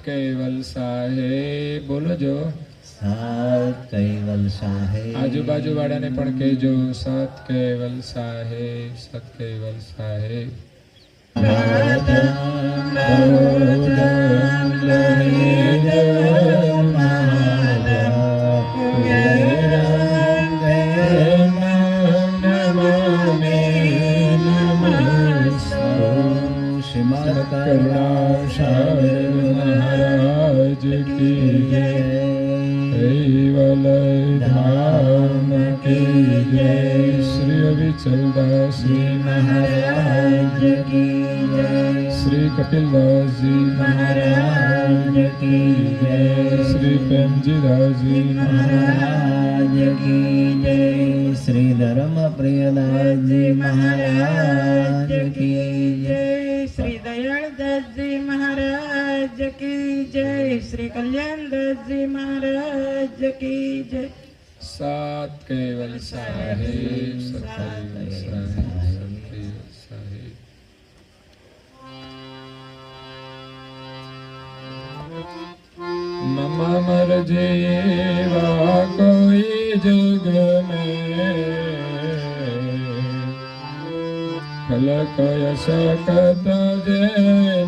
કૈવલ સાહેબ બોલો જો. સાત કૈવલ સાહેબ. આજુબાજુ વાળાને પણ કહેજો સત કૈવલ સાહેબ, સત કૈવલ સાહેબ. મહારાજ કી જય. કૈવલ ધામ કી જય. શ્રી અવિચલદાસજી મહારાજ કી જય. શ્રી કપિલદાસજી મહારાજ કી જય. શ્રી પ્રેમજીદાસજી મહારાજ કી જય. શ્રી ધર્મપ્રિયદાસજી મહારાજ કી જય. શ્રી દયાળદાસજી મહારાજ કી જય. શ્રી કલ્યાણદાસજી મહારાજ કી જય. સાત કૈવલ સાહેબ, સત કૈવલ સાહેબ, સત કૈવલ સાહેબ. મમ મરજેવા કોઈ જગ મેં ફલ કય શકત જે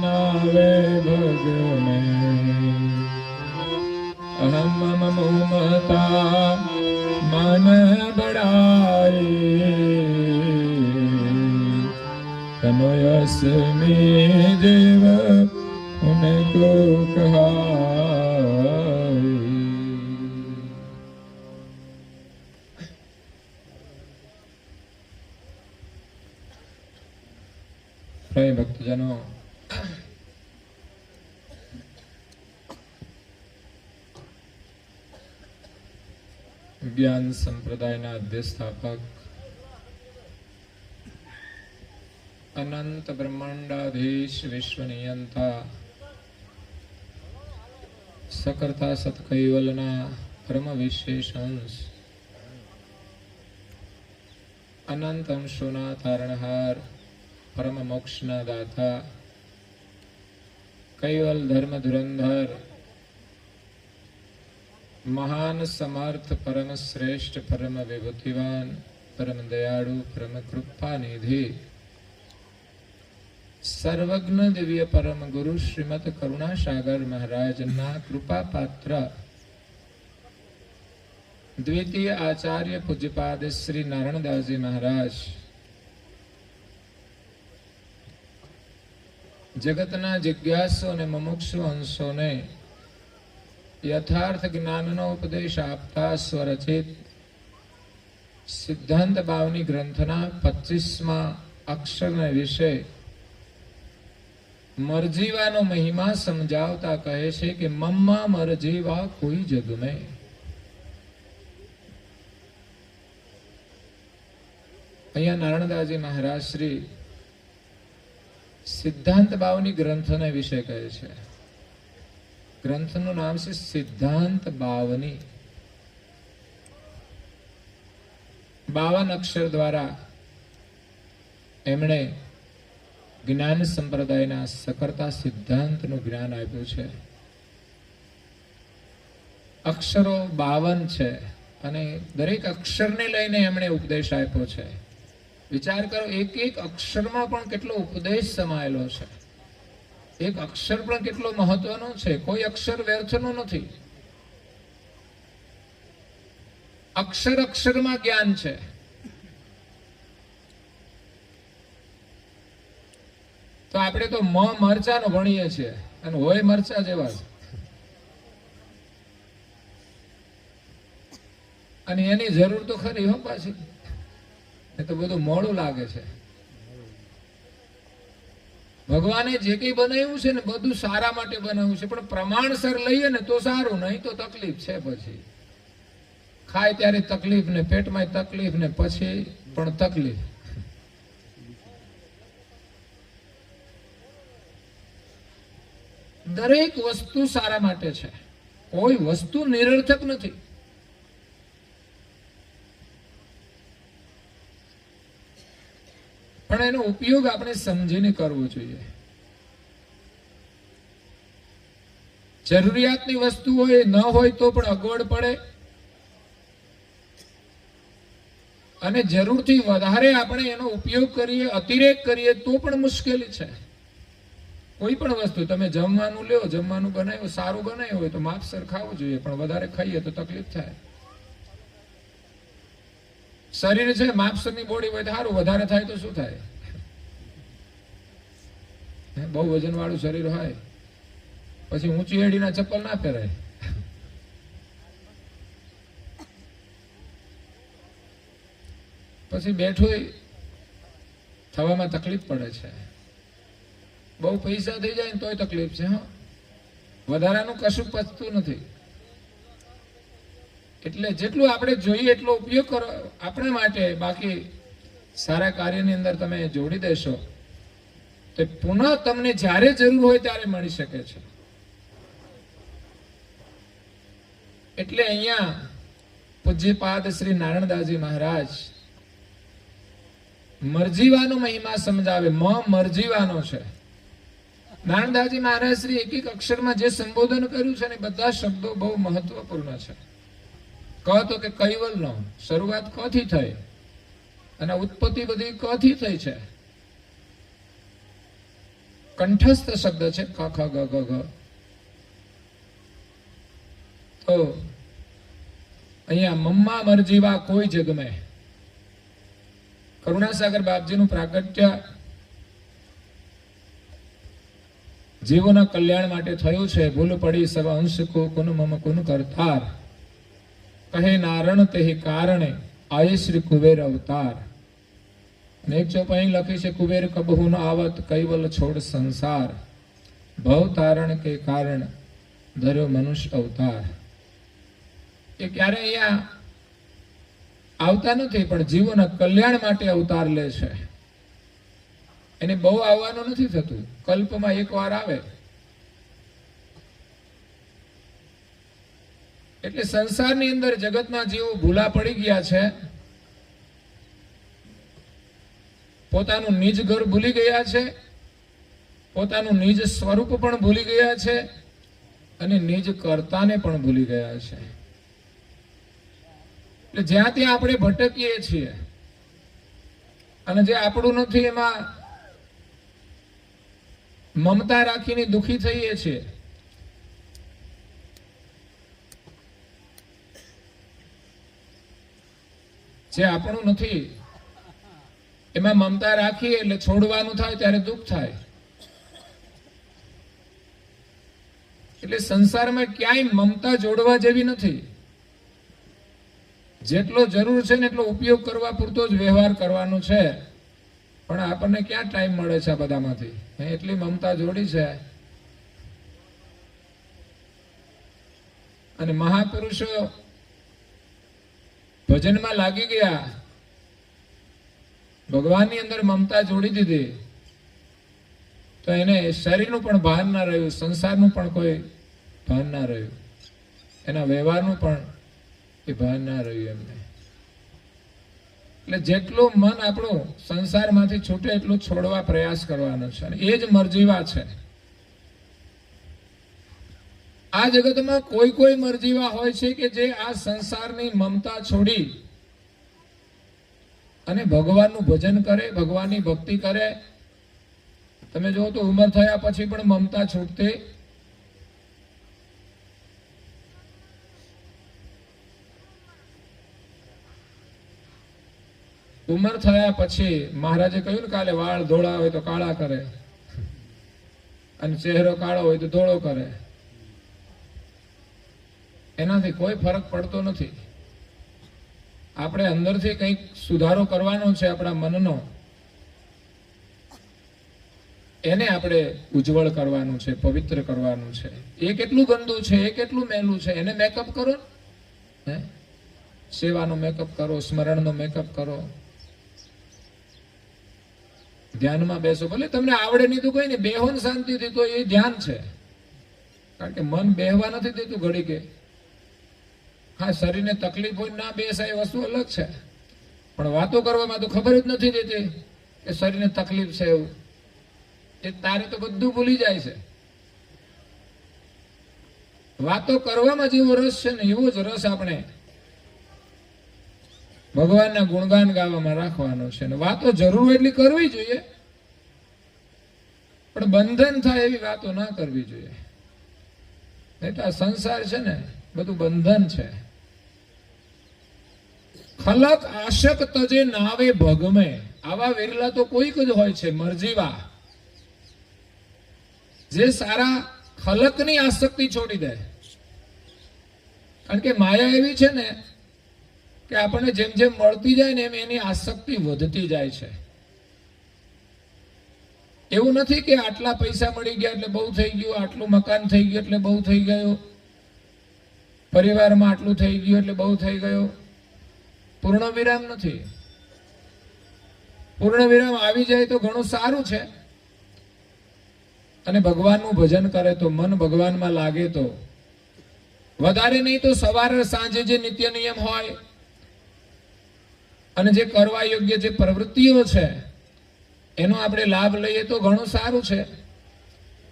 નાવે ભગ મેં. અહમ મમ મમતા મન બડાઈ તનો યસ્મી દેવ ઉनको કહાઈ. પ્રિય ભક્તજનો, જ્ઞાન સંપ્રદાયના અધ્યસ્થાપક અનંત બ્રહ્માંડાધીશ વિશ્વનિયંતા સકર્તા સતકૈવલના પરમ વિશેષ અંશ અનંત અંશોના તારણહાર પરમ મોક્ષના દાતા કૈવલ ધર્મ ધુરંધર મહાન સમર્થ પરમ શ્રેષ્ઠ પરમ વિભૂતિવાન પરમ દયાળુ પરમ કૃપાનિધિ સર્વજ્ઞ દિવ્ય પરમ ગુરુ શ્રીમદ કરુણાસાગર મહારાજના કૃપા પાત્ર દ્વિતીય આચાર્ય પૂજ્યપાદ શ્રી નારાયણદાસજી મહારાજ જગતના જિજ્ઞાસુ અને મુમુક્ષુ અંશોને યથાર્થ જ્ઞાનનો ઉપદેશ આપતા સ્વરચિત સિદ્ધાંત બાવની ગ્રંથના 25મા અક્ષરને વિશે મરજીવાનો મહિમા સમજાવતા કહે છે કે મમ્મા મરજીવા કોઈ જગ મેં. અહીંયા નારાયણદાસજી મહારાજ શ્રી સિદ્ધાંત બાવની ગ્રંથને વિશે કહે છે. ગ્રંથનું નામ છે સિદ્ધાંત બાવની. 52 અક્ષર દ્વારા એમણે જ્ઞાન સંપ્રદાયના સકર્તા સિદ્ધાંતનું જ્ઞાન આપ્યું છે. અક્ષરો 52 છે અને દરેક અક્ષરને લઈને એમણે ઉપદેશ આપ્યો છે. વિચાર કરો, એક એક અક્ષરમાં પણ કેટલો ઉપદેશ સમાયેલો છે. એક અક્ષર પણ કેટલો મહત્વનો છે. કોઈ અક્ષર વ્યર્થનો નથી. અક્ષર અક્ષરમાં જ્ઞાન છે. તો આપણે તો મરચાનો ભણીએ છીએ અને હોય મરચા જેવા જ. અને એની જરૂર તો ખરી હો પાછી. એ તો બધું મોડું લાગે છે. ભગવાને જે કંઈ બનાવ્યું છે ને બધું સારા માટે બનાવ્યું છે, પણ પ્રમાણસર લઈએ ને તો સારું, નહીં તો તકલીફ છે. પછી ખાય ત્યારે તકલીફ ને પેટમાં તકલીફ ને પછી પણ તકલીફ. દરેક વસ્તુ સારા માટે છે. કોઈ વસ્તુ નિરર્થક નથી. પણ એનો ઉપયોગ આપણે સમજીને કરવો જોઈએ. જરૂરિયાતની વસ્તુ હોય ન હોય તો પણ અગવડ પડે, અને જરૂરથી વધારે આપણે એનો ઉપયોગ કરીએ, અતિરેક કરીએ તો પણ મુશ્કેલી છે. કોઈ પણ વસ્તુ તમે જમવાનું લ્યો, જમવાનું બનાવ્યું, સારું બનાવ્યું હોય તો માપસર ખાવું જોઈએ, પણ વધારે ખાઈએ તો તકલીફ થાય. શરીર છે માપસરની બોડી હોય તો સારું, વધારે થાય તો શું થાય? બહુ વજન વાળું શરીર હોય પછી ઊંચી એડીના ચપ્પલ ના પહેરાય. પછી બેઠું થવામાં તકલીફ પડે છે. બહુ પૈસા થઈ જાય ને તોય તકલીફ છે. હા, વધારાનું કશું પચતું નથી. એટલે જેટલું આપણે જોઈએ એટલો ઉપયોગ કરો આપણા માટે. બાકી સારા કાર્યની અંદર તમે જોડી દેશો તો પુનઃ તમને જ્યારે જરૂર હોય ત્યારે મળી શકે છે. એટલે અહીંયા પૂજ્યપાદ શ્રી નારાયણદાસજી મહારાજ મરજીવાનો મહિમા સમજાવે. મરજીવાનો છે. નારાયણદાસજી મહારાજ શ્રી એક એક અક્ષરમાં જે સંબોધન કર્યું છે ને બધા શબ્દો બહુ મહત્વપૂર્ણ છે. કહો તો કે કૈવલનો શરૂઆત ક થી થઈ અને ઉત્પત્તિ બધી ક થી થઈ છે. કંઠસ્થ શબ્દ છે ક ખ ગ ગ ઘ. તો અહીંયા મમ્મા મરજીવા કોઈ જગમે કરુણાસાગર બાપજીનું પ્રાગટ્ય જીવોના કલ્યાણ માટે થયું છે. ભૂલ પડી સવ અંશ કો કુન મમ કુન કરતાર, કહે નારણ તે કારણે આયે શ્રી કુબેર અવતાર. અને એક ચોપાઈ લખી છે કુબેર કબહુ ન આવત કૈવલ છોડ સંસાર, ભવ તારણ કે કારણ ધર્યો મનુષ્ય અવતાર. એ ક્યારે અહીંયા આવતા નથી પણ જીવોના કલ્યાણ માટે અવતાર લે છે. એને બહુ આવવાનું નથી થતું, કલ્પમાં એક વાર આવે. એટલે સંસારની અંદર જગતના જીવો ભૂલા પડી ગયા છે. પોતાનું નિજ ઘર ભૂલી ગયા છે, પોતાનું નિજ સ્વરૂપ પણ ભૂલી ગયા છે, અને નિજ કર્તાને પણ ભૂલી ગયા છે. એટલે જ્યાં ત્યાં આપણે ભટકીએ છીએ અને જે આપણું નથી એમાં મમતા રાખીને દુખી થઈએ છીએ. જે આપણું નથી એમાં મમતા રાખીએ એટલે છોડવાનું થાય ત્યારે દુઃખ થાય. એટલે સંસારમાં ક્યાંય મમતા જોડવા જેવી નથી. જેટલો જરૂર છે ને એટલો ઉપયોગ કરવા પૂરતો જ વ્યવહાર કરવાનો છે. પણ આપણને ક્યાં ટાઈમ મળે છે આ બધામાંથી? એટલી મમતા જોડી છે. અને મહાપુરુષો ભજનમાં લાગી ગયા, ભગવાનની અંદર મમતા જોડી દીધી તો એને શરીરનું પણ ભાન ના રહ્યું, સંસારનું પણ કોઈ ભાન ના રહ્યું, એના વ્યવહારનું પણ એ ભાન ના રહ્યું એમને. એટલે જેટલું મન આપણું સંસારમાંથી છૂટે એટલું છોડવા પ્રયાસ કરવાનો છે. અને એ જ મરજીવા છે. આ જગતમાં કોઈ કોઈ મરજીવા હોય છે કે જે આ સંસારની મમતા છોડી અને ભગવાનનું ભજન કરે, ભગવાનની ભક્તિ કરે. તમે જો તો ઉંમર થયા પછી પણ મમતા છૂટતી ઉંમર થયા પછી મહારાજે કહ્યું ને કાલે વાળ ધોળા હોય તો કાળા કરે અને ચહેરો કાળો હોય તો ધોળો કરે. એનાથી કોઈ ફરક પડતો નથી. આપણે અંદરથી કંઈક સુધારો કરવાનો છે આપણા મનનો, એને આપણે ઉજ્જવળ કરવાનું છે, પવિત્ર કરવાનું છે. એ કેટલું ગંદુ છે, એ કેટલું મેલું છે, એને મેકઅપ કરો ને. સેવાનો મેકઅપ કરો, સ્મરણનો મેકઅપ કરો, ધ્યાનમાં બેસો. ભલે તમને આવડે નહીં તો કોઈ નહીં, બેહો ને શાંતિથી, તો એ ધ્યાન છે. કારણ કે મન બેહવા નથી દેતું ઘડી કે. હા, શરીરને તકલીફ હોય ના બેસાય એ વસ્તુ અલગ છે, પણ વાતો કરવામાં તો ખબર જ નથી દેતી કે શરીરને તકલીફ છે એવું. એ તારે તો બધું ભૂલી જાય છે. વાતો કરવામાં જેવો રસ છે ને એવો જ રસ આપણે ભગવાનના ગુણગાન ગાવામાં રાખવાનો છે. ને વાતો જરૂર એટલી કરવી જોઈએ, પણ બંધન થાય એવી વાતો ના કરવી જોઈએ. નહીં તો આ સંસાર છે ને બધું બંધન છે. ખલક આશક તજે નાવે ભગમે, આવા વિરલા તો કોઈક જ હોય છે મરજીવા, જે સારા ખલકની આસક્તિ છોડી દે. કારણ કે માયા એવી છે ને કે આપણને જેમ જેમ મળતી જાય ને એમ એની આસક્તિ વધતી જાય છે. એવું નથી કે આટલા પૈસા મળી ગયા એટલે બહુ થઈ ગયું, આટલું મકાન થઈ ગયું એટલે બહુ થઈ ગયું, પરિવારમાં આટલું થઈ ગયું એટલે બહુ થઈ ગયું. પૂર્ણ વિરામ નથી. પૂર્ણ વિરામ આવી જાય તો ઘણું સારું છે. અને ભગવાનનું ભજન કરે તો, મન ભગવાનમાં લાગે તો, વધારે નહીં તો સવારે સાંજે જે નિત્ય નિયમ હોય અને જે કરવા યોગ્ય જે પ્રવૃત્તિઓ છે એનો આપણે લાભ લઈએ તો ઘણું સારું છે.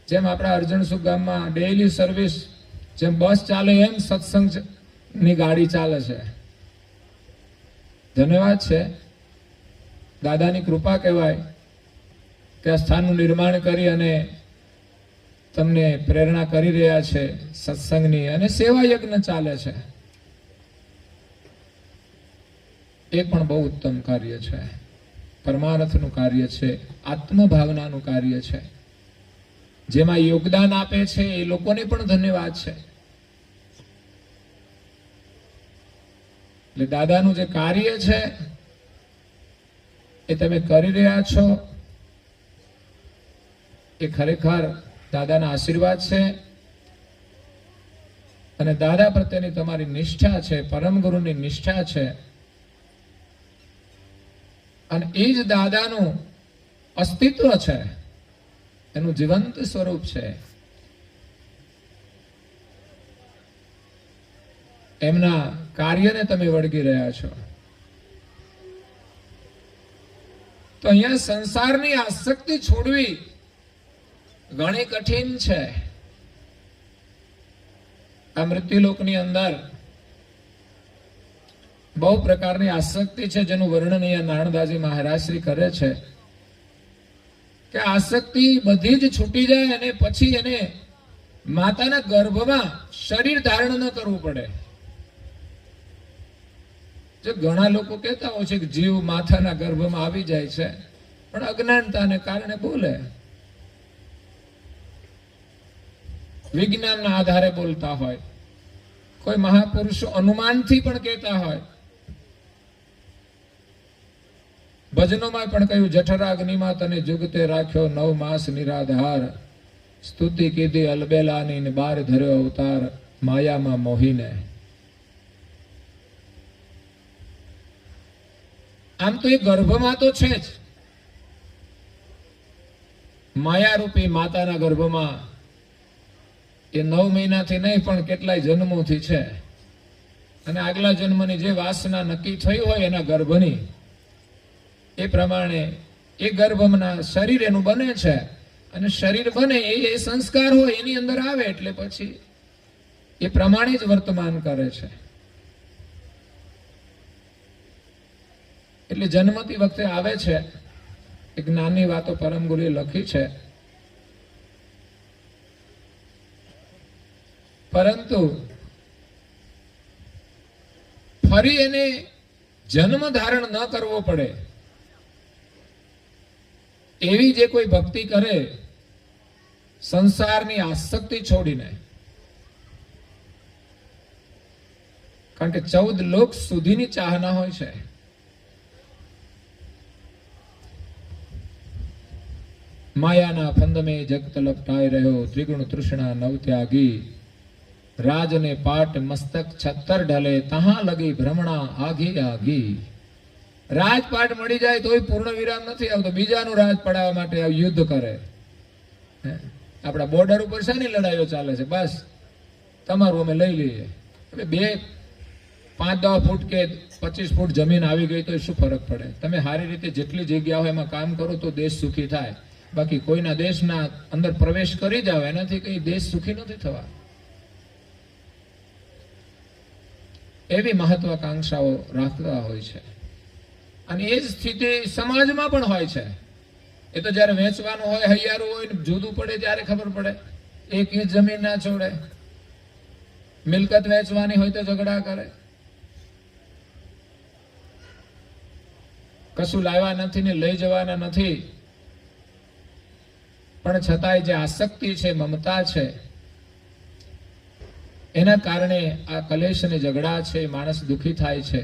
જેમ આપણા અર્જણસુખ ગામમાં ડેઈલી સર્વિસ જેમ બસ ચાલે એમ સત્સંગની ગાડી ચાલે છે. ધન્યવાદ છે, દાદાની કૃપા કહેવાય કે આ સ્થાનનું નિર્માણ કરી અને તમને પ્રેરણા કરી રહ્યા છે સત્સંગની, અને સેવા યજ્ઞ ચાલે છે. એ પણ બહુ ઉત્તમ કાર્ય છે, પરમાર્થનું કાર્ય છે, આત્મભાવનાનું કાર્ય છે. જેમાં યોગદાન આપે છે એ લોકોને પણ ધન્યવાદ છે. એટલે દાદાનું જે કાર્ય છે એ તમે કરી રહ્યા છો એ ખરેખર દાદાના આશીર્વાદ છે. અને દાદા પ્રત્યેની તમારી નિષ્ઠા છે, પરમ ગુરુની નિષ્ઠા છે, અને એ જ દાદાનું અસ્તિત્વ છે, એનું જીવંત સ્વરૂપ છે. એમના કાર્યને તમે વળગી રહ્યા છો. તો અહીંયા સંસારની આસક્તિ છોડવી ઘણી કઠિન છે. આ મૃત્યુલોકની અંદર બહુ પ્રકારની આસક્તિ છે, જેનું વર્ણન અહીંયા નારણદાસજી મહારાજ શ્રી કરે છે કે આસક્તિ બધી જ છૂટી જાય અને પછી એને માતાના ગર્ભમાં શરીર ધારણ ન કરવું પડે. જે ઘણા લોકો કહેતા હોય છે કે જીવ માતાના ગર્ભમાં આવી જાય છે, પણ અજ્ઞાનતાને કારણે બોલે, વિજ્ઞાનના આધારે બોલતા હોય. કોઈ મહાપુરુષો અનુમાનથી પણ કહેતા હોય. ભજનોમાં પણ કહ્યું, જઠરાગ્નિમાં તને જુગતે રાખ્યો 9 માસ નિરાધાર, સ્તુતિ કીધી અલબેલાની ને બાર ધર્યો અવતાર, માયામાં મોહીને. આમ તો એ ગર્ભમાં તો છે જ, માયારૂપી માતાના ગર્ભમાં એ 9 મહિનાથી નહીં પણ કેટલાય જન્મોથી છે. અને આગલા જન્મની જે વાસના નક્કી થઈ હોય એના ગર્ભની, એ પ્રમાણે એ ગર્ભમાં શરીર એનું બને છે. અને શરીર બને એ સંસ્કાર હોય એની અંદર આવે એટલે પછી એ પ્રમાણે જ વર્તમાન કરે છે. એટલે જન્મતી વખતે આવે છે. એક નાની વાતો પરમ ગુરુએ લખી છે, પરંતુ ફરી એને જન્મ ધારણ ન કરવો પડે એવી જે કોઈ ભક્તિ કરે સંસારની આસક્તિ છોડીને, કારણ કે 14 લોક સુધીની ચાહના હોય છે. માયાના ફંદમે જગત લપટાઈ રહ્યો, ત્રિગુણ તૃષ્ણા નવત્યાગી, રાજને પાટ મસ્તક 76 ઢલે, તહાં લગી ભ્રમણા આઘી આઘી. રાજપાટ મળી જાય તોય પૂર્ણ વિરામ નથી આવતો, બીજાનું રાજ પડાવવા માટે યુદ્ધ કરે. આપણા બોર્ડર ઉપર શાની લડાઈઓ ચાલે છે? બસ તમારું અમે લઈ લઈએ. હવે 5-10 ફૂટ કે 25 ફૂટ જમીન આવી ગઈ તો શું ફરક પડે? તમે સારી રીતે જેટલી જગ્યા હોય એમાં કામ કરો તો દેશ સુખી થાય. બાકી કોઈના દેશના અંદર પ્રવેશ કરી જાવ એનાથી કઈ દેશ સુખી નથી થવા. એવી મહત્વાકાંક્ષાઓ રાખતા હોય છે. અને એ જ સ્થિતિ સમાજમાં પણ હોય છે. એ તો જ્યારે વેચવાનું હોય, હૈયારું હોય ને જુદું પડે ત્યારે ખબર પડે. એક ઇંચ જમીન ના છોડે. મિલકત વેચવાની હોય તો ઝઘડા કરે. કશું લાવ્યા નથી ને લઈ જવાના નથી, પણ છતાંય જે આસક્તિ છે, મમતા છે, એના કારણે આ કલેશ અને ઝઘડા છે, માણસ દુઃખી થાય છે,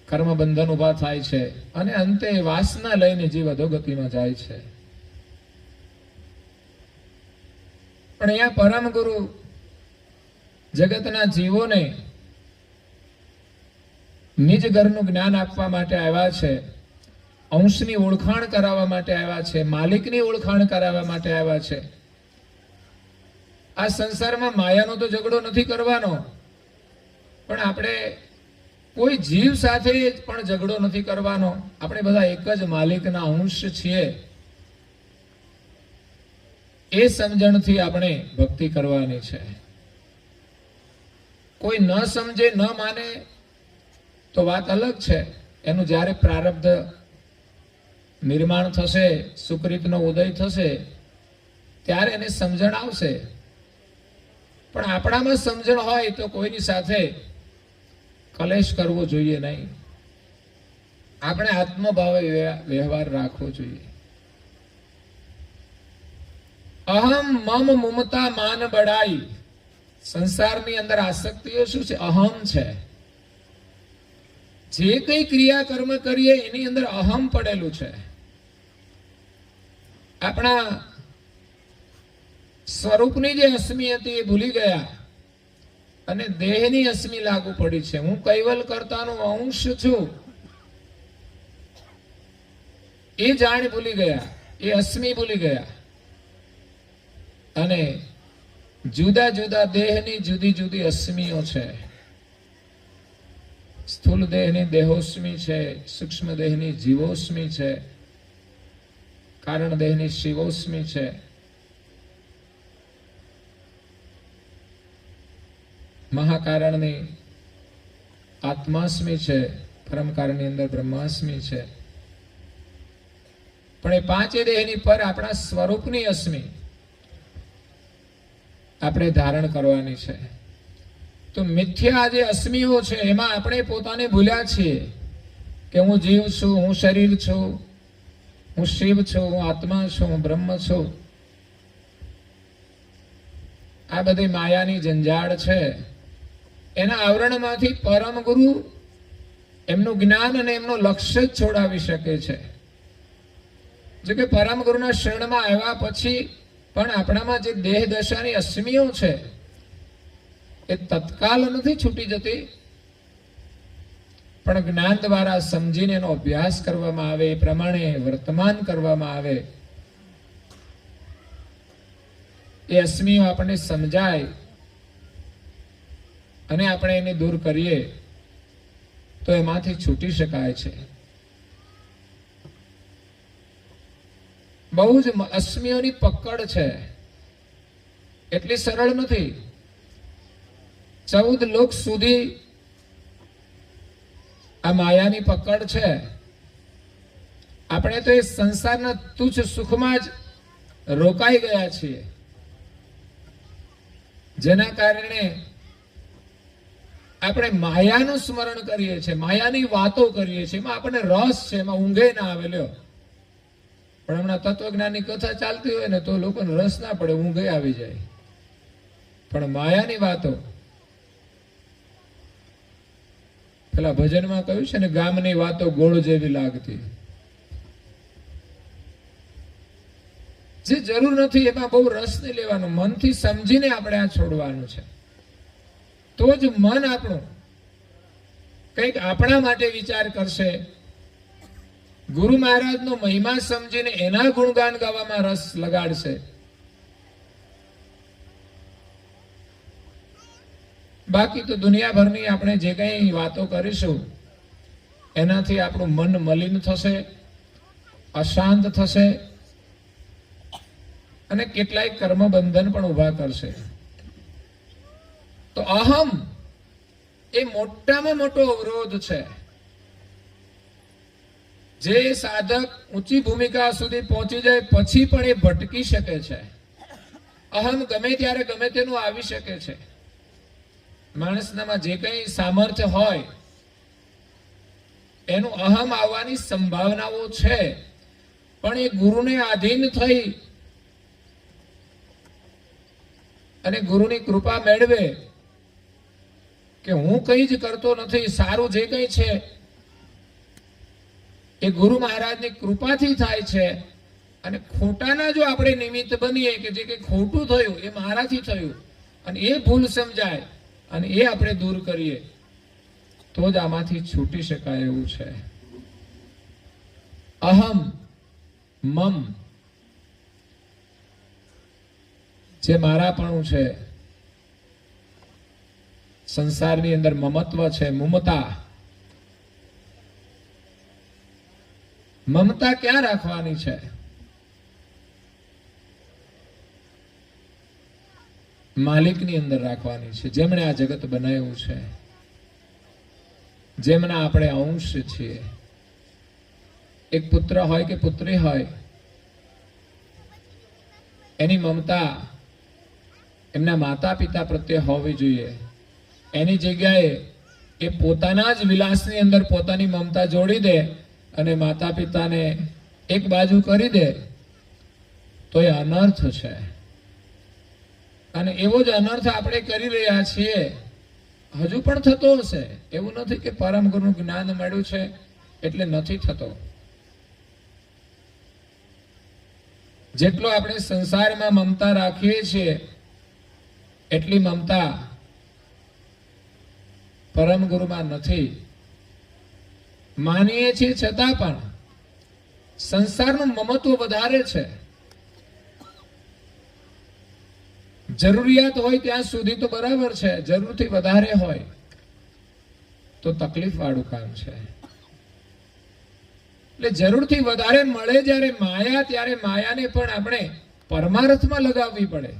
કર્મ બંધન ઉભા થાય છે, અને અંતે વાસના લઈને જીવ અધોગતિમાં જાય છે. પણ અહીંયા પરમ ગુરુ જગતના જીવોને નિજ ઘરનું જ્ઞાન આપવા માટે આવ્યા છે, અંશની ઓળખાણ કરાવવા માટે આવ્યા છે, માલિકની ઓળખાણ કરાવવા માટે આવ્યા છે. આ સંસારમાં માયાનો તો ઝઘડો નથી કરવાનો, પણ આપણે કોઈ જીવ સાથે પણ ઝઘડો નથી કરવાનો. આપણે બધા એક જ માલિકના અંશ છીએ. એ સમજણથી આપણે ભક્તિ કરવાની છે. કોઈ ન સમજે, ન માને તો વાત અલગ છે. એનું જ્યારે પ્રારબ્ધ નિર્માણ થશે, સુકૃતનો ઉદય થશે, ત્યારે એને સમજણ આવશે. પણ આપણામાં સમજણ હોય તો કોઈની સાથે કલેશ કરવો જોઈએ નહીં. આપણે આત્મભાવે વ્યવહાર રાખવો જોઈએ. અહમ મમ મમતા માન બડાઈ. સંસારની અંદર આસક્તિઓ શું છે? અહમ છે. જે કઈ ક્રિયા કર્મ કરીએ એની અંદર અહમ પડેલું છે. આપણા સ્વરૂપની જે અસ્મિ હતી એ ભૂલી ગયા અને દેહની અસ્મિ લાગુ પડી છે. હું કૈવલ કર્તાનો અંશ છું એ જાણ ભૂલી ગયા, એ અસ્મિ ભૂલી ગયા. અને જુદા જુદા દેહની જુદી જુદી અસ્મિઓ છે. સ્થૂલ દેહની દેહોસ્મિ છે, સૂક્ષ્મ દેહની જીવોસ્મિ છે, કારણ દેહની શિવોસ્મિ છે. મહાકારણની આત્માસ્મિ છે, પરમ કારણની અંદર બ્રહ્માસ્મિ છે. પણ એ પાંચે દેહની પર આપણા સ્વરૂપની અસ્મિ આપણે ધારણ કરવાની છે. તો મિથ્યા જે અસ્મિઓ છે એમાં આપણે પોતાને ભૂલ્યા છીએ કે હું જીવ છું, હું શરીર છું, હું શિવ છું, હું આત્મા છું, હું બ્રહ્મ છું. આ બધી માયાની જંજાળ છે. એના આવરણમાંથી પરમ ગુરુ એમનું જ્ઞાન અને એમનું લક્ષ્ય જ છોડાવી શકે છે. જો કે પરમ ગુરુના શરણમાં આવ્યા પછી પણ આપણામાં જે દેહ દશાની અસ્મિઓ છે એ તત્કાલ નથી છૂટી જતી, પણ જ્ઞાન દ્વારા સમજીને એનો અભ્યાસ કરવામાં આવે, એ પ્રમાણે વર્તમાન કરવામાં આવે, એ અસ્મિઓ આપણને સમજાય અને આપણે એને દૂર કરીએ તો એમાંથી છૂટી શકાય છે. બહુ જ અસ્મિઓની પકડ છે, એટલી સરળ નથી. 14 લોક સુધી આ માયાની પકડ છે. આપણે તો એ સંસારના તુચ્છ સુખમાં જ રોકાઈ ગયા છીએ, જેના કારણે આપણે માયાનું સ્મરણ કરીએ છીએ, માયાની વાતો કરીએ છીએ. એમાં આપણને રસ છે, એમાં ઊંઘે ના આવે. લ્યો, પણ હમણાં તત્વજ્ઞાનની કથા ચાલતી હોય ને તો લોકોને રસ ના પડે, ઊંઘે આવી જાય. પણ માયાની વાતો, પેલા ભજનમાં કહ્યું છે ને, ગામની વાતો ગોળ જેવી લાગતી. જે જરૂર નથી એમાં બહુ રસ નહીં લેવાનો. મનથી સમજીને આપણે આ છોડવાનું છે. તો જ મન આપણું કંઈક આપણા માટે વિચાર કરશે. ગુરુ મહારાજનો મહિમા સમજીને એના ગુણગાન ગાવામાં રસ લગાડશે. બાકી તો દુનિયાભરની આપણે જે કંઈ વાતો કરીશું એનાથી આપણું મન મલિન થશે, અશાંત થશે અને કેટલાય કર્મ બંધન પણ ઉભા કરશે. તો અહમ એ મોટામાં મોટો અવરોધ છે. જે સાધક ઊંચી ભૂમિકા સુધી પહોંચી જાય પછી પણ એ ભટકી શકે છે. અહમ ગમે ત્યારે ગમે તેનું આવી શકે છે. માણસનામાં જે કંઈ સામર્થ્ય હોય એનું અહમ આવવાની સંભાવનાઓ છે, પણ એ ગુરુને આધીન થઈ અને ગુરુની કૃપા મેળવે કે હું કંઈ જ કરતો નથી, સારું જે કંઈ છે એ ગુરુ મહારાજની કૃપાથી થાય છે. અને ખોટાના જો આપણે નિમિત્ત બનીએ કે જે કંઈ ખોટું થયું એ મારાથી થયું અને એ ભૂલ સમજાય અને એ આપણે દૂર કરીએ તો જ આમાંથી છૂટી શકાય એવું છે. અહમ મમ જે મારાપણું છે, સંસારની અંદર મમત્વ છે, મમતા. મમતા ક્યાં રાખવાની છે? માલિકની અંદર રાખવાની છે, જેમણે આ જગત બનાવ્યું છે, જેમના આપણે અંશ છીએ. એક પુત્ર હોય કે પુત્રી હોય, એની મમતા એમના માતા પિતા પ્રત્યે હોવી જોઈએ. એની જગ્યાએ એ પોતાના જ વિલાસની અંદર પોતાની મમતા જોડી દે અને માતા પિતાને એક બાજુ કરી દે તો એ અનર્થ છે. અને એવો જ અનર્થ આપણે કરી રહ્યા છીએ, હજુ પણ થતો હશે. એવું નથી કે પરમ ગુરુનું જ્ઞાન મળ્યું છે એટલે નથી થતો. જેટલો આપણે સંસારમાં મમતા રાખીએ છીએ એટલી મમતા પરમ ગુરુમાં નથી. માનીએ છીએ છતાં પણ સંસારનું મમત્વ વધારે છે. જરૂરિયાત હોય ત્યાં સુધી તો બરાબર છે, જરૂરથી વધારે હોય તો તકલીફ વાળું કામ છે. એટલે જરૂરથી વધારે મળે જ્યારે માયા, ત્યારે માયાને પણ આપણે પરમાર્થમાં લગાવવી પડે.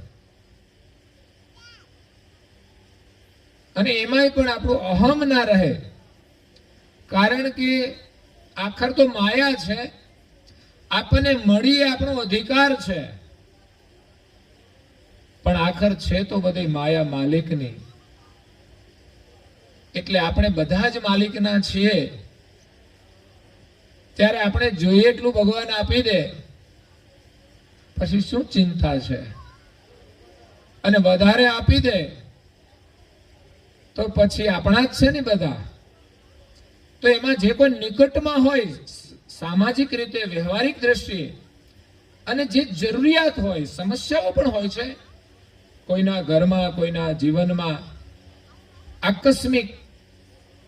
અને એમાંય પણ આપણું અહમ ના રહે, કારણ કે આખર તો માયા છે. આપણને મળી આપણો અધિકાર છે, પણ આખર છે તો બધી માયા માલિકની. એટલે આપણે બધા જ માલિકના છીએ. ત્યારે આપણે જોઈએ એટલું ભગવાન આપી દે, પછી શું ચિંતા છે? અને વધારે આપી દે તો પછી આપણા જ છે ને બધા. તો એમાં જે કોઈ નિકટમાં હોય, સામાજિક રીતે, વ્યવહારિક દ્રષ્ટિએ, અને જે જરૂરિયાત હોય, સમસ્યાઓ પણ હોય છે. કોઈના ઘરમાં, કોઈના જીવનમાં આકસ્મિક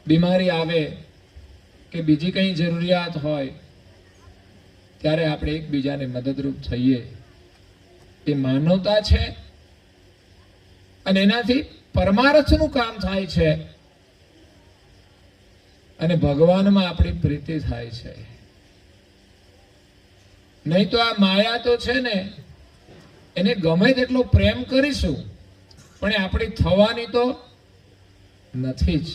બીમારી આવે કે બીજી કંઈ જરૂરિયાત હોય, ત્યારે આપણે એકબીજાને મદદરૂપ થઈએ. એ માનવતા છે અને એનાથી પરમાર્થનું કામ થાય છે અને ભગવાનમાં આપણી પ્રીતિ થાય છે. નહીં તો આ માયા તો છે ને, એને ગમે તેટલો પ્રેમ કરીશું પણ એ આપણી થવાની તો નથી જ.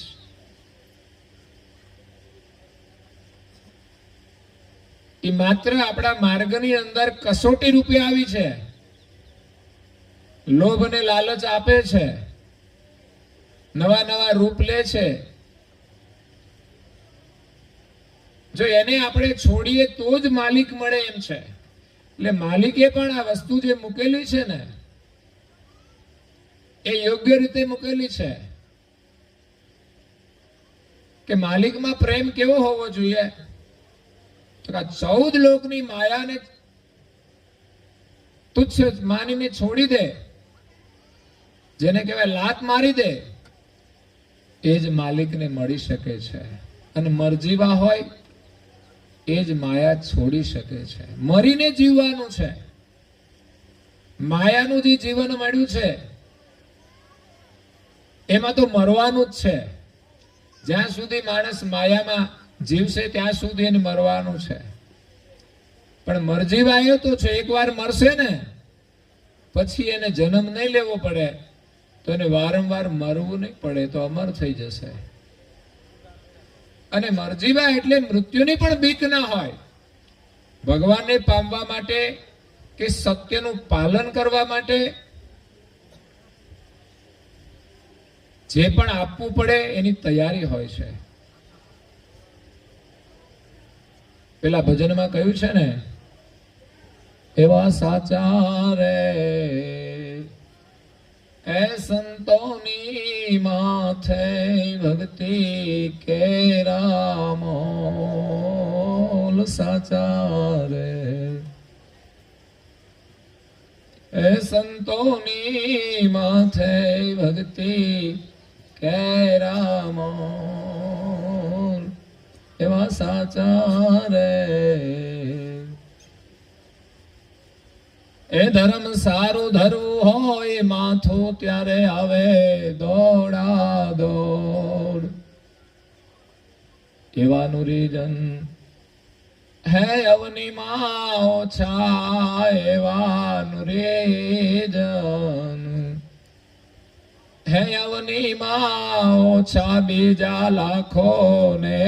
એ માત્ર આપણા માર્ગની અંદર કસોટી રૂપે આવી છે. લોભ અને લાલચ આપે છે, નવા નવા રૂપ લે છે. જો એને આપણે છોડીએ તો જ માલિક મળે એમ છે. એટલે માલિકે પણ આ વસ્તુ જે મૂકેલી છે ને, એ યોગ્ય રીતે મૂકેલી છે કે માલિકમાં પ્રેમ કેવો હોવો જોઈએ? તો આ 14 લોકની માયાને તુચ્છ માનીને છોડી દે, જેને કહેવાય લાત મારી દે, એ જ માલિકને મળી શકે છે. અને મરજીવા હોય એ જ માયા છોડી શકે છે. મરીને જીવવાનું છે. માયાનું જે જીવન મળ્યું છે એમાં તો મરવાનું જ છે. જ્યાં સુધી માણસ માયામાં જીવશે ત્યાં સુધી એને મરવાનું છે. પણ મરજીવાયો તો છે, એકવાર મરશે ને પછી એને જન્મ નહીં લેવો પડે, તો એને વારંવાર મરવું નહીં પડે, તો અમર થઈ જશે. અને મરજીવા એટલે મૃત્યુની પણ બીક ના હોય. ભગવાનને પામવા માટે કે સત્યનું પાલન કરવા માટે જે પણ આપવું પડે એની તૈયારી હોય છે. પેલા ભજનમાં કહ્યું છે ને, એવા સાચા રે એ સંતોની માથે ભક્તિ કેરા મોલ. સાચા રે એ સંતોની માથે ભક્તિ કેરા મોલ. એવા સાચા રે એ ધર્મ સારું ધરવું હોય માથું ત્યારે આવે દોડા દોડ. એવાનું રીજન હે અવનીમાં ઓછા, એવાનું રીજન હે અવનીમાં ઓછા, બીજા લાખો ને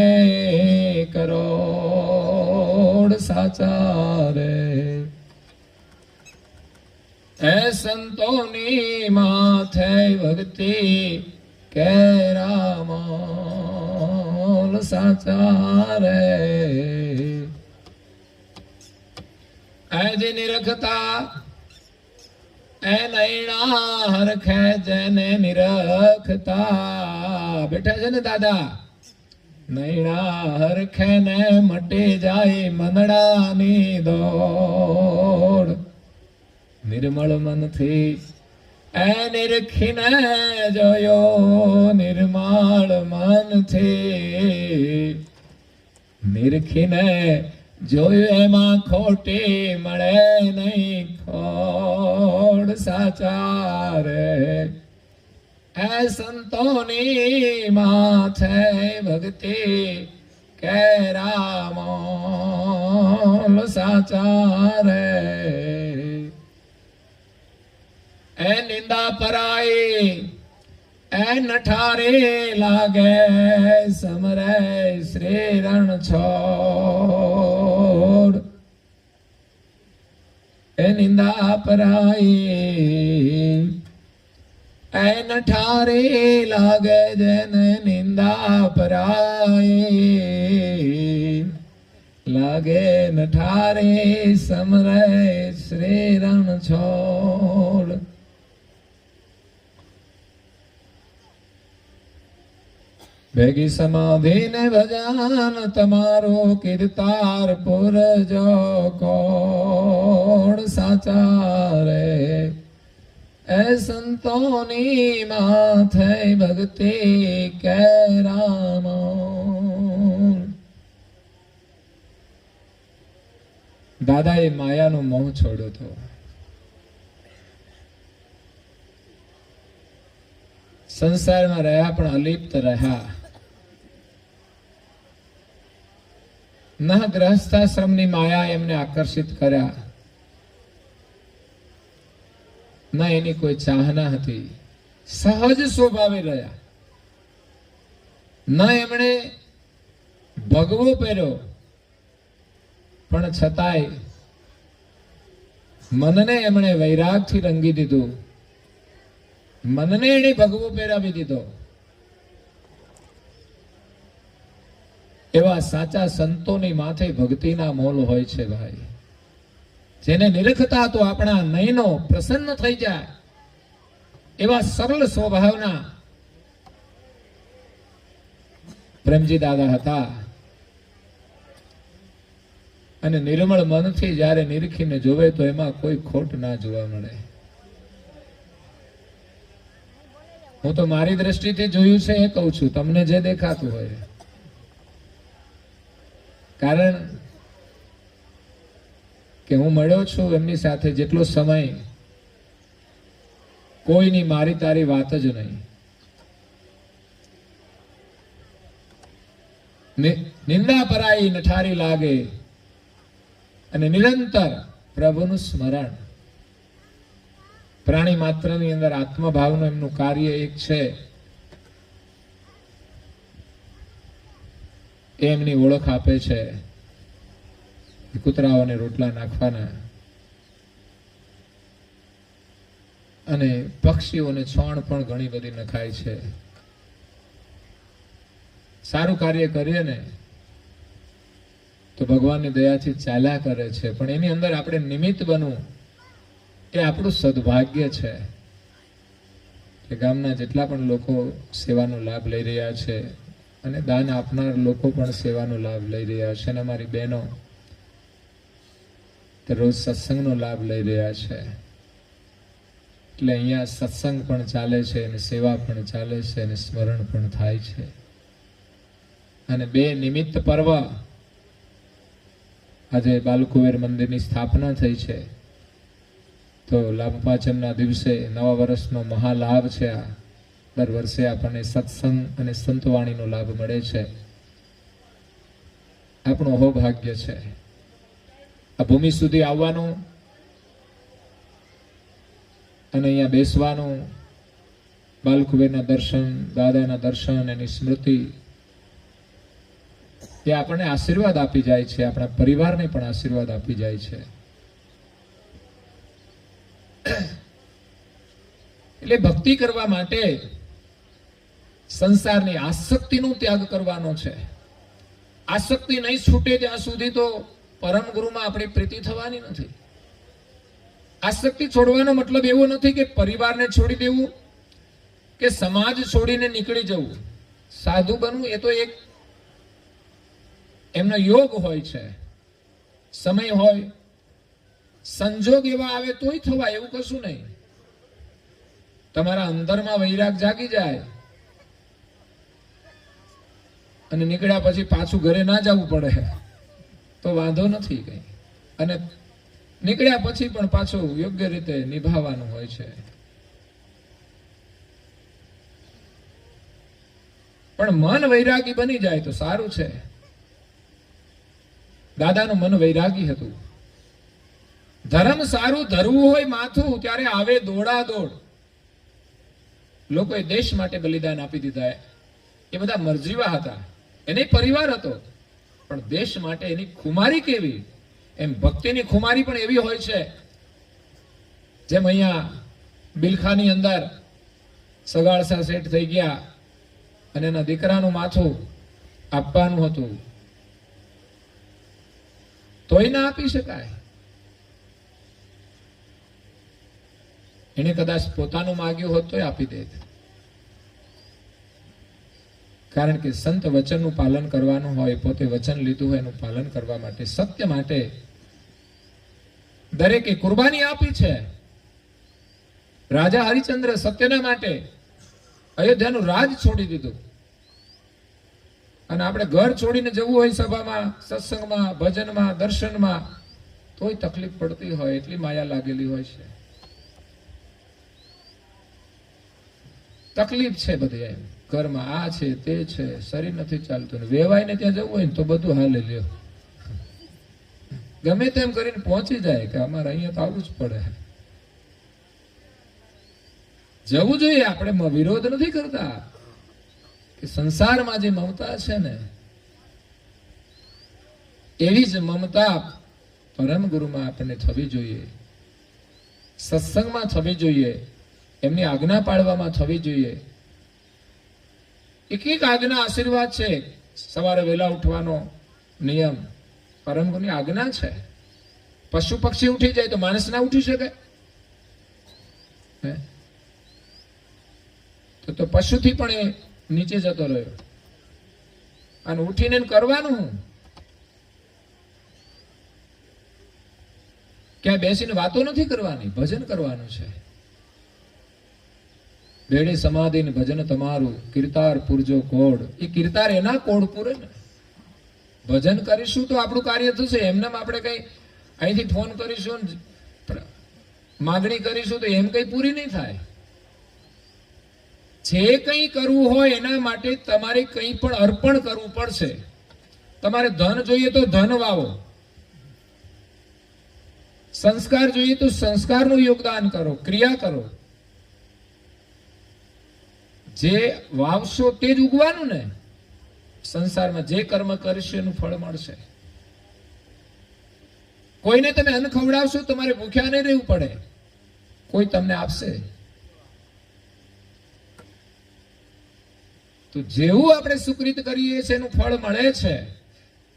કરોડ. સાચા રે એ સંતોની માથે ભક્તિ કેરા મોલ. સાચા રે એ જે નિરખતા એ નૈણા હરખે, જેને નિરખતા બેઠા છે ને દાદા, નૈણા હરખે ને મટી જાય મનડાની દોડ. નિર્મળ મનથી એ નિરખીને જોયો, નિર્મળ મનથી નિરખીને જોયું, એમાં ખોટી મળે નહીં ખોડ. સાચા રે એ સંતોની માથે ભક્તિ કેરા મોલ. સાચા રે એ નિંદા પરાઈ એ નઠારી લાગે, સમરે શ્રી રણ છોડ. એ નિંદા પરાઈ એ નઠારી લાગે, જેને નિંદા પરાઈ લાગે નઠારી, સમરે શ્રી રણ છોડ. ભેગી સમાધિ ને ભજન તમારું, કીર્તાર પુરજો કોણ. સાચા રે એ સંતોની માથે ભક્તિ કેરા મોલ. દાદાએ માયાનો મોહ છોડ્યો હતો. સંસારમાં રહ્યા પણ અલિપ્ત રહ્યા. ન ગ્રહસ્થાશ્રમની માયા એમને આકર્ષિત કર્યા, ન એની કોઈ ચાહના હતી. સહજ સ્વભાવે રહ્યા. ન એમણે ભગવો પહેર્યો, પણ છતાંય મનને એમણે વૈરાગથી રંગી દીધું. મનને એને ભગવો પહેરાવી દીધો. એવા સાચા સંતોની માથે ભક્તિના મોલ હોય છે ભાઈ. જેને નિરખતા તો આપણા નયનો પ્રસન્ન થઈ જાય, એવા સરળ સ્વભાવના પ્રેમજી દાદા હતા. અને નિર્મળ મનથી જ્યારે નિરખીને જોવે તો એમાં કોઈ ખોટ ના જોવા મળે. હું તો મારી દ્રષ્ટિથી જોયું છે એ કહું છું, તમને જે દેખાતું હોય. કારણ કે હું મળ્યો છું એમની સાથે જેટલો સમય, કોઈની મારી તારી વાત જ નહીં. નિંદા પરાઈ નઠારી લાગે, અને નિરંતર પ્રભુનું સ્મરણ. પ્રાણી માત્રની અંદર આત્મભાવનું એમનું કાર્ય એક છે, એ એમની ઓળખ આપે છે. કૂતરાઓને રોટલા નાખવાના અને પક્ષીઓને છોણ પણ ઘણી બધી નખાય છે. સારું કાર્ય કરીએ ને તો ભગવાનની દયાથી ચાલ્યા કરે છે, પણ એની અંદર આપણે નિમિત્ત બનવું એ આપણું સદભાગ્ય છે. કે ગામના જેટલા પણ લોકો સેવાનો લાભ લઈ રહ્યા છે અને દાન આપનાર લોકો પણ સેવાનો લાભ લઈ રહ્યા છે, અને અમારી બહેનો તે રોજ સત્સંગનો લાભ લઈ રહ્યા છે. એટલે અહીંયા સત્સંગ પણ ચાલે છે અને સેવા પણ ચાલે છે અને સ્મરણ પણ થાય છે. અને બે નિમિત્ત પર્વ, આજે બાલકુવેર મંદિરની સ્થાપના થઈ છે, તો લાભ પાંચમના દિવસે નવા વર્ષનો મહાલાભ છે. આ દર વર્ષે આપણને સત્સંગ અને સંતવાણીનો લાભ મળે છે. આપણું અહોભાગ્ય છે આ ભૂમિ સુધી આવવાનું અને અહીંયા બેસવાનું, બાલકુબેરના દર્શન, દાદાના દર્શન, એની સ્મૃતિ એ આપણને આશીર્વાદ આપી જાય છે, આપણા પરિવારને પણ આશીર્વાદ આપી જાય છે. એટલે ભક્તિ કરવા માટે સંસારની આસક્તિનો ત્યાગ કરવાનો છે. આસક્તિ નહીં છૂટે ત્યાં સુધી તો પરમ ગુરુમાં આપણી પ્રીતિ થવાની નથી. આસક્તિ છોડવાનો મતલબ એવો નથી કે પરિવારને છોડી દેવું કે સમાજ છોડીને નીકળી જવું. સાધુ બનવું એ તો એક એમનો યોગ હોય છે, સમય હોય, સંજોગ એવા આવે તોય થવાય, એવું કશું નહીં. તમારા અંદરમાં વૈરાગ જાગી જાય અને નીકળ્યા પછી પાછું ઘરે ના જવું પડે તો વાંધો નથી કઈ, અને નીકળ્યા પછી પણ પાછું યોગ્ય રીતે નિભાવવાનું હોય છે. પણ મન વૈરાગી બની જાય તો સારું છે. દાદાનું મન વૈરાગી હતું. ધર્મ સારું ધરવું હોય માથું ત્યારે આવે દોડા દોડ. લોકોએ દેશ માટે બલિદાન આપી દીધા. એ બધા મરજીવા હતા, એને પરિવાર હતો, પણ દેશ માટે એની ખુમારી કેવી, એમ ભક્તિની ખુમારી પણ એવી હોય છે. જેમ અહીંયા બિલખાની અંદર સગાળસા સેટ થઈ ગયા અને એના દીકરાનું માથું આપવાનું હતું, તોય ના આપી શકાય. એને કદાચ પોતાનું માગ્યું હોત તોય આપી દેત. કારણ કે સંત વચનનું પાલન કરવાનું હોય, પોતે વચન લીધું હોય એનું પાલન કરવા માટે, સત્ય માટે દરેકે કુરબાની આપી છે. રાજા હરિચંદ્ર સત્યના માટે અયોધ્યાનું રાજ છોડી દીધું. અને આપણે ઘર છોડીને જવું હોય સભામાં, સત્સંગમાં, ભજનમાં, દર્શનમાં, તોય તકલીફ પડતી હોય, એટલી માયા લાગેલી હોય છે. તકલીફ છે બધી, એમ ઘરમાં આ છે તે છે, શરીર નથી ચાલતું, વેવાઈને ત્યાં જવું હોય ને તો બધું હાલે લ્યો, ગમે તેમ કરીને પહોંચી જાય કે અમારે અહીંયા તો આવવું જ પડે. જવું જોઈએ, આપણે વિરોધ નથી કરતા, કે સંસારમાં જે મમતા છે ને એવી જ મમતા પરમ ગુરુમાં આપણને થવી જોઈએ, સત્સંગમાં થવી જોઈએ, એમની આજ્ઞા પાળવામાં થવી જોઈએ. એક એક આજ્ઞા આશીર્વાદ છે. સવારે વહેલા ઉઠવાનો નિયમ પરમ ગુરુની આજ્ઞા છે. પશુ પક્ષી ઉઠી જાય તો માણસ ના ઉઠી શકે? તો પશુથી પણ એ નીચે જતો રહ્યો. અને ઉઠીને કરવાનું ક્યાં બેસીને વાતો નથી કરવાની, ભજન કરવાનું છે. બેડી સમાધિ ને ભજન તમારું, કીર્તાર પૂરજો કોડ. એ કીર્તાર એના કોડ પૂરે ને. ભજન કરીશું તો આપણું કાર્ય થશે. એમને આપણે કઈ અહીંથી ફોન કરીશું, માગણી કરીશું તો એમ કઈ પૂરી નહીં થાય. જે કંઈ કરવું હોય એના માટે તમારે કંઈ પણ અર્પણ કરવું પડશે. તમારે ધન જોઈએ તો ધન વાવો, સંસ્કાર જોઈએ તો સંસ્કારનું યોગદાન કરો, ક્રિયા કરો. જે વાવશો તે જ ઉગવાનું ને. સંસારમાં જે કર્મ કરશો એનું ફળ મળશે. કોઈને તમે અન્ન ખવડાવશો, તમારે ભૂખ્યા નહીં રહેવું પડે, કોઈ તમને આપશે. તો જેવું આપણે સુકૃત કરીએ છીએ એનું ફળ મળે છે.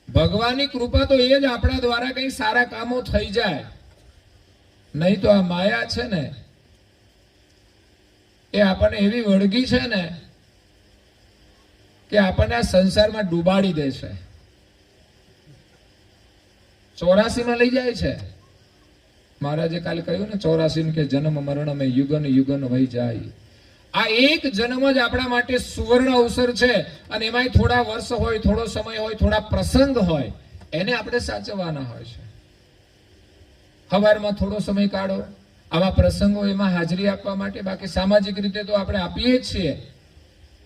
ભગવાનની કૃપા તો એ જ આપણા દ્વારા કઈ સારા કામો થઈ જાય. નહીં તો આ માયા છે ને એ આપણને એવી વળગી છે ને કે આપણને આ સંસારમાં ડૂબાડી દે છે. 84 લઈ જાય છે. મહારાજે કાલે કહ્યું ને 84 કે જન્મ મરણ મેં યુગન યુગન વહી જાય. આ એક જન્મ જ આપણા માટે સુવર્ણ અવસર છે. અને એમાંય થોડા વર્ષ હોય, થોડો સમય હોય, થોડા પ્રસંગ હોય, એને આપણે સાચવવાના હોય છે. સવારમાં થોડો સમય કાઢો આવા પ્રસંગો, એમાં હાજરી આપવા માટે. બાકી સામાજિક રીતે તો આપણે આપીએ જ છીએ,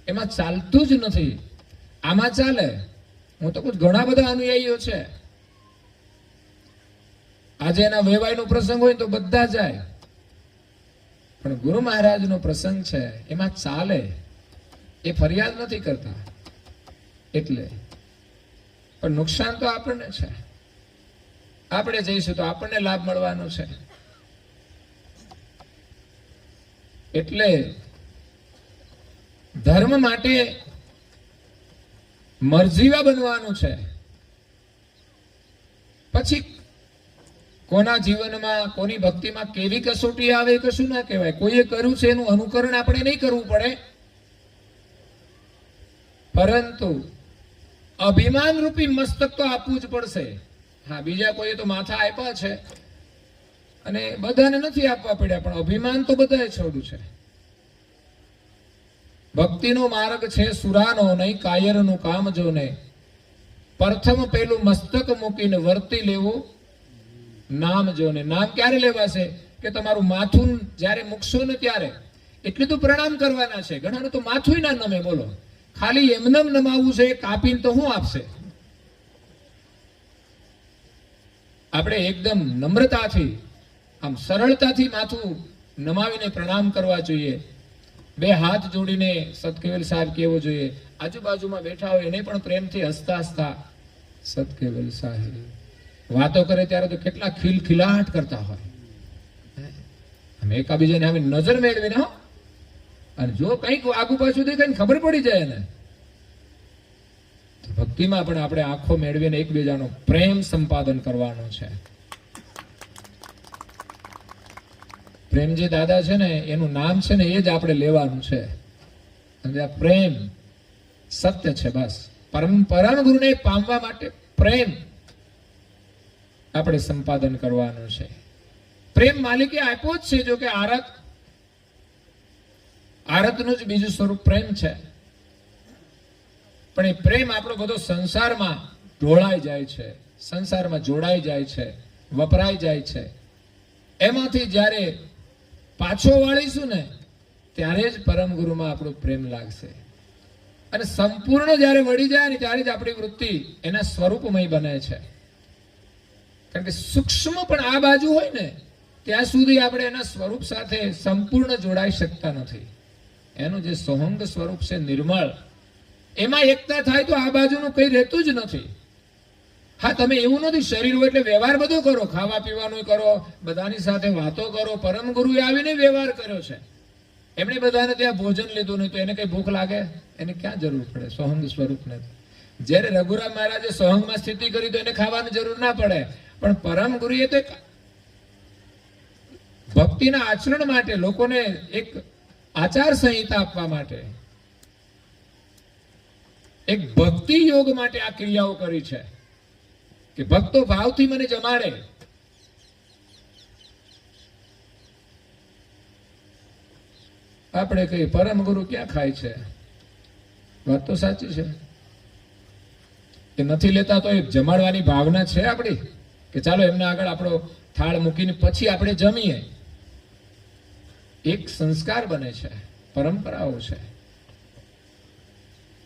એમાં ચાલતું જ નથી. આમાં ચાલે. હું તો કહું ઘણા બધા અનુયાયીઓ છે, આજે એના વેવાઈનો પ્રસંગ હોય તો બધા જાય, પણ ગુરુ મહારાજનો પ્રસંગ છે એમાં ચાલે. એ ફરિયાદ નથી કરતા. એટલે પણ નુકસાન તો આપણને છે. આપણે જઈશું તો આપણને લાભ મળવાનો છે. એટલે ધર્મ માટે મરજીવા બનવાનું છે. પછી કોના જીવનમાં, કોની ભક્તિમાં કેવી કસોટી આવે એ કશું ના કહેવાય. કોઈએ કર્યું છે એનું અનુકરણ આપણે નહીં કરવું પડે, પરંતુ અભિમાન રૂપી મસ્તક તો આપવું જ પડશે. હા, બીજા કોઈએ તો માથા આપ્યા છે અને બધાને નથી આપવા પડ્યા, પણ અભિમાન તો બધાએ છોડ્યું છે. ભક્તિનો માર્ગ છે સુરાનો, નહીં કાયરનું કામ જો ને. પ્રથમ પેલું મસ્તક મૂકીને વર્તી લેવું નામ જો ને. નામ ક્યારે લેવાશે? કે તમારું માથું જ્યારે મૂકશો ને ત્યારે. એટલે તો પ્રણામ કરવાના છે. ઘણાને તો માથું ના નમે. બોલો, ખાલી એમનેમ નમાવવું છે, કાપીને તો શું આપશે? આપણે એકદમ નમ્રતાથી, આમ સરળતાથી માથું નમાવીને પ્રણામ કરવા જોઈએ. બે હાથ જોડીને સતકેવલ સાહેબ કહેવો જોઈએ. આજુબાજુમાં બેઠા હોય એને પણ પ્રેમથી હસતા હસતા સતકેવલ સાહેબ. વાતો કરે ત્યારે તો કેટલા ખિલખિલાટ કરતા હોય. અમે એકાબીજાને હવે નજર મેળવીને, હો, અને જો કંઈક આગુ પાછું દેખાય ને ખબર પડી જાય ને, તો ભક્તિમાં પણ આપણે આંખો મેળવીને એકબીજાનો પ્રેમ સંપાદન કરવાનો છે. પ્રેમજી દાદા છે ને એનું નામ છે ને એ જ આપણે લેવાનું છે. અને આ પ્રેમ સત્ય છે. બસ પરમ ગુરુને પામવા માટે પ્રેમ આપણે સંપાદન કરવાનું છે. પ્રેમ માલિકે આપ્યો જ છે. જો કે આરતનું જ બીજું સ્વરૂપ પ્રેમ છે. પણ એ પ્રેમ આપણો બધો સંસારમાં ઢોળાઈ જાય છે, સંસારમાં જોડાઈ જાય છે, વપરાઈ જાય છે. એમાંથી જ્યારે પાછો વાળીશું ને ત્યારે જ પરમ ગુરુમાં આપણો પ્રેમ લાગશે. અને સંપૂર્ણ જ્યારે વળી જાય ને ત્યારે જ આપણી વૃત્તિ એના સ્વરૂપમય બને છે. કારણ કે સૂક્ષ્મ પણ આ બાજુ હોય ને ત્યાં સુધી આપણે એના સ્વરૂપ સાથે સંપૂર્ણ જોડાઈ શકતા નથી. એનું જે સોહંગ સ્વરૂપ છે નિર્મળ, એમાં એકતા થાય તો આ બાજુનું કઈ રહેતું જ નથી. હા, તમે એવું નથી શરીર હોય એટલે વ્યવહાર બધો કરો, ખાવા પીવાનું કરો, બધાની સાથે વાતો કરો. પરમ ગુરુએ આવીને વ્યવહાર કર્યો છે. એમણે બધાને ત્યાં ભોજન લીધું નહીં તો એને કઈ ભૂખ લાગે? એને ક્યાં જરૂર પડે? સોહંગ સ્વરૂપને. જ્યારે રઘુરામ મહારાજે સોહંગમાં સ્થિતિ કરી તો એને ખાવાની જરૂર ના પડે. પણ પરમ ગુરુએ તો ભક્તિના આચરણ માટે, લોકોને એક આચાર સંહિતા આપવા માટે, એક ભક્તિ યોગ માટે આ ક્રિયાઓ કરી છે કે ભક્તો ભાવથી મને જમાડે. આપણે કહીએ પરમ ગુરુ ક્યાં ખાય છે? વાત તો સાચી છે કે નથી લેતા, તો એ જમાડવાની ભાવના છે આપણી કે ચાલો એમના આગળ આપણો થાળ મૂકીને પછી આપણે જમીએ. એક સંસ્કાર બને છે, પરંપરાઓ છે.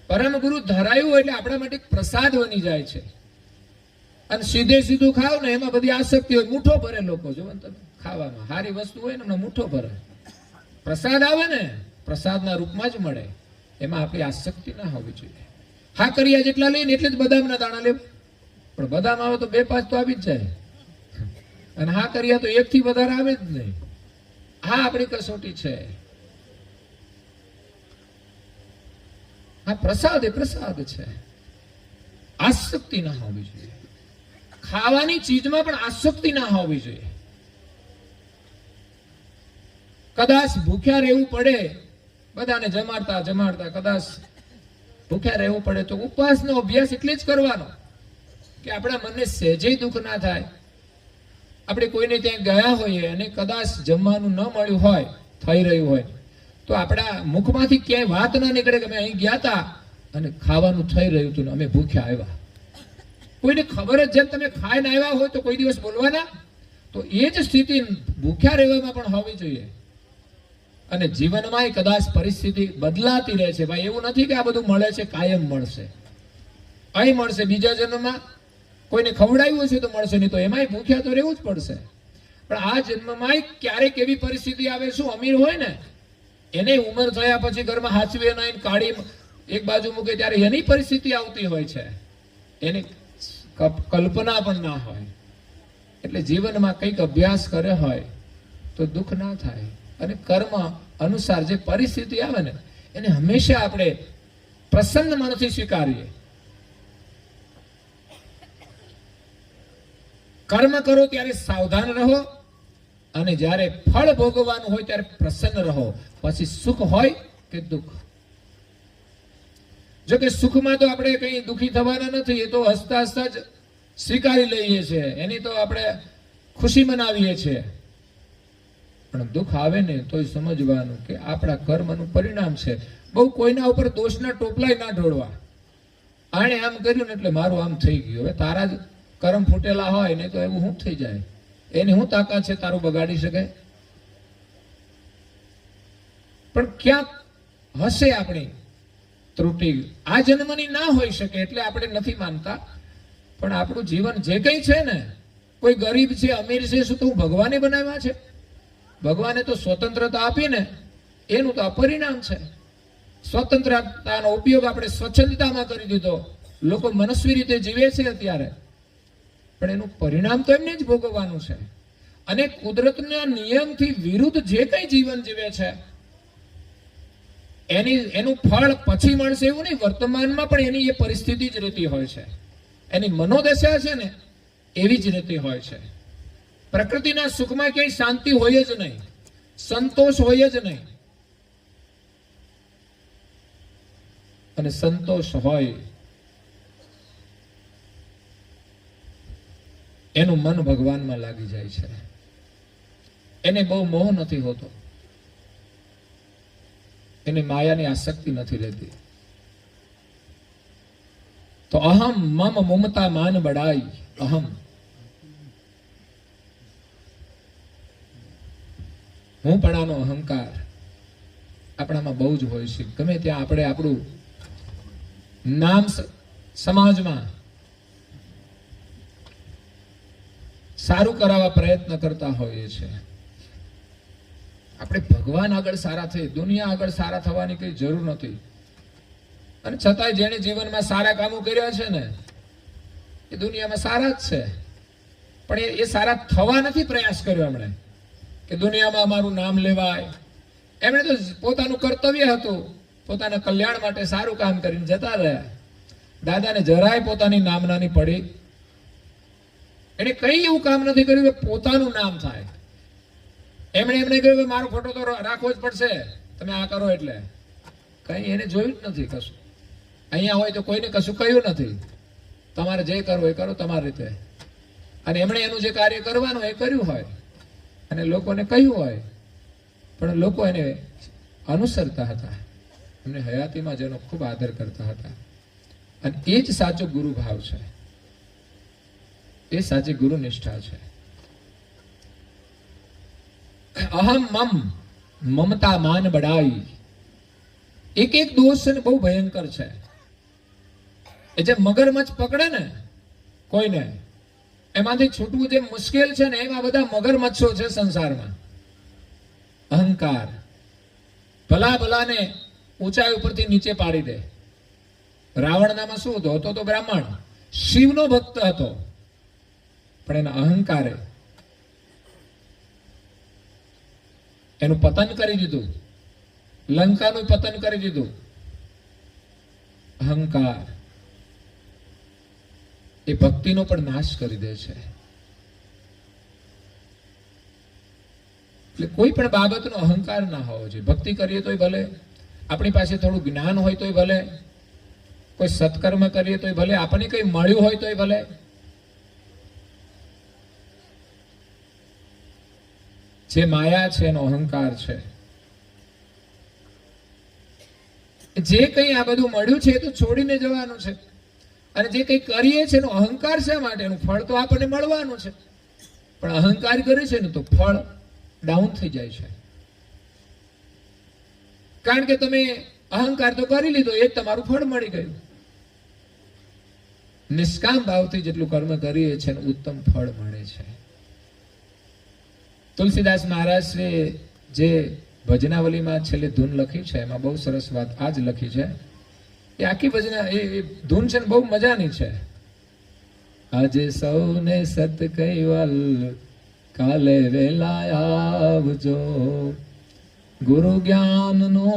પરમ ગુરુ ધરાયું એટલે આપણા માટે પ્રસાદ બની જાય છે. અને સીધે સીધું ખાવ ને એમાં બધી આસક્તિ હોય. મૂઠો ભરે લોકો, જો તમે ખાવામાં સારી વસ્તુ હોય ને એમને મૂઠો ભરે. પ્રસાદ આવે ને પ્રસાદના રૂપમાં જ મળે, એમાં આપણી આસક્તિ ના હોવી જોઈએ. હા કર્યા જેટલા લઈને એટલે જ બદામના દાણા લેવા, પણ બદામ આવે તો 2-5 તો આવી જ જાય, અને હા કર્યા તો 1 થી વધારે આવે જ નહીં. હા આપણી કસોટી છે. હા પ્રસાદ એ પ્રસાદ છે. આસક્તિ ના હોવી જોઈએ. ખાવાની ચીજમાં પણ આસક્તિ ના હોવી જોઈએ. કદાચ ભૂખ્યા રહેવું પડે, બધાને જમાડતા જમાડતા કદાચ ભૂખ્યા રહેવું પડે તો ઉપવાસનો અભ્યાસ એટલે જ કરવાનો કે આપણા મનને સહેજે દુઃખ ના થાય. આપણે કોઈને ત્યાં ગયા હોઈએ અને કદાચ જમવાનું ન મળ્યું હોય, થઈ રહ્યું હોય, તો આપણા મુખમાંથી ક્યાંય વાત ના નીકળે કે અમે અહીં ગયા હતા અને ખાવાનું થઈ રહ્યું હતું ને અમે ભૂખ્યા આવ્યા. કોઈને ખબર જ, જેમ તમે ખાઈને આવ્યા હોય તો કોઈ દિવસ બોલવાના, તો એ જ સ્થિતિ ભૂખ્યા રહેવામાં પણ હોવી જોઈએ. અને જીવનમાં કદાચ પરિસ્થિતિ બદલાતી રહે છે ભાઈ. એવું નથી કે આ બધું મળે છે કાયમ મળશે. અહીં મળશે, બીજા જન્મમાં કોઈને ખવડાવ્યું છે તો મળશે, નહીં તો એમાંય ભૂખ્યા તો રહેવું જ પડશે. પણ આ જન્મમાં ક્યારેક એવી પરિસ્થિતિ આવે, શું અમીર હોય ને એને ઉંમર થયા પછી ઘરમાં હાચવે નહીં, કાઢી એક બાજુ મૂકે, ત્યારે એની પરિસ્થિતિ આવતી હોય છે, એની કલ્પના પણ ના હોય. એટલે જીવનમાં કંઈક અભ્યાસ કર્યો હોય તો દુઃખ ના થાય. અને કર્મ અનુસાર જે પરિસ્થિતિ આવે ને એને હંમેશા આપણે પ્રસન્ન મનથી સ્વીકારીએ. કર્મ કરો ત્યારે સાવધાન રહો, અને જ્યારે ફળ ભોગવવાનું હોય ત્યારે પ્રસન્ન રહો. પછી સુખ હોય કે દુઃખ. જો કે સુખમાં તો આપણે કઈ દુઃખી થવાના નથી, એ તો હસતા હસતા જ સ્વીકારી લઈએ છીએ, એની તો આપણે ખુશી મનાવીએ છીએ. પણ દુઃખ આવે ને તો સમજવાનું કે આપણા કર્મનું પરિણામ છે. બહુ કોઈના ઉપર દોષના ટોપલાય ના ઢોળવા. આણે આમ કર્યું ને એટલે મારું આમ થઈ ગયું. હવે તારા જ કર્મ ફૂટેલા હોય ને તો એવું શું થઈ જાય? એની શું તાકાત છે તારું બગાડી શકે? પણ ક્યાંક હશે આપણી ત્રુટિ, આ જન્મની ના હોઈ શકે એટલે આપણે નથી માનતા. પણ આપણું જીવન જે કંઈ છે ને, કોઈ ગરીબ છે, અમીર છે, શું તો હું ભગવાને બનાવ્યા છે? ભગવાને તો સ્વતંત્રતા આપીને એનું તો આ પરિણામ છે. સ્વતંત્રતાનો ઉપયોગ આપણે સ્વચ્છંદતામાં કરી દીધો. લોકો મનસ્વી રીતે જીવે છે અત્યારે, પણ એનું પરિણામ તો એમને જ ભોગવવાનું છે. અને કુદરતના નિયમથી વિરુદ્ધ જે કંઈ જીવન જીવે છે એનું ફળ પછી મળશે એવું નહીં. વર્તમાનમાં પણ એની એ પરિસ્થિતિ જ રહેતી હોય છે. એની મનોદશા છે ને એવી જ રહેતી હોય છે. પ્રકૃતિના સુખમાં ક્યાંય શાંતિ હોય જ નહીં, સંતોષ હોય જ નહીં. અને સંતોષ હોય એનું મન ભગવાનમાં લાગી જાય છે. એને બહુ મોહ નથી હોતો, એને માયાની આસક્તિ નથી રહેતી. તો અહમ મમ મમતા માન બડાઈ. અહમ, હું પણાનો અહંકાર આપણામાં બહુ જ હોય છે. ગમે ત્યાં આપણે આપણું નામ સમાજમાં સારું કરાવવા પ્રયત્ન કરતા હોઈએ છીએ. આપણે ભગવાન આગળ સારા થઈ, દુનિયા આગળ સારા થવાની કઈ જરૂર નથી. અને છતાંય જેણે જીવનમાં સારા કામો કર્યા છે ને એ દુનિયામાં સારા જ છે, પણ એ સારા થવા નથી પ્રયાસ કર્યો એમણે કે દુનિયામાં અમારું નામ લેવાય. એમણે તો પોતાનું કર્તવ્ય હતું, પોતાના કલ્યાણ માટે સારું કામ કરીને જતા રહ્યા. દાદાને જરાય પોતાની નામનાની પડી. એને કઈ એવું કામ નથી કર્યું કે પોતાનું નામ થાય. એમણે કહ્યું કે મારો ફોટો તો રાખવો જ પડશે, તમે આ કરો, એટલે કઈ એને જોયું જ નથી કશું. અહીંયા હોય તો કોઈને કશું કહ્યું નથી, તમારે જે કરવું એ કરો તમારી રીતે. અને એમણે એનું જે કાર્ય કરવાનું એ કર્યું હોય અને લોકોને કહ્યું હોય, પણ લોકો એને અનુસરતા હતા. એમને હયાતીમાં જેનો ખૂબ આદર કરતા હતા. અને એ જ સાચો ગુરુ ભાવ છે, એ સાચી ગુરુ નિષ્ઠા છે. અહમ મમ મમતા માન બડાઈ. એક એક દોષ છે ને બહુ ભયંકર છે. એ જે મગરમચ્છ પકડે ને કોઈને એમાંથી છૂટવું જે મુશ્કેલ છે ને એમાં બધા મગરમચ્છો છે સંસારમાં. અહંકાર ભલા ભલાને ઊંચાઈ ઉપરથી નીચે પાડી દે. રાવણનામાં શું હતો? હતો તો બ્રાહ્મણ, શિવનો ભક્ત હતો, પણ એના અહંકારે એનું પતન કરી દીધું, લંકાનું પતન કરી દીધું. અહંકાર એ ભક્તિનો પણ નાશ કરી દે છે. એટલે કોઈ પણ બાબતનો અહંકાર ના હોવો જોઈએ. ભક્તિ કરીએ તોય ભલે, આપણી પાસે થોડું જ્ઞાન હોય તોય ભલે, કોઈ સત્કર્મ કરીએ તોય ભલે, આપણને કંઈ મળ્યું હોય તોય ભલે, જે માયા છે એનો અહંકાર છે. જે કંઈ આ બધું મળ્યું છે એ તો છોડીને જવાનું છે, અને જે કંઈ કરીએ છીએ એનો અહંકાર શા માટે? એનું ફળ તો આપણને મળવાનું છે, પણ અહંકાર કરે છે ને તો ફળ ડાઉન થઈ જાય છે. કારણ કે તમે અહંકાર તો કરી લીધો, એ જ તમારું ફળ મળી ગયું. નિષ્કામ ભાવથી જેટલું કર્મ કરીએ છીએ એનું ઉત્તમ ફળ મળે છે. તુલસીદાસ મહારાજશ્રીએ જે ભજનાવલીમાં છેલ્લી ધૂન લખી છે એમાં બહુ સરસ વાત આ જ લખી છે. એ આખી ભજના એ ધૂન છે ને બહુ મજાની છે. આજે સૌને સત કૈવલ કાલે વેલા આવજો, ગુરુ જ્ઞાનનો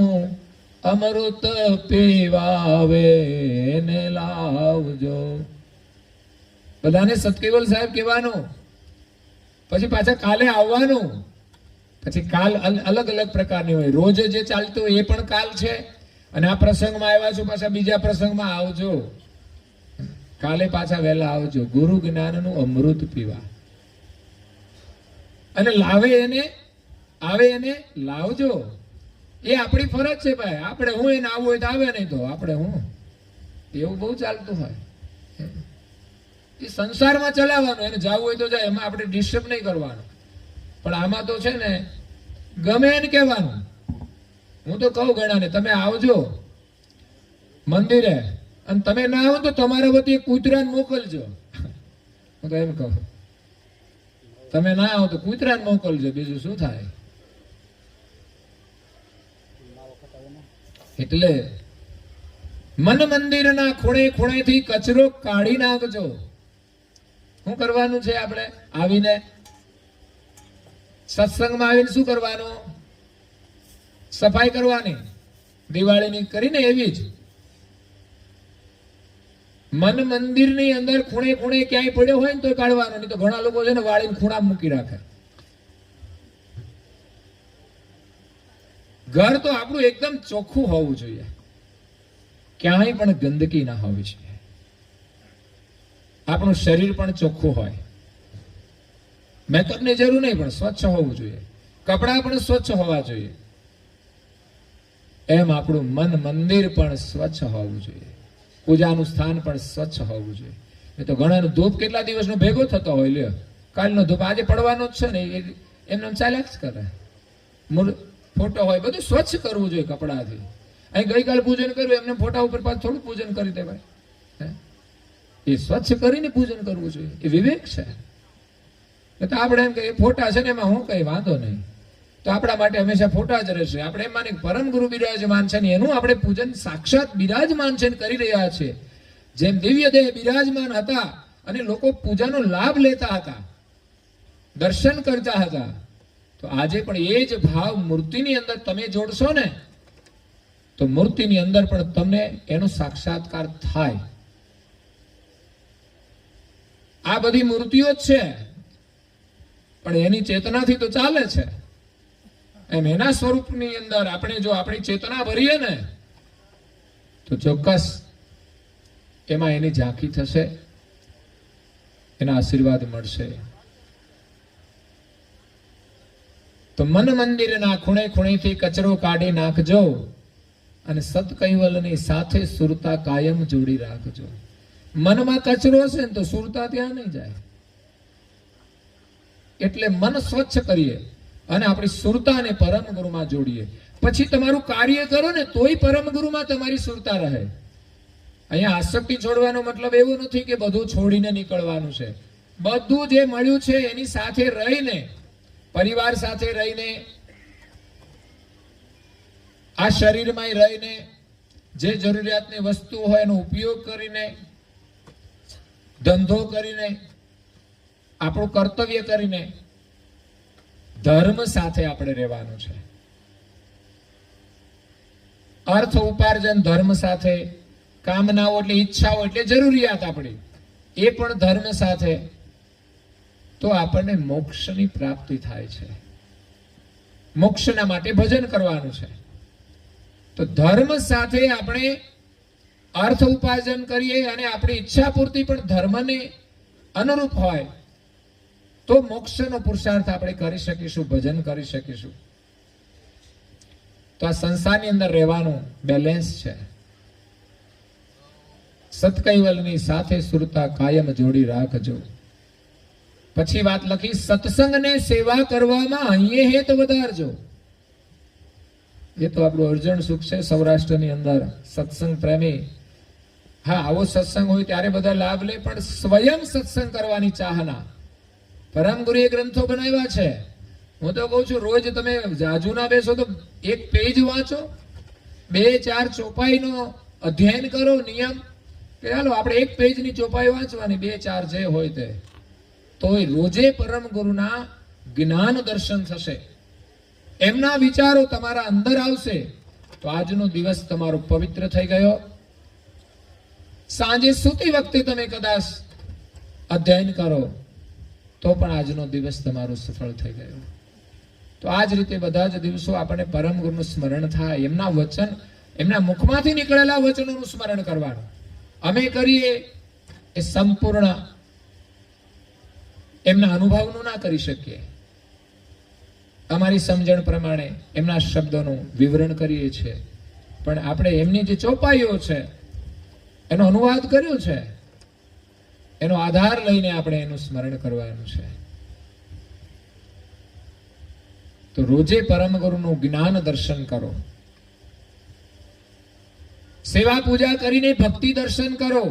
અમૃત પીવાવે ને લાવજો. બધાને સતકેવલ સાહેબ કહેવાનું, પછી પાછા કાલે આવવાનું. પછી કાલ અલગ અલગ પ્રકારની હોય. રોજ જે ચાલતું હોય એ પણ કાલ છે, અને આ પ્રસંગમાં આવ્યા છો પાછા બીજા પ્રસંગમાં આવજો. કાલે પાછા વહેલા આવજો, ગુરુ જ્ઞાનનું અમૃત પીવા. અને આવે એને લાવજો. એ આપણી ફરજ છે ભાઈ. આપણે હું એને આવવું હોય તો આવે, નહીં તો આપણે હું. એવું બહુ ચાલતું હોય. એ સંસારમાં ચલાવવાનું, એને જવું હોય તો જાય, એમાં આપણે ડિસ્ટર્બ નહીં કરવાનું. પણ આમાં તો છે ને ગમે એને કહેવાનું. હું તો કહું ઘણાને, તમે આવજો મંદિરે, અને તમે ના આવો તો તમારા વતી કૂતરાને મોકલજો. હું તો એમ કહું, તમે ના આવો તો કૂતરાને મોકલજો, બીજું શું થાય. એટલે મન મંદિરના ખૂણે ખૂણેથી કચરો કાઢી નાખજો. શું કરવાનું છે? આપણે આવીને સત્સંગમાં આવીને શું કરવાનું? સફાઈ કરવાની. દિવાળીની કરીને એવી જ મન મંદિરની અંદર ખૂણે ખૂણે ક્યાંય પડ્યો હોય ને તો કાઢવાનો. નહીં તો ઘણા લોકો છે ને વાળીને ખૂણા મૂકી રાખે. ઘર તો આપણું એકદમ ચોખ્ખું હોવું જોઈએ, ક્યાંય પણ ગંદકી ના હોવી જોઈએ. આપણું શરીર પણ ચોખ્ખું હોય, મેકઅપની જરૂર નહીં, પણ સ્વચ્છ હોવું જોઈએ. કપડાં પણ સ્વચ્છ હોવા જોઈએ. એમ આપણું મન મંદિર પણ સ્વચ્છ હોવું જોઈએ. પૂજાનું સ્થાન પણ સ્વચ્છ હોવું જોઈએ. એ તો ઘણાનો ધૂપ કેટલા દિવસનો ભેગો થતો હોય. લ્યો, કાલનો ધૂપ આજે પડવાનો જ છે ને, એમને ચાલ્યા જ કરે. ફોટો હોય, બધું સ્વચ્છ કરવું જોઈએ કપડાથી. અહીં ગઈકાલે પૂજન કર્યું, એમને ફોટા ઉપર પાછું થોડું પૂજન કરી દેવાય. એ સ્વચ્છ કરીને પૂજન કરવું જોઈએ. એ વિવેક છે. તો આપણે એમ કે ફોટા છે ને એમાં હું કઈ વાંધો નહીં, તો આપણા માટે હંમેશા ફોટા જ રહેશે. આપણે એમ માની પરમ ગુરુ બિરાજમાન છે ને એનું આપણે પૂજન સાક્ષાત બિરાજમાન છે કરી રહ્યા છે. જેમ દિવ્ય દેહ બિરાજમાન હતા અને લોકો પૂજાનો લાભ લેતા હતા, દર્શન કરતા હતા, તો આજે પણ એ જ ભાવ મૂર્તિની અંદર તમે જોડશો ને તો મૂર્તિની અંદર પણ તમને એનો સાક્ષાત્કાર થાય. આ બધી મૂર્તિઓ જ છે, પણ એની ચેતનાથી તો ચાલે છે. એમ એના સ્વરૂપની અંદર આપણે જો આપણી ચેતના ભરીએ ને તો ચોક્કસ એમાં એની ઝાંખી થશે, એના આશીર્વાદ મળશે. તો મન મંદિરના ખૂણે ખૂણેથી કચરો કાઢી નાખજો અને સત કૈવલની સાથે સુરતા કાયમ જોડી રાખજો. મનમાં કચરો છે ને તો સુરતા ત્યાં નહીં જાય. એટલે મન સ્વચ્છ કરીએ અને આપણી સુરતાને પરમ ગુરુમાં જોડીએ. પછી તમારું કાર્ય કરો ને તોય પરમ ગુરુમાં તમારી સુરતા રહે. અહીંયા આસક્તિ છોડવાનો મતલબ એવું નથી કે બધું છોડીને નીકળવાનું છે. બધું જે મળ્યું છે એની સાથે રહીને, પરિવાર સાથે રહીને, આ શરીરમાં રહીને, જે જરૂરિયાતની વસ્તુ હોય એનો ઉપયોગ કરીને, ધંધો કરીને, આપણું કર્તવ્ય કરીને, ધર્મ સાથે આપણે રહેવાનું છે. અર્થ ઉપાર્જન ધર્મ સાથે, કામનાઓ એટલે ઈચ્છાઓ એટલે જરૂરિયાત આપણી એ પણ ધર્મ સાથે, તો આપણને મોક્ષની પ્રાપ્તિ થાય છે. મોક્ષના માટે ભજન કરવાનું છે. તો ધર્મ સાથે આપણે અર્થ ઉપાર્જન કરીએ અને આપણી ઈચ્છા પૂર્તિ પણ ધર્મને અનુરૂપ હોય તો મોક્ષનો પુરુષાર્થ આપણે કરી શકીશું, ભજન કરી શકીશું. તો આ સંસારની અંદર રહેવાનું બેલેન્સ છે. સતકૈવલની સાથે સુરતા કાયમ જોડી રાખજો. પછી વાત લખી, સત્સંગને સેવા કરવામાં અહીંયા હેત વધારજો. એ તો આપણું અર્જુન સુખ છે સૌરાષ્ટ્રની અંદર, સત્સંગ પ્રેમી. હા, આવો સત્સંગ હોય ત્યારે બધા લાભ લે, પણ સ્વયં સત્સંગ કરવાની ચાહના. પરમ ગુરુએ ગ્રંથો બનાવ્યા છે. હું તો કહું છું, રોજ તમે જાજુ ના બેસો તો એક પેજ વાંચો, 2-4 ચોપાઈનો અધ્યયન કરો. નિયમ કે ચાલો આપણે એક પેજની ચોપાઈ વાંચવાની, 2-4 જે હોય તે. તોય રોજે પરમ ગુરુના જ્ઞાન દર્શન થશે, એમના વિચારો તમારા અંદર આવશે, તો આજનો દિવસ તમારો પવિત્ર થઈ ગયો. સાંજે સૂતી વખતે તમે કદાચ અધ્યયન કરો તો પણ આજનો દિવસ તમારો સફળ થઈ ગયો. તો આ જ રીતે બધા જ દિવસો આપણે પરમ ગુરુનું સ્મરણ થાય, એમના વચન, એમના મુખમાંથી નીકળેલા વચનોનું સ્મરણ કરવાનું. અમે કરીએ એ સંપૂર્ણ એમના અનુભવનું ના કરી શકીએ. અમારી સમજણ પ્રમાણે એમના શબ્દોનું વિવરણ કરીએ છીએ, પણ આપણે એમની જે ચોપાઈઓ છે એનો અનુવાદ કર્યો છે, એનો આધાર લઈને આપણે એનું સ્મરણ કરવાનું છે. તો રોજે પરમ ગુરુનું જ્ઞાન દર્શન કરો, સેવા પૂજા કરીને ભક્તિ દર્શન કરો.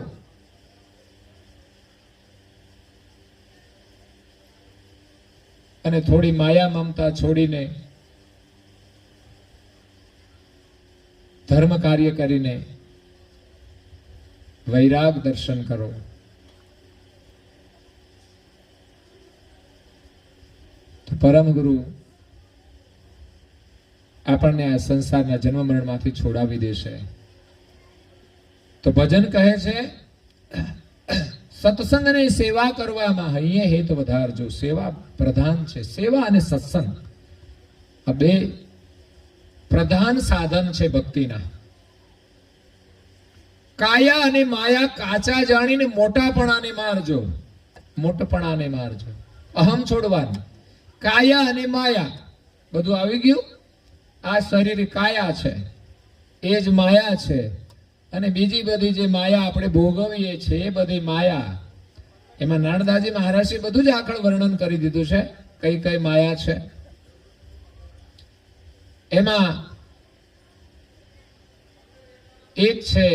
અને થોડી માયા મમતા છોડીને ધર્મ કાર્ય કરીને વૈરાગ દર્શન કરો. તો પરમ ગુરુ આપણને આ સંસારના જન્મ મરણમાંથી છોડાવી દેશે. તો ભજન કહે છે, સત્સંગને સેવા કરવામાં અહીંયા હેત વધારજો. સેવા પ્રધાન છે. સેવા અને સત્સંગ આ બે પ્રધાન સાધન છે ભક્તિના. કાયા અને માયા કાચા જાણીને મોટાપણાને મારજો, મોટપણાને મારજો. અહમ છોડવાનું. કાયા અને માયા બધું આવી ગયું. આ શરીર કાયા છે, એ જ માયા છે. અને બીજી બધી જે માયા આપણે ભોગવીએ છીએ એ બધી માયા. એમાં નારદાજી મહારાજે બધું જ આખળ વર્ણન કરી દીધું છે, કઈ કઈ માયા છે. એમાં એક છે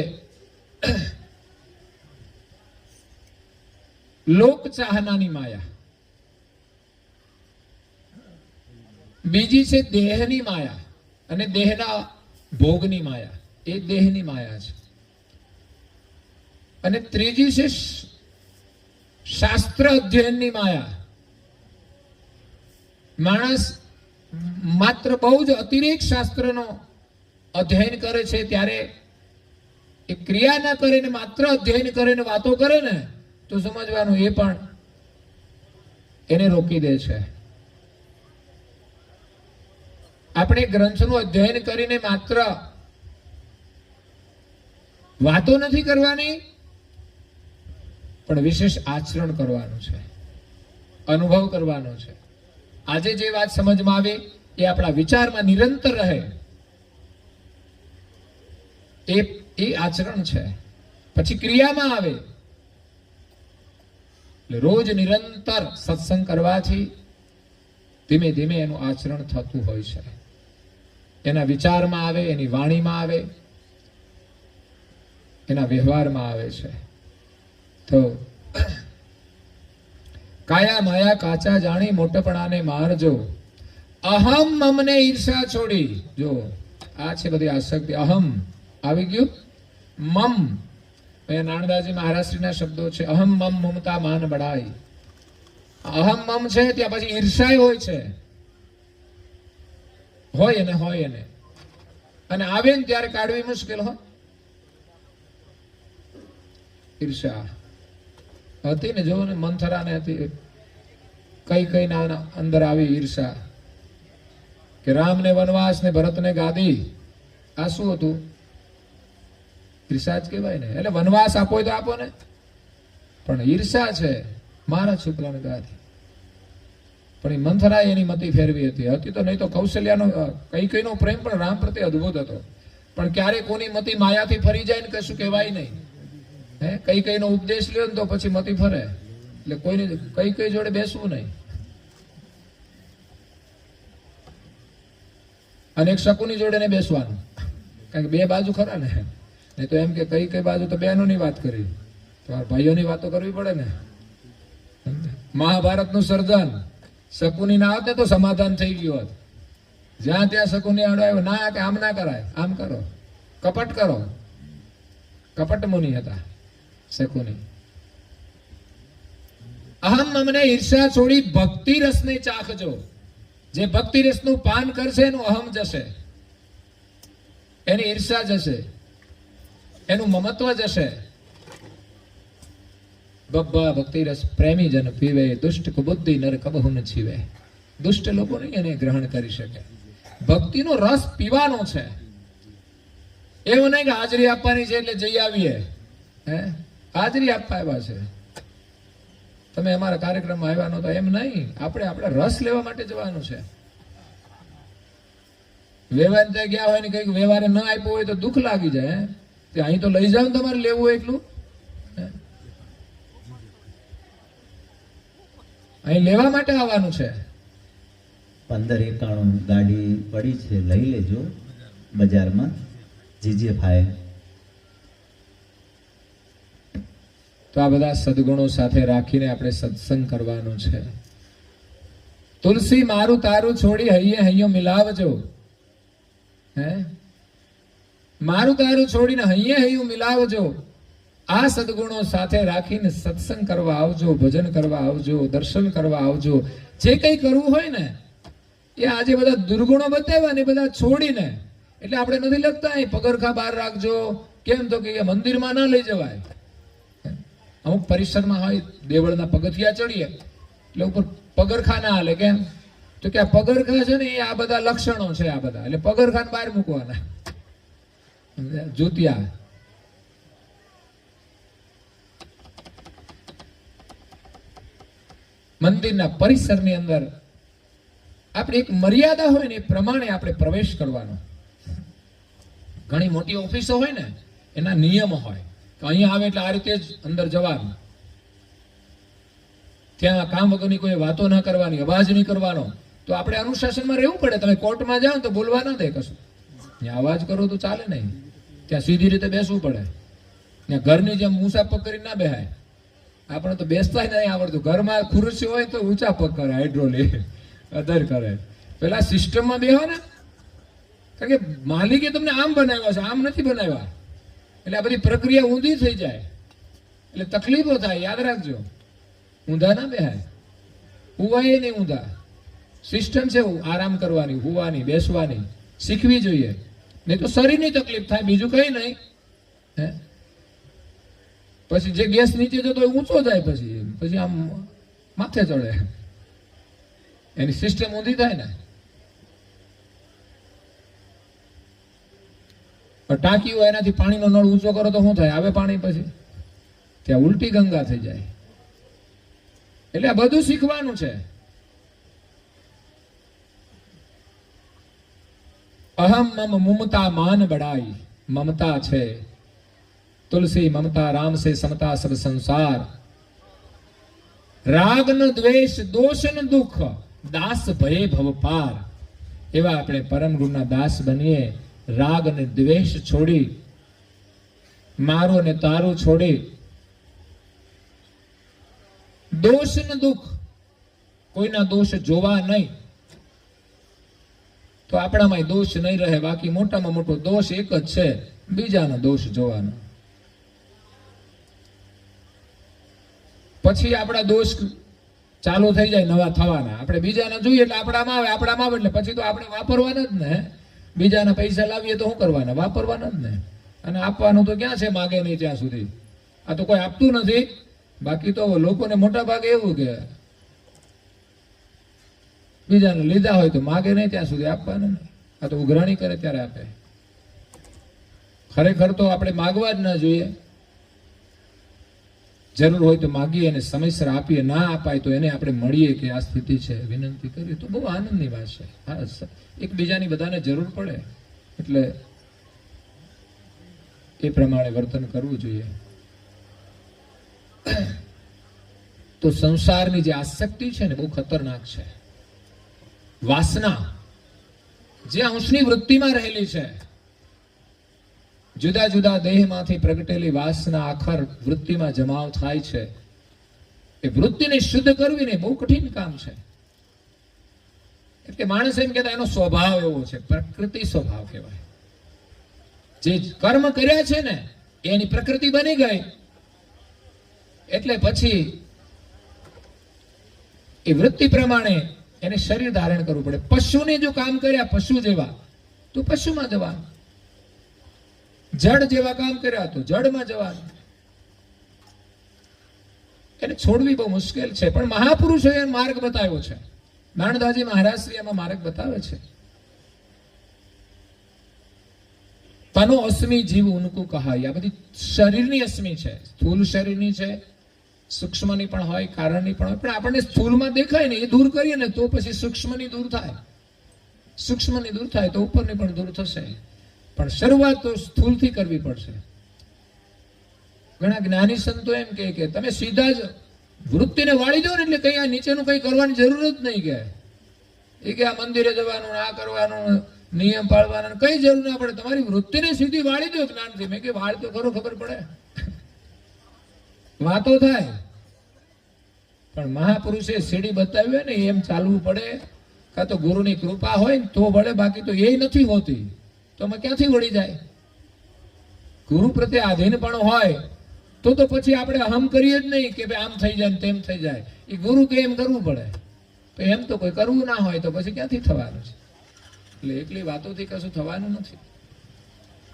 લોક ચાહનાની માયા, બીજી છે દેહની માયા અને દેહના ભોગની માયા, એ દેહની માયા છે. અને ત્રીજી છે શાસ્ત્ર અધ્યયનની માયા. માણસ માત્ર બહુ જ અતિરેક શાસ્ત્રનો અધ્યયન કરે છે, ત્યારે એ ક્રિયા ના કરે ને માત્ર અધ્યયન કરે ને વાતો કરે ને તો સમજવાનું એ પણ એને રોકી દે છે. આપણે ગ્રંથનું અધ્યયન કરીને માત્ર વાતો નથી કરવાની, પણ વિશેષ આચરણ કરવાનું છે, અનુભવ કરવાનો છે. આજે જે વાત સમજમાં આવી એ આપણા વિચારમાં નિરંતર રહે, એ આચરણ છે. પછી ક્રિયામાં આવે. એટલે રોજ નિરંતર સત્સંગ કરવાથી ધીમે ધીમે એનું આચરણ થતું હોય છે. એના વિચારમાં આવે, એની વાણીમાં આવે, એના વ્યવહારમાં આવે છે. તો કાયા માયા કાચા જાણી મોટપણાને મારજો. અહમ મમને ઈર્ષા છોડી. જો આ છે બધી આસક્તિ. અહમ આવી ગયું. મમ એ નાણદાજી મહારાષ્ટ્રીના શબ્દો છે. અહમ મમ મમતા માન બડાઈ. અહમ મમ છે ત્યાં પછી ઈર્ષાય હોય છે. હોય એને અને આવે ને ત્યારે કાઢવી મુશ્કેલ હોય. ઈર્ષા હતી ને, જો ને મંથરાને હતી. કઈ ના અંદર આવી ઈર્ષા કે રામને વનવાસ ને ભરતને ગાદી. આ શું હતું? ઈર્ષા જ કહેવાય ને. એટલે વનવાસ આપો તો આપો ને, પણ ઈર્ષા છે મારા છોકરાને ગાદી. પણ એ મંથરાએ એની મતિ ફેરવી હતી તો નહીં તો કૌશલ્યાનો કઈનો પ્રેમ પણ રામ પ્રત્યે અદ્ભુત હતો. પણ ક્યારે કોની મતિ માયાથી ફરી જાય ને કશું કહેવાય નહીં. કઈનો ઉપદેશ લ્યો ને તો પછી મતિ ફરે. એટલે કોઈની કઈ જોડે બેસવું નહીં. અને એક શકુની જોડે ને બેસવાનું, કારણ કે બે બાજુ ખરા ને. નહીં તો એમ કે કઈ બાજુ તો બહેનોની વાત કરી, તમારા ભાઈઓની વાતો કરવી પડે ને. મહાભારતનું સર્જન શકુની ના આવતે તો સમાધાન થઈ ગયું હોત. જ્યાં ત્યાં શકુની આડો આવ્યો, ના કે આમ ના કરાય, આમ કરો, કપટ કરો. કપટ મુનિ હતા શકુની. અહમ મમને ઈર્ષા છોડી ભક્તિ રસને ચાખજો. જે ભક્તિ રસનું પાન કરશે એનું અહમ જશે, એની ઈર્ષા જશે, એનું મમત્વ જશે. બબ્બા ભક્તિ રસ પ્રેમી જન પીવે, દુષ્ટ કુબુદ્ધિ નર કબહુ ન છીવે. દુષ્ટ લોકો નહીં એને ગ્રહણ કરી શકે. ભક્તિનો રસ પીવાનો છે. એવું નહીં કે હાજરી આપવાની છે એટલે જઈ આવીએ. હાજરી આપવા આવ્યા છે, તમે અમારા કાર્યક્રમમાં આવ્યા નહોતા એમ નહીં. આપણે રસ લેવા માટે જવાનું છે. વ્યવહાર ત્યાં ગયા હોય ને કઈક વ્યવહારે ન આપ્યો હોય તો દુઃખ લાગી જાય. અહીં તો લઈ જાવ તમારે લેવું હોય એટલું. અહીં લેવા માટે આવવાનું છે. 1591 ગાડી પડી છે, લઈ લેજો બજારમાં. જીજે ભાઈ તો આ બધા સદગુણો સાથે રાખીને આપણે સત્સંગ કરવાનો છે. તુલસી મારું તારું છોડી હૈયો મિલાવજો. મારું તારું છોડીને હૈયું મિલાવજો. આ સદગુણો સાથે રાખીને સત્સંગ કરવા આવજો, ભજન કરવા આવજો, દર્શન કરવા આવજો. જે કઈ કરવું હોય ને એ આજે બધા દુર્ગુણો બતાવ્યા ને બધા છોડીને. એટલે આપણે નથી લખતા પગરખા બહાર રાખજો. કેમ તો કે મંદિરમાં ના લઈ જવાય. અમુક પરિસરમાં હોય, દેવળના પગથિયા ચડીએ એટલે ઉપર પગરખા ના હાલે. કેમ તો કે આ પગરખા છે ને એ આ બધા લક્ષણો છે. આ બધા એટલે પગરખાને બહાર મૂકવાના. જૂતિયા મંદિરના પરિસરની અંદર આપણે એક મર્યાદા હોય ને એ પ્રમાણે આપણે પ્રવેશ કરવાનો. ઘણી મોટી ઓફિસો હોય ને એના નિયમો હોય કે અહીંયા આવે એટલે આ રીતે જ અંદર જવાનું. ત્યાં કામ વગરની કોઈ વાતો ના કરવાની, અવાજ નહીં કરવાનો. તો આપણે અનુશાસનમાં રહેવું પડે. તમે કોર્ટમાં જાઓ તો બોલવા ના દે કશું. ત્યાં અવાજ કરો તો ચાલે નહીં. ત્યાં સીધી રીતે બેસવું પડે. ત્યાં ઘરની જેમ ઊંચા પગ કરી ના બેહાય. આપણે તો બેસતા નહીં આવડતું. ઘરમાં ખુરશી હોય તો ઊંચા પગ કરે, હાઇડ્રોલી અધર કરે. પેલા સિસ્ટમમાં બેહો ને, કારણ કે માલિકે તમને આમ બનાવ્યા છે, આમ નથી બનાવ્યા. એટલે આ બધી પ્રક્રિયા ઊંધી થઈ જાય એટલે તકલીફો થાય. યાદ રાખજો, ઊંધા ના બેહાય, હુવાય નહીં ઊંધા. સિસ્ટમ છે આરામ કરવાની, હુવાની, બેસવાની શીખવી જોઈએ. નહીં તો શરીરની તકલીફ થાય, બીજું કઈ નહીં. પછી જે ગેસ નીચે જતો ઊંચો જાય, પછી આમ માથે ચડે. એની સિસ્ટમ ઊંધી થાય ને. ટાંકી હોય એનાથી પાણીનો નળ ઊંચો કરો તો શું થાય? આવે પાણી, પછી ત્યાં ઉલટી ગંગા થઈ જાય. એટલે આ બધું શીખવાનું છે. અહમ મમ મમતા માન બડાઈ. મમતા છે તુલસી મમતા રામ સે સમતા સબ સંસાર. રાગ ન દ્વેષ દોષ ન દુઃખ દાસ ભય ભવ પાર. એવા આપણે પરમ ગુરુના દાસ બનીએ. રાગ અને દ્વેષ છોડી, મારું અને તારું છોડી, દોષ ન દુઃખ કોઈના દોષ જોવા નહીં, તો આપણામાં દોષ નહીં રહે. બાકી મોટામાં મોટો દોષ એક જ છે, બીજાનો દોષ જોવાનો. પછી આપણા દોષ ચાલુ થઈ જાય નવા થવાના. આપણે બીજાના જોઈએ એટલે આપણામાં આવે એટલે પછી તો આપણે વાપરવાના જ ને. બીજાના પૈસા લાવીએ તો શું કરવાના? વાપરવાના જ ને. અને આપવાનું તો ક્યાં છે? માગે નહીં ત્યાં સુધી. આ તો કોઈ આપતું નથી. બાકી તો લોકોને મોટા ભાગે એવું કે બીજાને લીધા હોય તો માગે નહીં ત્યાં સુધી આપવાના નહીં. આ તો ઉઘરાણી કરે ત્યારે આપે. ખરેખર તો આપણે માગવા જ ના જોઈએ. જરૂર હોય તો માગીએ અને સમયસર આપીએ. ના અપાય તો એને આપણે મળીએ કે આ સ્થિતિ છે, વિનંતી કરીએ તો બહુ આનંદની વાત છે. હા, એકબીજાની બધાને જરૂર પડે એટલે એ પ્રમાણે વર્તન કરવું જોઈએ. તો સંસારની જે આસક્તિ છે ને બહુ ખતરનાક છે. વાસના જે અંશની વૃત્તિમાં રહેલી છે, જુદા જુદા દેહમાંથી પ્રગટેલી વાસના આખર વૃત્તિમાં જમાવ થાય છે. એ વૃત્તિને શુદ્ધ કરવી ને બહુ કઠિન કામ છે. એટલે માણસ એમ કહેતા એનો સ્વભાવ એવો છે, પ્રકૃતિ સ્વભાવ કહેવાય. જે કર્મ કર્યા છે ને એની પ્રકૃતિ બની ગઈ એટલે પછી એ વૃત્તિ પ્રમાણે એને શરીર ધારણ કરવું પડે. પશુને જો કામ કર્યા પશુ જેવા તો પશુમાં જવાનું, જડ જેવા કામ કર્યા તો જડમાં જવાનું. એને છોડવી બહુ મુશ્કેલ છે, પણ મહાપુરુષોએ માર્ગ બતાવ્યો છે. નાનદાજી મહારાજ શ્રી એમાં માર્ગ બતાવે છે. તનો અસ્મિ જીવ ઉનકુ કહાય. આ બધી શરીરની અસ્મિ છે. સ્થૂલ શરીરની છે, સૂક્ષ્મની પણ હોય, કારણની પણ હોય. પણ આપણને સ્થૂલમાં દેખાય ને એ દૂર કરીએ ને તો પછી સૂક્ષ્મની દૂર થાય. સૂક્ષ્મની દૂર થાય તો ઉપરની પણ દૂર થશે. પણ શરૂઆત તો સ્થૂલથી કરવી પડશે. ઘણા જ્ઞાની સંતો એમ કે તમે સીધા જ વૃત્તિને વાળી દો ને એટલે કઈ આ નીચેનું કઈ કરવાની જરૂર જ નહીં. કે આ મંદિરે જવાનું, આ કરવાનું, નિયમ પાળવાના કઈ જરૂર ના પડે. તમારી વૃત્તિને સીધી વાળી દો જ્ઞાનથી. મેં કે વાળ તો ખરો, ખબર પડે, વાતો થાય. પણ મહાપુરુષે સીડી બતાવી હોય ને એમ ચાલવું પડે. કાં તો ગુરુની કૃપા હોય ને તો વળે, બાકી તો એ નથી હોતી તો અમે ક્યાંથી વળી જાય. ગુરુ પ્રત્યે આધીન પણ હોય તો પછી આપણે અહમ કરીએ જ નહીં કે ભાઈ આમ થઈ જાય ને તેમ થઈ જાય. એ ગુરુ કે એમ કરવું પડે. તો એમ તો કોઈ કરવું ના હોય તો પછી ક્યાંથી થવાનું છે. એટલે એકલી વાતોથી કશું થવાનું નથી.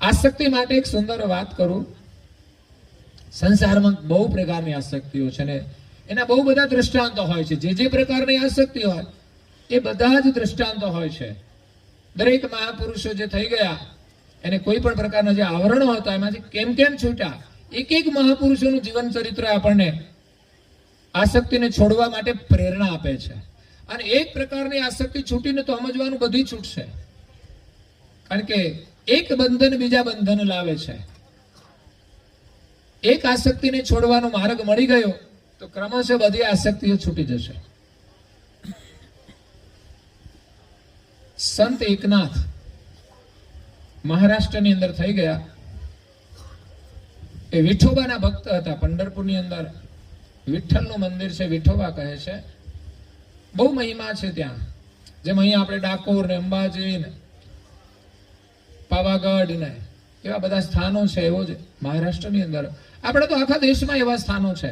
આસક્તિ માટે એક સુંદર વાત કરું. સંસારમાં બહુ પ્રકારની આસક્તિઓ છે ને એના બહુ બધા દ્રષ્ટાંતો હોય છે. જે પ્રકારની આસક્તિ હોય એ બધા જ દ્રષ્ટાંતો હોય છે. દરેક મહાપુરુષો જે થઈ ગયા એને કોઈ પણ પ્રકારના જે આવરણો હતા એમાંથી કેમ કેમ છૂટ્યા. એક મહાપુરુષોનું જીવન ચરિત્ર આપણને આસક્તિને છોડવા માટે પ્રેરણા આપે છે. અને એક પ્રકારની આસક્તિ છૂટીને તો સમજવાનું બધી છૂટશે. કારણ કે એક બંધન બીજા બંધન લાવે છે. એક આસક્તિને છોડવાનો માર્ગ મળી ગયો તો ક્રમશઃ બધી આસક્તિઓ છૂટી જશે. સંત એકનાથ મહારાષ્ટ્રની અંદર થઈ ગયા. એ વિઠોબાના ભક્ત હતા. પંઢરપુરની અંદર વિઠ્ઠલનું મંદિર છે, વિઠોબા કહે છે. બહુ મહિમા છે ત્યાં. જેમ અહીંયા આપણે ડાકોર ને અંબાજી ને પાવાગઢ ને એવા બધા સ્થાનો છે, એવો જ મહારાષ્ટ્રની અંદર આપણે તો આખા દેશમાં એવા સ્થાનો છે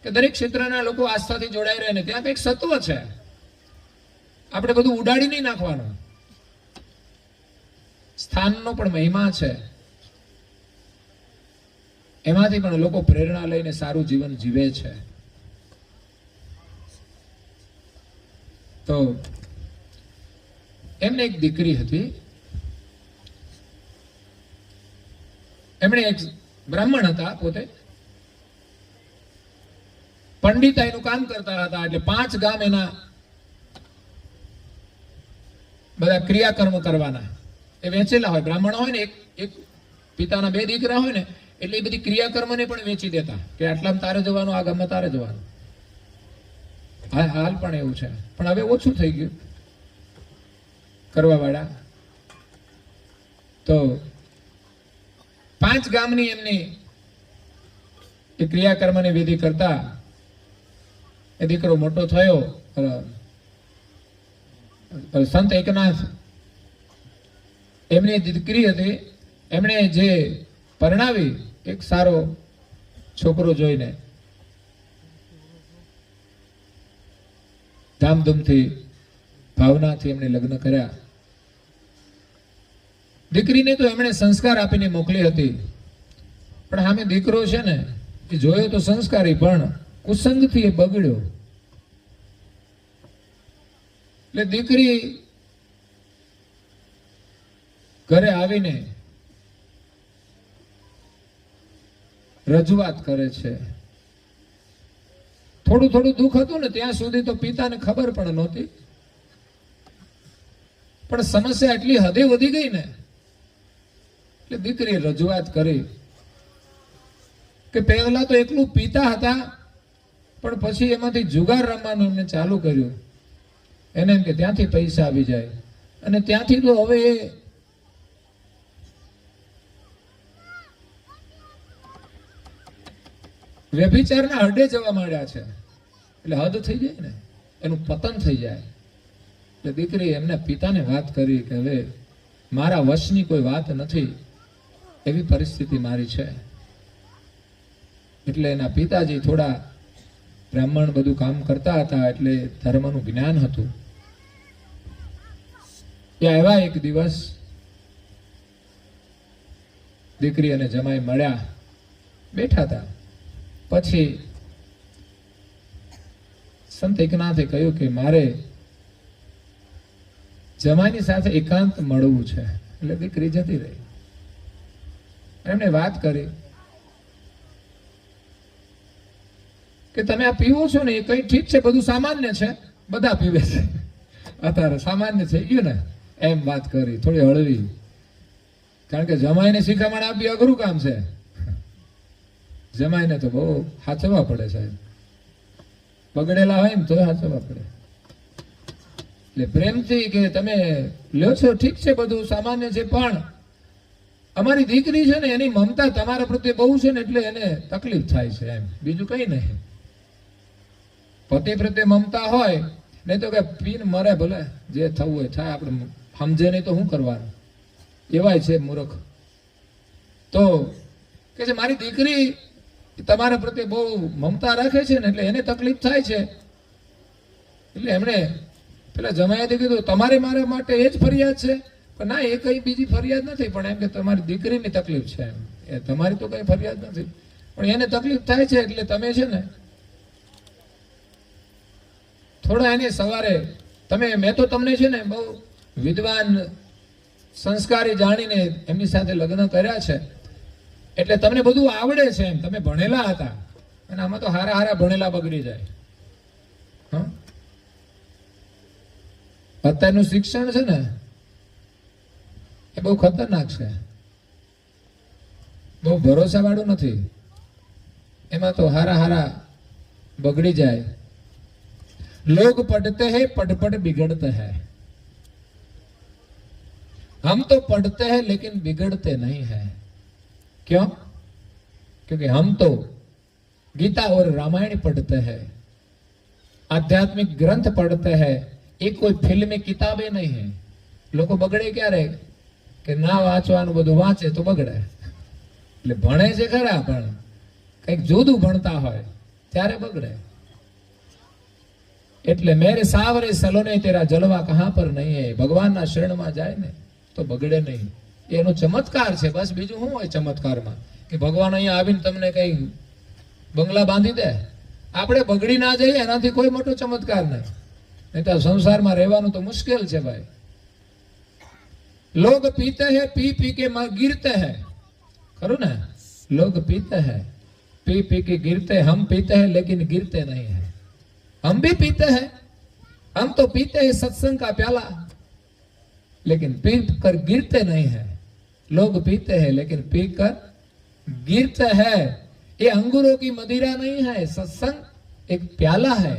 કે દરેક ક્ષેત્રના લોકો આસ્થાથી જોડાઈ રહે ને ત્યાં કંઈક સત્વ છે. આપણે બધું ઉડાડી નહીં નાખવાનું. સ્થાનનો પણ મહિમા છે. એમાંથી પણ લોકો પ્રેરણા લઈને સારું જીવન જીવે છે. તો એમને એક દીકરી હતી. એમણે એક બ્રાહ્મણ હતા, પોતે પંડિતાઈનું કામ કરતા હતા. એટલે 5 ગામ એના બધા ક્રિયાકર્મ કરવાના એ વેચેલા હોય. બ્રાહ્મણ હોય ને એક પિતાના 2 દીકરા હોય ને એટલે એ બધી ક્રિયાકર્મને પણ વેચી દેતા કે આટલામાં તારે જવાનું, આ ગામમાં તારે જવાનું. હાલ પણ એવું છે, પણ હવે ઓછું થઈ ગયું કરવા વાળા. તો 5 ગામની એમની એ ક્રિયાકર્મની વિધિ કરતા એ દીકરો મોટો થયો, સંત એકનાથ, એમની દીકરી હતી, એમણે જે પરણાવી એક સારો છોકરો જોઈને ધામધૂમથી ભાવનાથી એમણે લગ્ન કર્યા. દીકરીને તો એમણે સંસ્કાર આપીને મોકલી હતી, પણ સામે દીકરો છે ને એ જોયો તો સંસ્કારી, પણ કુસંગથી એ બગડ્યો. એટલે દીકરી ઘરે આવીને રજૂઆત કરે છે. થોડું થોડું દુઃખ હતું ને ત્યાં સુધી તો પિતાને ખબર પણ નહોતી, પણ સમસ્યા એટલી હદે વધી ગઈ ને એટલે દીકરીએ રજૂઆત કરી કે પહેલા તો એકલું પિતા હતા, પણ પછી એમાંથી જુગાર રમવાનું એમને ચાલુ કર્યું. એને એમ કે ત્યાંથી પૈસા આવી જાય, અને ત્યાંથી તો હવે એ વ્યભિચારના હડે જવા માંડ્યા છે. એટલે હદ થઈ જાય ને, એનું પતન થઈ જાય. એટલે દીકરી એમના પિતાને વાત કરી કે હવે મારા વશની કોઈ વાત નથી, એવી પરિસ્થિતિ મારી છે. એટલે એના પિતાજી થોડા બ્રાહ્મણ બધું કામ કરતા હતા, એટલે ધર્મનું જ્ઞાન હતું. ત્યાં એવા એક દિવસ દીકરી અને જમાઈ મળ્યા, બેઠા હતા. પછી સંત એકનાથે કહ્યું કે મારે જમાઈની સાથે એકાંત મળવું છે. એટલે દીકરી જતી રહી. એમણે વાત કરી કે તમે આ પીવો છો ને એ કઈ ઠીક છે, બધું સામાન્ય છે, બધા પીવે છે, અત્યારે સામાન્ય થઈ ગયું ને, એમ વાત કરી થોડી હળવી. કારણ કે જમાઈને શિખામણ આપી અઘરું કામ છે. જમાઈને તો બહુ સાચવવા પડે સાહેબ, બગડેલા હોય ને તો સાચવવા પડે. એટલે પ્રેમથી કે તમે લ્યો છો ઠીક છે, બધું સામાન્ય છે, પણ અમારી દીકરી છે ને એની મમતા તમારા પ્રત્યે બહુ છે ને એટલે એને તકલીફ થાય છે, એમ બીજું કઈ નહીં. પતિ પ્રત્યે મમતા હોય નહીં તો કે પીન મરે, ભલે જે થવું હોય થાય, આપણે સમજે નહીં તો શું કરવાનું, એવાય છે મૂર્ખ. તો કે છે મારી દીકરી તમારા પ્રત્યે બહુ મમતા રાખે છે ને એટલે એને તકલીફ થાય છે. એટલે એમણે પેલા જમાયાથી કીધું તમારે મારા માટે એ જ ફરિયાદ છે? પણ ના, એ કઈ બીજી ફરિયાદ નથી, પણ એમ કે તમારી દીકરીની તકલીફ છે, એમ એ તમારી તો કઈ ફરિયાદ નથી, પણ એને તકલીફ થાય છે. એટલે તમે છે ને થોડા એને સવારે મેં તો તમને છે ને બહુ વિદ્વાન સંસ્કારી જાણીને એમની સાથે લગ્ન કર્યા છે, એટલે તમને બધું આવડે છે, એમ તમે ભણેલા હતા, અને આમાં તો હારા હારા ભણેલા બગડી જાય. હા, અત્યારનું શિક્ષણ છે ને એ બહુ ખતરનાક છે, બહુ ભરોસા વાળું નથી. એમાં તો હારા હારા બગડી જાય. लोग पढ़ते हैं, पढ़ पढ़ बिगड़ते हैं. हम तो पढ़ते हैं लेकिन बिगड़ते नहीं हैं. क्यों? क्योंकि हम तो गीता और रामायण पढ़ते हैं, आध्यात्मिक ग्रंथ पढ़ते हैं. एक कोई फिल्मी किताबें नहीं है. લોકો બગડે ક્યારે કે ના વાંચવાનું બધું વાંચે તો બગડે. એટલે ભણે છે ખરા, પણ કંઈક જુદું ભણતા હોય ત્યારે બગડે. એટલે મેરે સાવરે સલોને તેરા જલવા કહા પર નહીં હે. ભગવાનના શરણમાં જાય ને તો બગડે નહીં. એનો ચમત્કાર છે, બસ બીજું શું હોય ચમત્કારમાં? કે ભગવાન અહીંયા આવીને તમને કઈ બંગલા બાંધી દે? આપણે બગડી ના જઈએ એનાથી કોઈ મોટો ચમત્કાર નહીં. નહીં તો સંસારમાં રહેવાનું તો મુશ્કેલ છે ભાઈ. લોગ પીતે હૈ, પી પી કે गिरते हैं. ખરું ને? लोग पीते हैं, पी पी के गिरते. हम पीते हैं लेकिन गिरते नहीं है. हम भी पीते हैं, हम तो पीते हैं सत्संग का प्याला, लेकिन पी कर गिरते नहीं है. लोग पीते हैं लेकिन पी कर गिरते हैं. ये अंगूरों की मदिरा नहीं है, सत्संग एक प्याला है.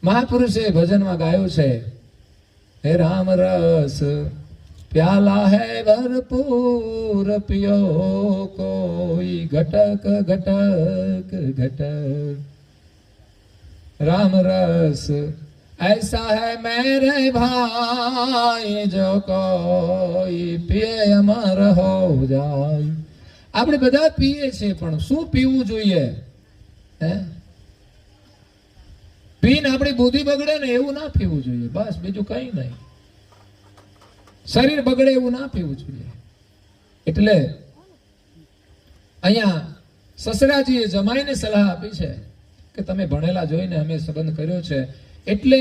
महापुरुषे भजन में गायो છે, हे राम रस प्याला है भरपूर, पियो कोई घटक घटक घटक. राम रस ऐसा है मेरे भाई जो કોઈ પીએ અમર હો જાય. આપણે બધા પીએ છીએ, પણ શું પીવું જોઈએ? હે, પીને આપણી બુદ્ધિ બગડે ને એવું ના પીવું જોઈએ. બસ બીજું કઈ નહીં. શરીર બગડે એવું ના પીવું જોઈએ. એટલે અહીંયા સસરાજીએ જમાઈને સલાહ આપી છે કે તમે ભણેલા જોઈને અમે સંબંધ કર્યો છે, એટલે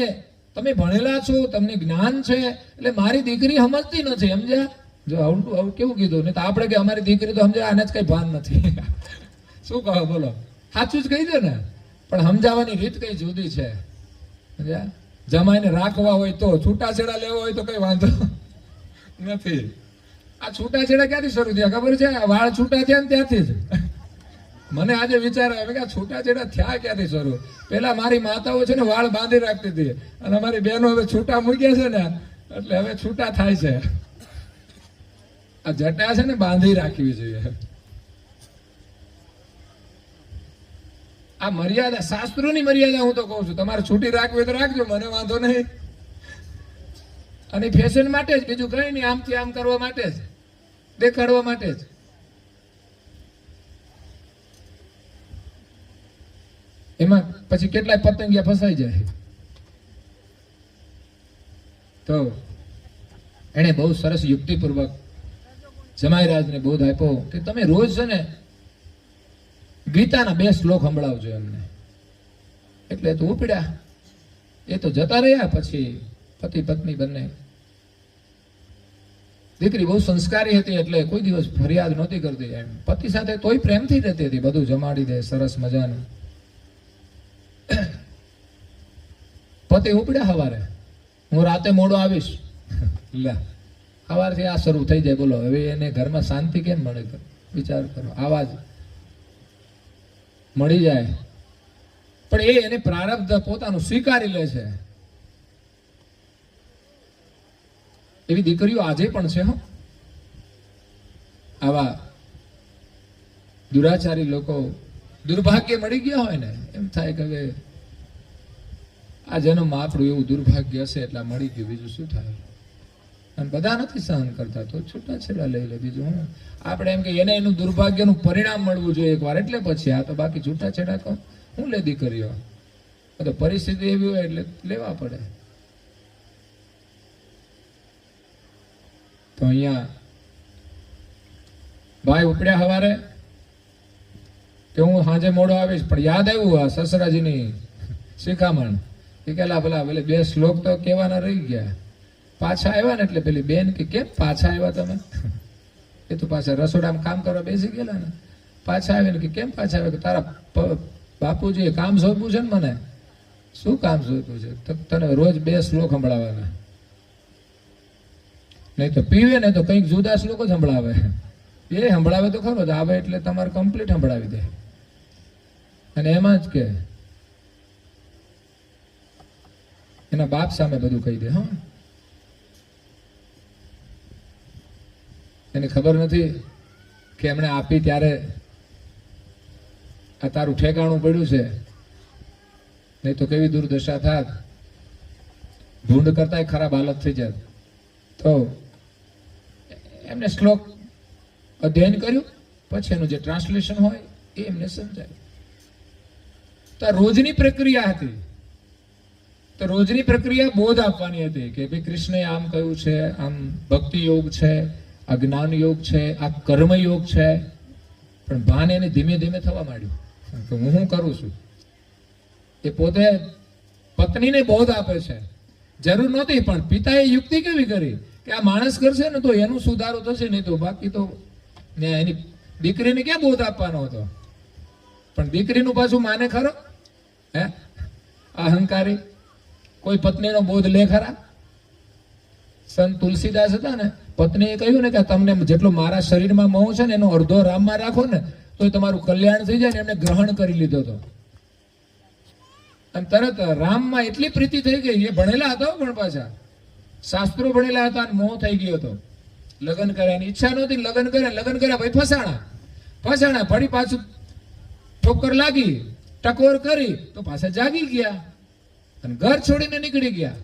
તમે ભણેલા છો, તમને જ્ઞાન છે, એટલે મારી દીકરી સમજતી નથી. સમજ્યા? જો આવું કેવું કીધું? નહીં તો આપણે કે અમારી દીકરી તો સમજ્યા, આને જ કઈ ભાન નથી. શું કહો? બોલો, સાચું જ કહી દો ને. પણ સમજાવવાની રીત કઈ જુદી છે. સમજ્યા? જમાઈને રાખવા હોય તો, છૂટાછેડા લેવો હોય તો કઈ વાંધો નથી. આ છૂટાછેડા ક્યાંથી શરૂ થયા ખબર છે? આ વાળ છૂટા થયા ને ત્યાંથી જ. મને આજે વિચાર આવે કે આ છૂટાછેડા થયા ક્યાંથી શરૂ? પેલા મારી માતાઓ છે ને વાળ બાંધી રાખતી હતી, અને અમારી બહેનો હવે છૂટા મૂક્યા છે ને, એટલે હવે છૂટા થાય છે. આ જટા છે ને બાંધી રાખવી જોઈએ. આ મર્યાદા, શાસ્ત્રોની મર્યાદા હું તો કહું છું. તમારે છૂટી રાખવી હોય તો રાખજો, મને વાંધો નહીં. અને ફેશન માટે જ, બીજું કઈ નહીં. આમથી આમ કરવા માટે જ, દેખાડવા માટે જ. એમાં પછી કેટલાય પતંગિયા ફસાઈ જાય. તો એને બહુ સરસ યુક્તિપૂર્વક જમાઈરાજને બોધ આપ્યો કે તમે રોજ છે ને ગીતાના 2 શ્લોક સંભળાવજો એમને. એટલે તો ઉપડ્યા. એ તો જતા રહ્યા. પછી પતિ પત્ની બંને. દીકરી બહુ સંસ્કારી હતી, એટલે કોઈ દિવસ ફરિયાદ નહોતી કરતી. એમ પતિ સાથે તોય પ્રેમથી રહેતી હતી, બધું જમાડી દે સરસ મજાનું. પતિ ઉપડ્યા સવારે, હું રાતે મોડો આવીશ. લે, સવારથી આ શરૂ થઈ જાય. બોલો, હવે એને ઘરમાં શાંતિ કેમ મળે? વિચાર કરો. આવાજ મળી જાય, પણ એને પ્રારબ્ધ પોતાનું સ્વીકારી લે છે. એવી દીકરીઓ આજે પણ છે. હો, આવા દુરાચારી લોકો દુર્ભાગ્ય મળી ગયા હોય ને, એમ થાય કે હવે આ જન્મમાં આપણું એવું દુર્ભાગ્ય હશે એટલે મળી ગયું, બીજું શું થાય? અને બધા નથી સહન કરતા તો છૂટાછેડા લઈ લે. બીજું હું આપણે એમ કે એને એનું દુર્ભાગ્યનું પરિણામ મળવું જોઈએ એકવાર, એટલે પછી. આ તો બાકી છૂટાછેડા તો હું લે દીકરીઓ, તો પરિસ્થિતિ એવી હોય એટલે લેવા પડે. તો અહીંયા ભાઈ ઉપડ્યા સવારે કે હું સાંજે મોડો આવીશ, પણ યાદ આવ્યું આ સસરાજીની શિખામણ કે કેલા પેલા 2 શ્લોક તો કહેવાના રહી ગયા. પાછા આવ્યા ને એટલે પેલી બેન કે કેમ પાછા આવ્યા તમે? એ તો પાછા રસોડામાં કામ કરવા બેસી ગયેલા ને. પાછા આવીને કે કેમ પાછા આવ્યા? કે તારા બાપુજીએ કામ સોંપ્યું છે ને મને. શું કામ સોંપ્યું છે? તને રોજ 2 શ્લોક સંભળાવવાના. નહીં તો પીવે ને તો કંઈક જુદા શ્લોકો જ સંભળાવે. એ સંભળાવે તો ખરો જ, આવે એટલે તમારે કમ્પ્લીટ સંભળાવી દે. અને એમાં જ કે એના બાપ સામે બધું કહી દે. હા, એને ખબર નથી કે એમણે આપી ત્યારે આ તારું ઠેકાણું પડ્યું છે, નહીં તો કેવી દુર્દશા થાત. ભૂંડ કરતા ખરાબ હાલત થઈ જાય. તો એમને શ્લોક અધ્યયન કર્યું, પછી એનું જે ટ્રાન્સલેશન હોય એ એમને સમજાય. તો રોજની પ્રક્રિયા હતી. તો રોજની પ્રક્રિયા બોધ આપવાની હતી કે ભાઈ કૃષ્ણએ આમ કહ્યું છે, આમ ભક્તિ યોગ છે, આ જ્ઞાન યોગ છે, આ કર્મ યોગ છે. પણ ભાન એને ધીમે ધીમે થવા માંડ્યું કે હું શું કરું છું. એ પોતે પત્નીને બોધ આપે છે. જરૂર નહોતી, પણ પિતાએ યુક્તિ કેવી કરી કે આ માણસ કરશે ને તો એનું સુધારો થશે, નહીં તો બાકી તો એની દીકરીને ક્યાં બોધ આપવાનો હતો. પણ દીકરીનું પાછું માને ખરો? હે, અહંકારી કોઈ પત્નીનો બોધ લે ખરા? સંત તુલસીદાસ હતા ને, પત્નીએ કહ્યું ને કે તમને જેટલો મારા શરીરમાં મોહ છે ને એનો અડધો રામમાં રાખો ને તો તમારું કલ્યાણ થઈ જાય ને. એમને ગ્રહણ કરી લીધો હતો, અને તરત રામમાં એટલી પ્રીતિ થઈ ગઈ. એ ભણેલા હતા, પણ પાછા શાસ્ત્રો ભણેલા હતા, અને મોહ થઈ ગયો હતો. લગ્ન કર્યાની ઈચ્છા નહોતી, લગ્ન કર્યા ભાઈ ફસાણા ફરી પાછું ઠોકર લાગી, ટકોર કરી તો પાછા જાગી ગયા. અને ઘર છોડીને નીકળી ગયા.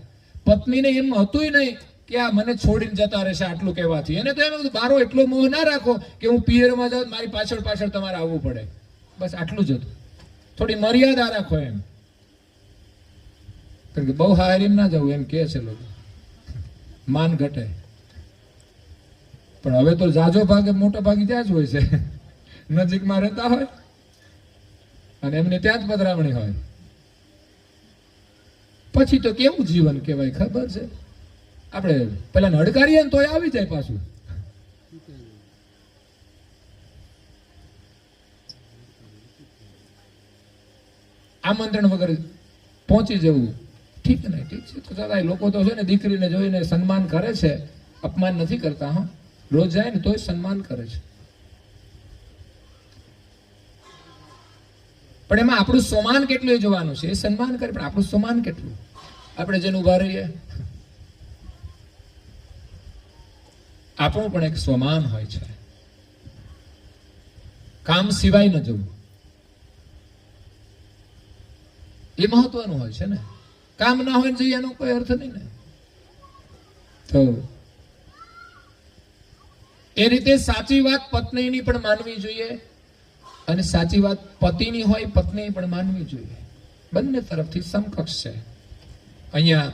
પત્નીને એમ હતું નહીં કે આ મને છોડીને જતા રહેશે આટલું કહેવાથી. એને તો એમ હતું, મારો એટલો મોહ ના રાખો કે હું પિયરમાં જાઉં મારી પાછળ પાછળ તમારે આવવું પડે. બસ આટલું જ હતું. થોડી મર્યાદા રાખો એમ. કારણ કે બહુ હારીમ ના જવું એમ કે છે લોકો, માન ઘટે. પણ હવે તો જાજો ભાગે મોટા ભાગે ત્યાં જ હોય છે, નજીકમાં રહેતા હોય અને એમને ત્યાં જ પધરામણી હોય. પછી તો કેવું જીવન કહેવાય ખબર છે? આપણે પેલા નડકારીએ ને તોય આવી જાય પાછું. આમંત્રણ વગર પહોંચી જવું ઠીક ને, ઠીક છે તો છતાંય લોકો તો છે ને દીકરીને જોઈને સન્માન કરે છે, અપમાન નથી કરતા. હા, રોજ જાય ને તોય સન્માન કરે છે. પણ એમાં આપણું સમાન કેટલું એ જોવાનું છે. એ સન્માન કરે પણ આપણું સમાન કેટલું, આપણે જેનું ઉભા રહીએ. આપણું પણ એક સ્વમાન હોય છે. કામ સિવાય ન જવું એ મહત્વનું હોય છે ને. કામ ના હોય જઈએ એનો કોઈ અર્થ નહીં ને. તો એ રીતે સાચી વાત પત્નીની પણ માનવી જોઈએ અને સાચી વાત પતિની હોય પત્ની પણ માનવી જોઈએ. બંને તરફથી સમકક્ષ છે. અહીંયા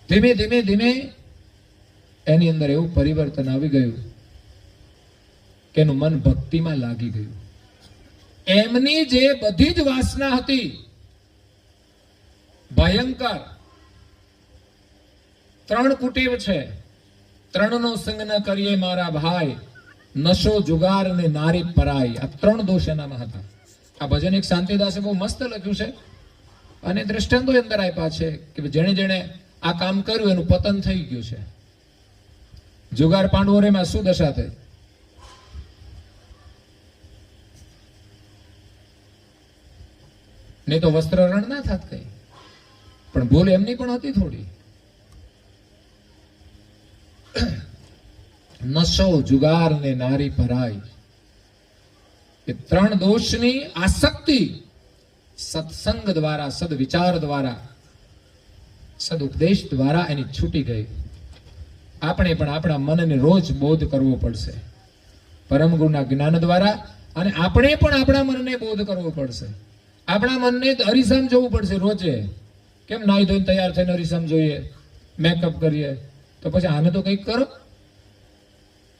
ધીમે ધીમે ધીમે એની અંદર એવું પરિવર્તન આવી ગયું કે એનું મન ભક્તિમાં લાગી ગયું. એમની જે બધી જ વાસના હતી ભયંકર, 3 કુટીવ છે. 3નો સંગ ન કરીએ મારા ભાઈ, નશો જુગાર ને નારી પરાઈ. આ 3 દોષ એનામાં હતા. આ ભજન એક શાંતિદાસે બહુ મસ્ત લખ્યું છે અને દ્રષ્ટાંતો અંદર આપ્યા છે કે જેણે જેણે આ કામ કર્યું એનું પતન થઈ ગયું છે. જુગાર પાંડવોરેમાં શું દશા થઈ? નહીં તો વસ્ત્ર રણ ના થાત કઈ. પણ ભૂલ એમની પણ હતી થોડી. નશો જુગાર ને નારી પરાઈ, એ 3 દોષની આસક્તિ સત્સંગ દ્વારા, સદવિચાર દ્વારા, સદઉપદેશ દ્વારા એની છૂટી ગઈ. આપણે પણ આપણા મનને રોજ બોધ કરવો પડશે પરમ ગુરુના જ્ઞાન દ્વારા, અને આપણે પણ આપણા મનને બોધ કરવો પડશે. આપણા મનને હરિસામ જોવું પડશે રોજે. કેમ નાઈ ધોઈને તૈયાર થઈને હરિસામ જોઈએ, મેકઅપ કરીએ, તો પછી આને તો કંઈક કરો.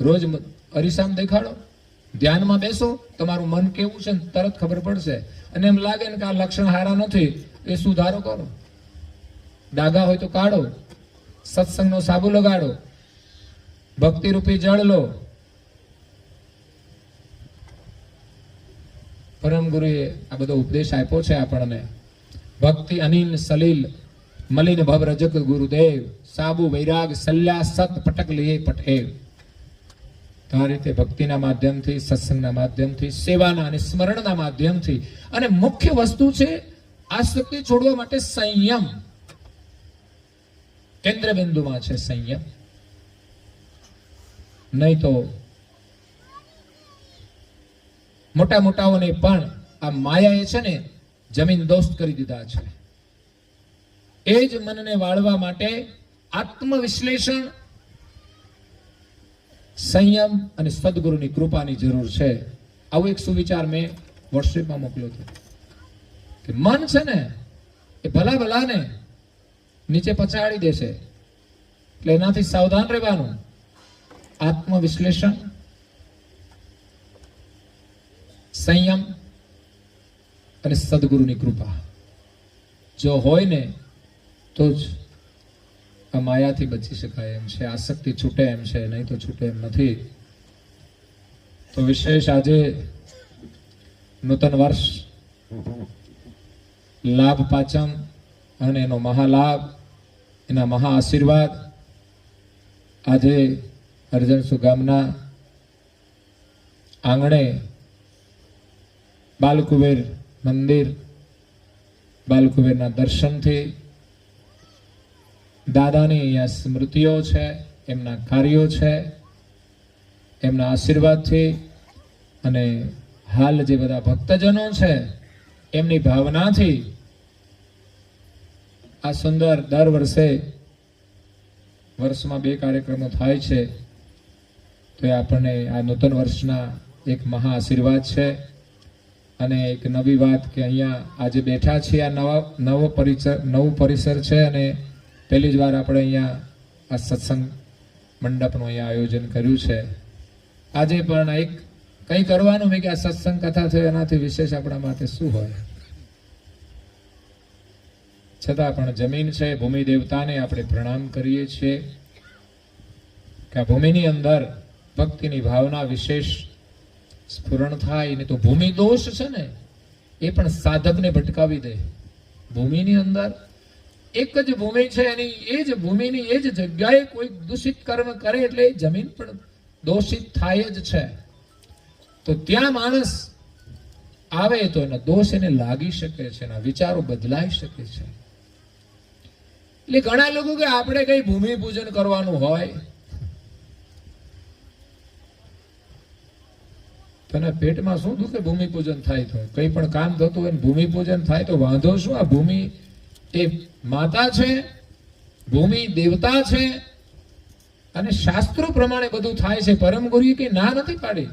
રોજ હરિસામ દેખાડો, ધ્યાનમાં બેસો, તમારું મન કેવું છે તરત ખબર પડશે. અને એમ લાગે ને કે આ લક્ષણ હારા નથી, એ સુધારો કરો. ડાઘા હોય તો કાઢો, સત્સંગનો સાબુ લગાડો, ભક્તિ રૂપી જળ લો. પરમ ગુરુએ આ બધો ઉપદેશ આપ્યો છે આપણને. ભક્તિ અનિલ સલીલ મલિન ભવ રજક ગુરુદેવ, સાબુ વૈરાગ સલ્યા સત પટક લીએ પટેવ. તો આ રીતે ભક્તિના માધ્યમથી, સત્સંગના માધ્યમથી, સેવાના અને સ્મરણના માધ્યમથી, અને મુખ્ય વસ્તુ છે આસક્તિ છોડવા માટે સંયમ. કેન્દ્ર બિંદુમાં છે સંયમ. નહીં તો મોટા મોટાઓને પણ આ માયાએ છે ને જમીન દોસ્ત કરી દીધા છે. એ જ મનને વાળવા માટે આત્મવિશ્લેષણ, સંયમ અને સદગુરુની કૃપાની જરૂર છે. આવો એક સુવિચાર મેં વોટ્સએપમાં મોકલ્યો હતો કે મન છે ને એ ભલા ભલાને નીચે પછાડી દેશે, એટલે એનાથી સાવધાન રહેવાનું. આત્મવિશ્લેષણ, સંયમ અને સદગુરુની કૃપા જો હોય ને તો જ આ માયાથી બચી શકાય એમ છે. આસક્તિ છૂટે એમ છે, નહીં તો છૂટે એમ નથી. તો વિશેષ આજે નૂતન વર્ષ, લાભ પાંચમ અને એનો મહાલાભ, એના મહા આશીર્વાદ આજે અરજણસુ ગામના આંગણે બાલકુબેર મંદિર, બાલકુબેરના દર્શનથી, દાદાની અહીંયા સ્મૃતિઓ છે, એમના કાર્યો છે, એમના આશીર્વાદથી, અને હાલ જે બધા ભક્તજનો છે એમની ભાવનાથી આ સુંદર દર વર્ષે વર્ષમાં 2 કાર્યક્રમો થાય છે, તો એ આપણને આ નૂતન વર્ષના એક મહા આશીર્વાદ છે. અને એક નવી વાત કે અહીંયા આજે બેઠા છીએ, આ નવું પરિસર છે અને પહેલી જ વાર આપણે અહીંયા આ સત્સંગ મંડપનું અહીંયા આયોજન કર્યું છે. આજે પણ એક કંઈ કરવાનું મેં કે આ સત્સંગ કથા થયો એનાથી વિશેષ આપણા માટે શું હોય. છતાં પણ જમીન છે, ભૂમિ દેવતાને આપણે પ્રણામ કરીએ છીએ કે આ ભૂમિની અંદર ભક્તિની ભાવના વિશેષ સ્ફુરણ થાય. ને તો ભૂમિ દોષ છે ને એ પણ સાધકને ભટકાવી દે. ભૂમિની અંદર એક જ ભૂમિ છે, એની એ જ ભૂમિની એ જ જગ્યાએ કોઈ દૂષિત કર્મ કરે એટલે એ જમીન પણ દોષિત થાય જ છે. તો ત્યાં માણસ આવે તો એના દોષ એને લાગી શકે છે, એના વિચારો બદલાઈ શકે છે. એટલે ઘણા લોકો કે આપણે કઈ ભૂમિ પૂજન કરવાનું હોય, તને પેટમાં શું દુખે ભૂમિ પૂજન થાય તો? કઈ પણ કામ થતું હોય ભૂમિ પૂજન થાય તો વાંધો શું? આ ભૂમિ એ માતા છે, ભૂમિ દેવતા છે અને શાસ્ત્રો પ્રમાણે બધું થાય છે. પરમ ગુરુએ કઈ ના નથી પાડી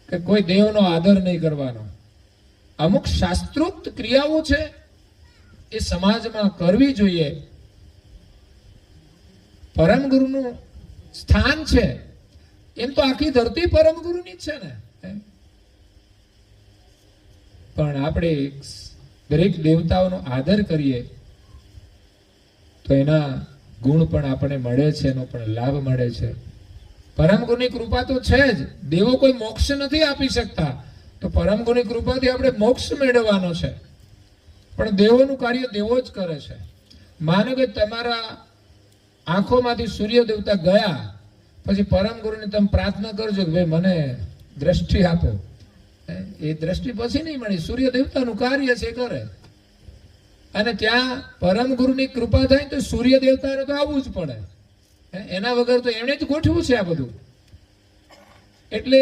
કે કોઈ દેવનો આદર નહીં કરવાનો. અમુક શાસ્ત્રોક્ત ક્રિયાઓ છે એ સમાજમાં કરવી જોઈએ. પરમ ગુરુનું સ્થાન છે, એમ તો આખી ધરતી પરમ ગુરુની જ છે ને. પણ આપણે દરેક દેવતાઓનો આદર કરીએ તો એના ગુણ પણ આપણને મળે છે, એનો પણ લાભ મળે છે. પરમ ગુરુની કૃપા તો છે જ. દેવો કોઈ મોક્ષ નથી આપી શકતા, તો પરમ ગુરુની કૃપાથી આપણે મોક્ષ મેળવવાનો છે. પણ દેવોનું કાર્ય દેવો જ કરે છે. માનો કે તમારા આંખોમાંથી સૂર્ય દેવતા ગયા, પછી પરમ ગુરુને તમે પ્રાર્થના કરજો કે ભાઈ મને દ્રષ્ટિ આપો. એ દ્રષ્ટિ પછી નહીં મળી, સૂર્ય દેવતાનું કાર્ય છે કરે. અને ત્યાં પરમ ગુરુની કૃપા થાય તો સૂર્ય દેવતાને તો આવવું જ પડે. એના વગર તો એમણે જ ગોઠવું છે આ બધું. એટલે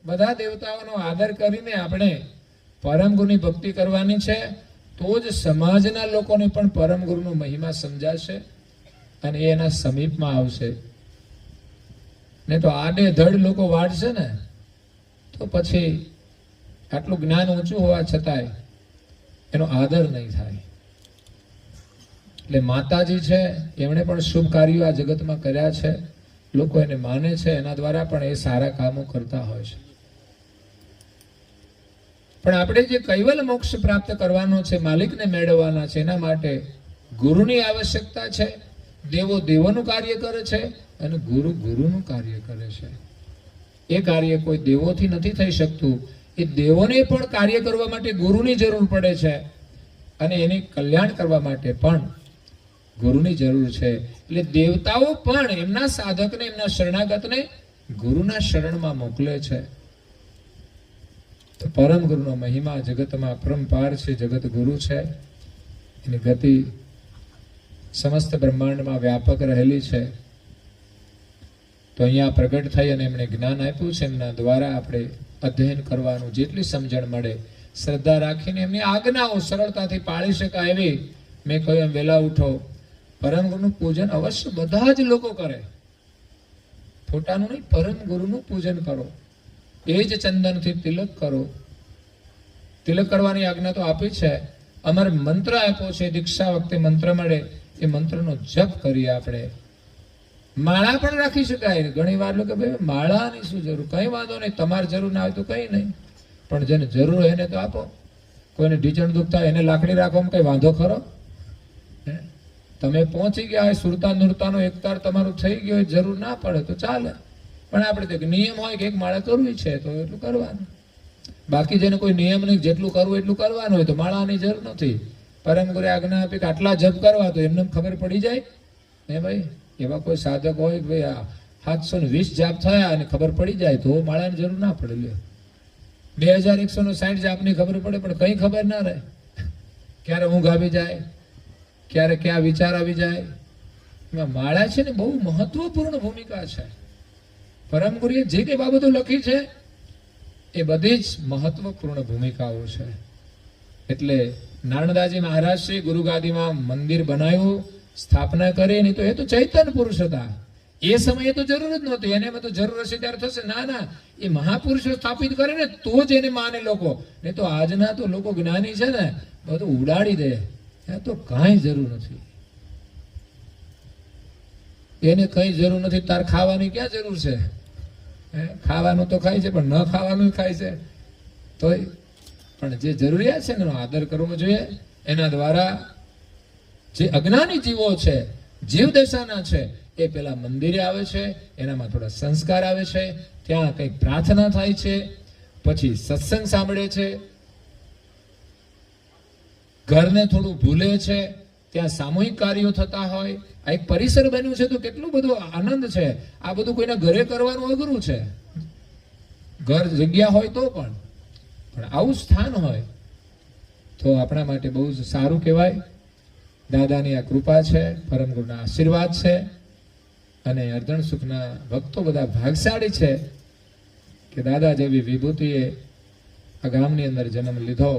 બધા દેવતાઓનો આદર કરીને આપણે પરમ ગુરુની ભક્તિ કરવાની છે. તો જ સમાજના લોકોને પણ પરમ ગુરુનો મહિમા સમજાશે અને એના સમીપમાં આવશે. ને તો આડે ધડ લોકો વાળશે ને તો પછી આટલું જ્ઞાન ઊંચું હોવા છતાંય એનો આદર નહીં થાય. એટલે માતાજી છે, એમણે પણ શુભ કાર્યો આ જગતમાં કર્યા છે. લોકો એને માને છે, એના દ્વારા પણ એ સારા કામો કરતા હોય છે. પણ આપણે જે કૈવલ મોક્ષ પ્રાપ્ત કરવાનો છે, માલિકને મેળવવાના છે, એના માટે ગુરુની આવશ્યકતા છે. દેવો દેવોનું કાર્ય કરે છે અને ગુરુ ગુરુનું કાર્ય કરે છે. એ કાર્ય કોઈ દેવોથી નથી થઈ શકતું. એ દેવોને પણ કાર્ય કરવા માટે ગુરુની જરૂર પડે છે અને એની કલ્યાણ કરવા માટે પણ ગુરુની જરૂર છે. એટલે દેવતાઓ પણ એમના સાધકને, એમના શરણાગતને ગુરુના શરણમાં મોકલે છે. તો પરમ ગુરુનો મહિમા જગતમાં પરંપાર છે. જગત ગુરુ છે, એની ગતિ સમસ્ત બ્રહ્માંડમાં વ્યાપક રહેલી છે. તો અહીંયા પ્રગટ થઈ અને એમણે જ્ઞાન આપ્યું છે. એમના દ્વારા આપણે અધ્યયન કરવાનું, જેટલી સમજણ મળે શ્રદ્ધા રાખીને એમની આજ્ઞાઓ સરળતાથી પાળી શકાય એવી. મેં કહ્યું એમ વહેલા ઉઠો, પરમ ગુરુનું પૂજન અવશ્ય બધા જ લોકો કરે. ફોટાનું નહીં, પરમ ગુરુનું પૂજન કરો. એ જ ચંદનથી તિલક કરો. તિલક કરવાની આજ્ઞા તો આપી છે. અમારે મંત્ર આપ્યો છે, દીક્ષા વખતે મંત્ર મળે એ મંત્રનો જપ કરીએ આપણે. માળા પણ રાખી શકાય. ઘણી વાર લોકો ભાઈ માળાની શું જરૂર? કઈ વાંધો નહીં, તમારે જરૂર ના હોય તો કઈ નહીં, પણ જેને જરૂર હોય એને તો આપો. કોઈને ઢીચણ દુખતા એને લાકડી રાખવામાં કઈ વાંધો ખરો? તમે પહોંચી ગયા હોય, સુરતા નુરતાનો એકતાર તમારું થઈ ગયો હોય, જરૂર ના પડે તો ચાલે. પણ આપણે તો નિયમ હોય કે એક માળા કરવી છે તો એટલું કરવાનું. બાકી જેને કોઈ નિયમ નહીં, જેટલું કરવું એટલું કરવાનું હોય તો માળાની જરૂર નથી. પરમ ગુરુએ આજ્ઞા આપી કે આટલા જપ કરવા, તો એમને ખબર પડી જાય હે ભાઈ. એવા કોઈ સાધક હોય કે ભાઈ આ 720 જાપ થયા અને ખબર પડી જાય તો માળાની જરૂર ના પડે. લે 2160 જાપની ખબર પડે પણ કઈ ખબર ના રહે. ક્યારે ઊંઘ આવી જાય, ક્યારે ક્યાં વિચાર આવી જાય. એમાં માળા છે ને બહુ મહત્વપૂર્ણ ભૂમિકા છે. પરમ ગુરુએ જે કઈ બાબતો લખી છે એ બધી જ મહત્વપૂર્ણ ભૂમિકાઓ છે. એટલે નારણદાસજી મહારાજ શ્રી ગુરુગાદીમાં મંદિર બનાવ્યું, સ્થાપના કરી, નહીં તો એ તો ચૈતન્ય પુરુષ હતા. એ સમયે તો જરૂર જ નહોતી, એને તો જરૂર હશે ત્યારે થશે. ના ના, એ મહાપુરુષો સ્થાપિત કરે ને તો જ એને માને લોકો. નહીં તો આજના તો લોકો જ્ઞાની છે ને બધું ઉડાડી દે, એ તો કાંઈ જરૂર નથી. એને કઈ જરૂર નથી. તાર ખાવાની ક્યાં જરૂર છે? ખાવાનું તો ખાય છે, પણ ન ખાવાનું ખાય છે. તોય પણ જે જરૂરિયાત છે એનો આદર કરવો જોઈએ. એના દ્વારા જે અજ્ઞાની જીવો છે, જીવ દશાના છે, એ પેલા મંદિરે આવે છે, એનામાં થોડા સંસ્કાર આવે છે, ત્યાં કંઈક પ્રાર્થના થાય છે, પછી સત્સંગ સાંભળે છે, ઘરને થોડું ભૂલે છે, ત્યાં સામૂહિક કાર્યો થતા હોય. આ એક પરિસર બન્યું છે તો કેટલું બધું આનંદ છે. આ બધું કોઈના ઘરે કરવાનું અઘરું છે. ઘર જગ્યા હોય તો પણ આવું સ્થાન હોય તો આપણા માટે બહુ જ સારું કહેવાય. દાદાની આ કૃપા છે, પરમ ગુરુના આશીર્વાદ છે, અને અર્ધણ સુખના ભક્તો બધા ભાગશાળી છે કે દાદા જેવી વિભૂતિએ આ ગામની અંદર જન્મ લીધો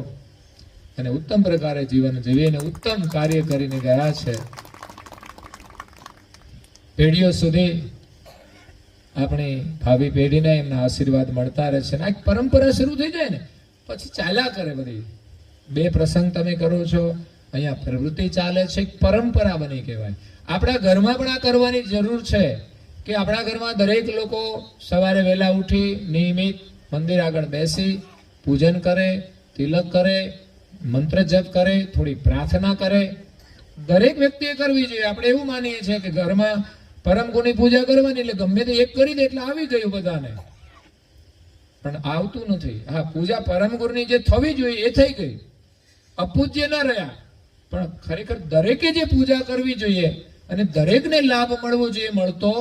અને ઉત્તમ પ્રકારે જીવન જીવીને ઉત્તમ કાર્ય કરીને ગયા છે. પેઢીઓ સુધી આપણી ભાવિ પેઢીને એમના આશીર્વાદ મળતા રહે છે. અને આ એક પરંપરા શરૂ થઈ જાય ને પછી ચાલ્યા કરે. બધી બે પ્રસંગ તમે કરો છો, અહીંયા પ્રવૃત્તિ ચાલે છે, એક પરંપરા બની કહેવાય. આપણા ઘરમાં પણ આ કરવાની જરૂર છે કે આપણા ઘરમાં દરેક લોકો સવારે વહેલા ઉઠી નિયમિત મંદિર આગળ બેસી પૂજન કરે, તિલક કરે, મંત્ર જપ કરે, થોડી પ્રાર્થના કરે. દરેક વ્યક્તિએ કરવી જોઈએ. આપણે એવું માનીએ છીએ કે ઘરમાં પરમ ગુણની પૂજા કરવાની એટલે ગમે તે એક કરી દે એટલે આવી ગયું બધાને, પણ આવતું નથી. હા, પૂજા પરમ ગુરુની જે થવી જોઈએ એ થઈ ગઈ, અપૂજ્ય ન રહ્યા. પણ ખરેખર દરેકે જે પૂજા કરવી જોઈએ અને દરેકને લાભ મળવો જોઈએ, મળતો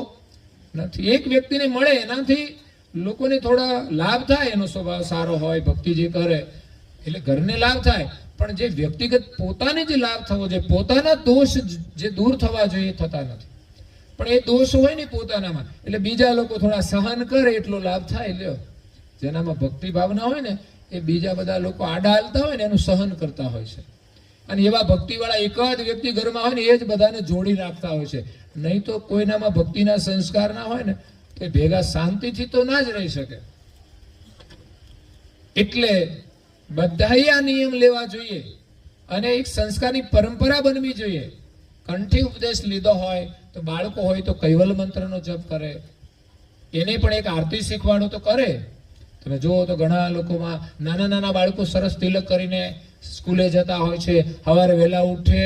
નથી. એક વ્યક્તિને મળે એનાથી લોકોને થોડા લાભ થાય, એનો સ્વભાવ સારો હોય, ભક્તિ જે કરે એટલે ઘરને લાભ થાય. પણ જે વ્યક્તિગત પોતાને જે લાભ થવો જોઈએ, પોતાના દોષ જે દૂર થવા જોઈએ થતા નથી. પણ એ દોષ હોય ને પોતાનામાં એટલે બીજા લોકો થોડા સહન કરે એટલો લાભ થાય. લ્યો, જેનામાં ભક્તિ ભાવના હોય ને એ બીજા બધા લોકો આડા હાલતા હોય ને એનું સહન કરતા હોય છે. અને એવા ભક્તિવાળા એકાદ વ્યક્તિ ઘરમાં હોય ને એ જ બધાને જોડી રાખતા હોય છે. નહીં તો કોઈનામાં ભક્તિના સંસ્કાર ના હોય ને તો એ ભેગા શાંતિથી તો ના જ રહી શકે. એટલે બધાએ આ નિયમ લેવા જોઈએ અને એક સંસ્કારની પરંપરા બનવી જોઈએ. કંઠી ઉપદેશ લીધો હોય તો બાળકો હોય તો કૈવલ મંત્રનો જપ કરે, એને પણ એક આરતી શીખવાડો તો કરે. તમે જુઓ તો ઘણા લોકોમાં નાના નાના બાળકો સરસ તિલક કરીને સ્કૂલે જતા હોય છે, સવારે વહેલા ઉઠે,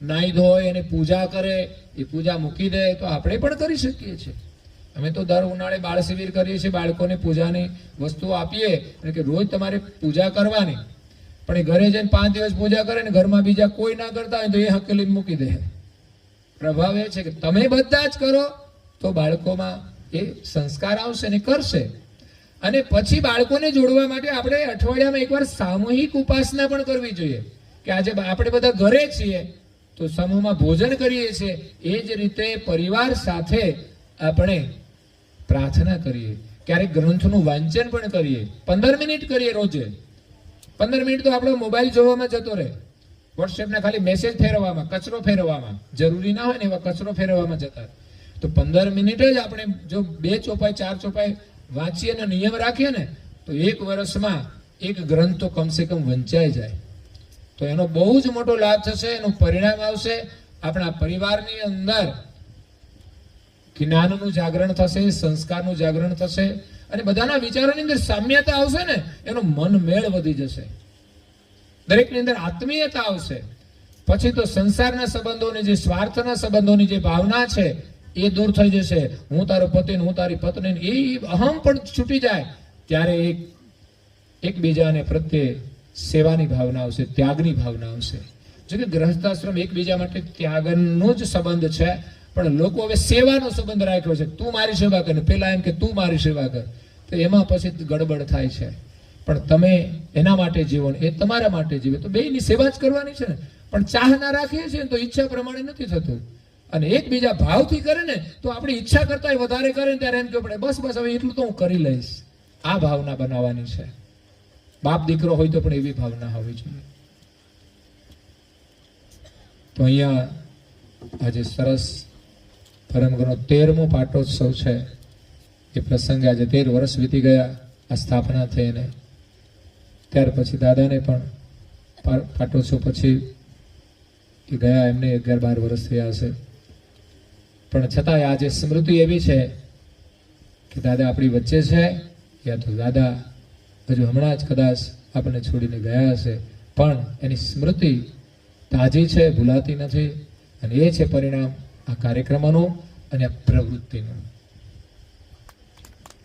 નાહી ધોય અને પૂજા કરે. એ પૂજા મૂકી દે તો આપણે પણ કરી શકીએ છીએ. અમે તો દર ઉનાળે બાળ શિબિર કરીએ છીએ, બાળકોને પૂજાની વસ્તુઓ આપીએ અને કે રોજ તમારે પૂજા કરવાની. પણ એ ઘરે જઈને 5 દિવસ પૂજા કરે ને ઘરમાં બીજા કોઈ ના કરતા હોય તો એ હકેલીને મૂકી દે. પ્રભાવ એ છે કે તમે બધા જ કરો તો બાળકોમાં એ સંસ્કાર આવશે ને કરશે. અને પછી બાળકોને જોડવા માટે આપણે અઠવાડિયામાં એકવાર સામૂહિક ઉપાસના પણ કરવી જોઈએ. કે આજે આપણે બધા ઘરે છીએ તો સમૂહમાં ભોજન કરીએ છીએ, એ જ રીતે પરિવાર સાથે આપણે પ્રાર્થના કરીએ, ક્યારેક ગ્રંથનું વાંચન પણ કરીએ. 15 મિનિટ કરીએ રોજે. 15 મિનિટ તો આપણો મોબાઈલ જોવામાં જતો રહે, વોટ્સએપના ખાલી મેસેજ ફેરવવામાં, કચરો ફેરવવામાં, જરૂરી ના હોય ને એવા કચરો ફેરવવામાં જતા. તો 15 મિનિટ જ આપણે જો 2 ચોપાઈ 4 ચોપાઈ વાંચીએ અને નિયમ રાખીએ ને તો 1 વર્ષમાં 1 ગ્રંથ તો કમસે કમ વંચાઈ જાય. તો એનો બહુ જ મોટો લાભ થશે, એનું પરિણામ આવશે. આપણા પરિવારની અંદર જ્ઞાનનું જાગરણ થશે, સંસ્કારનું જાગરણ થશે અને બધાના વિચારોની અંદર સામ્યતા આવશે ને એનો મન મેળ વધી જશે, દરેકની અંદર આત્મીયતા આવશે. પછી તો સંસારના સંબંધોની જે સ્વાર્થના સંબંધોની જે ભાવના છે એ દૂર થઈ જશે. હું તારો પતિ ને હું તારી પત્ની, એ અહમ પણ છૂટી જાય. ત્યારે એકબીજાને પ્રત્યે સેવાની ભાવના આવશે, ત્યાગની ભાવના આવશે. જો કે ગૃહસ્થાશ્રમ એકબીજા માટે ત્યાગનો જ સંબંધ છે, પણ લોકો હવે સેવાનો સંબંધ રાખ્યો છે. તું મારી સેવા કર, પેલા એમ કે તું મારી સેવા કર, તો એમાં પછી ગડબડ થાય છે. પણ તમે એના માટે જીવો ને એ તમારા માટે જીવે તો બેયની સેવા જ કરવાની છે ને. પણ ચાહ ના રાખીએ છીએ તો ઈચ્છા પ્રમાણે નથી થતું. અને એકબીજા ભાવથી કરે ને તો આપણી ઈચ્છા કરતા વધારે કરે ને ત્યારે એમ કે પડે બસ બસ હવે એટલું તો હું કરી લઈશ. આ ભાવના બનાવવાની છે. બાપ દીકરો હોય તો પણ એવી ભાવના હોવી જોઈએ. તો અહીંયા આજે સરસ પરમગુરુનો 13મો પાટોત્સવ છે. એ પ્રસંગે આજે 13 વર્ષ વીતી ગયા આ સ્થાપના થઈને. ત્યાર પછી દાદાને પણ પાટોત્સવ પછી એ ગયા, એમને 11-12 વર્ષ થયા હશે. પણ છતાંય આજે સ્મૃતિ એવી છે કે દાદા આપણી વચ્ચે છે, યા તો દાદા હજુ હમણાં જ કદાચ આપણને છોડીને ગયા હશે, પણ એની સ્મૃતિ તાજી છે, ભૂલાતી નથી. અને એ છે પરિણામ આ કાર્યક્રમોનું અને આ પ્રવૃત્તિનું.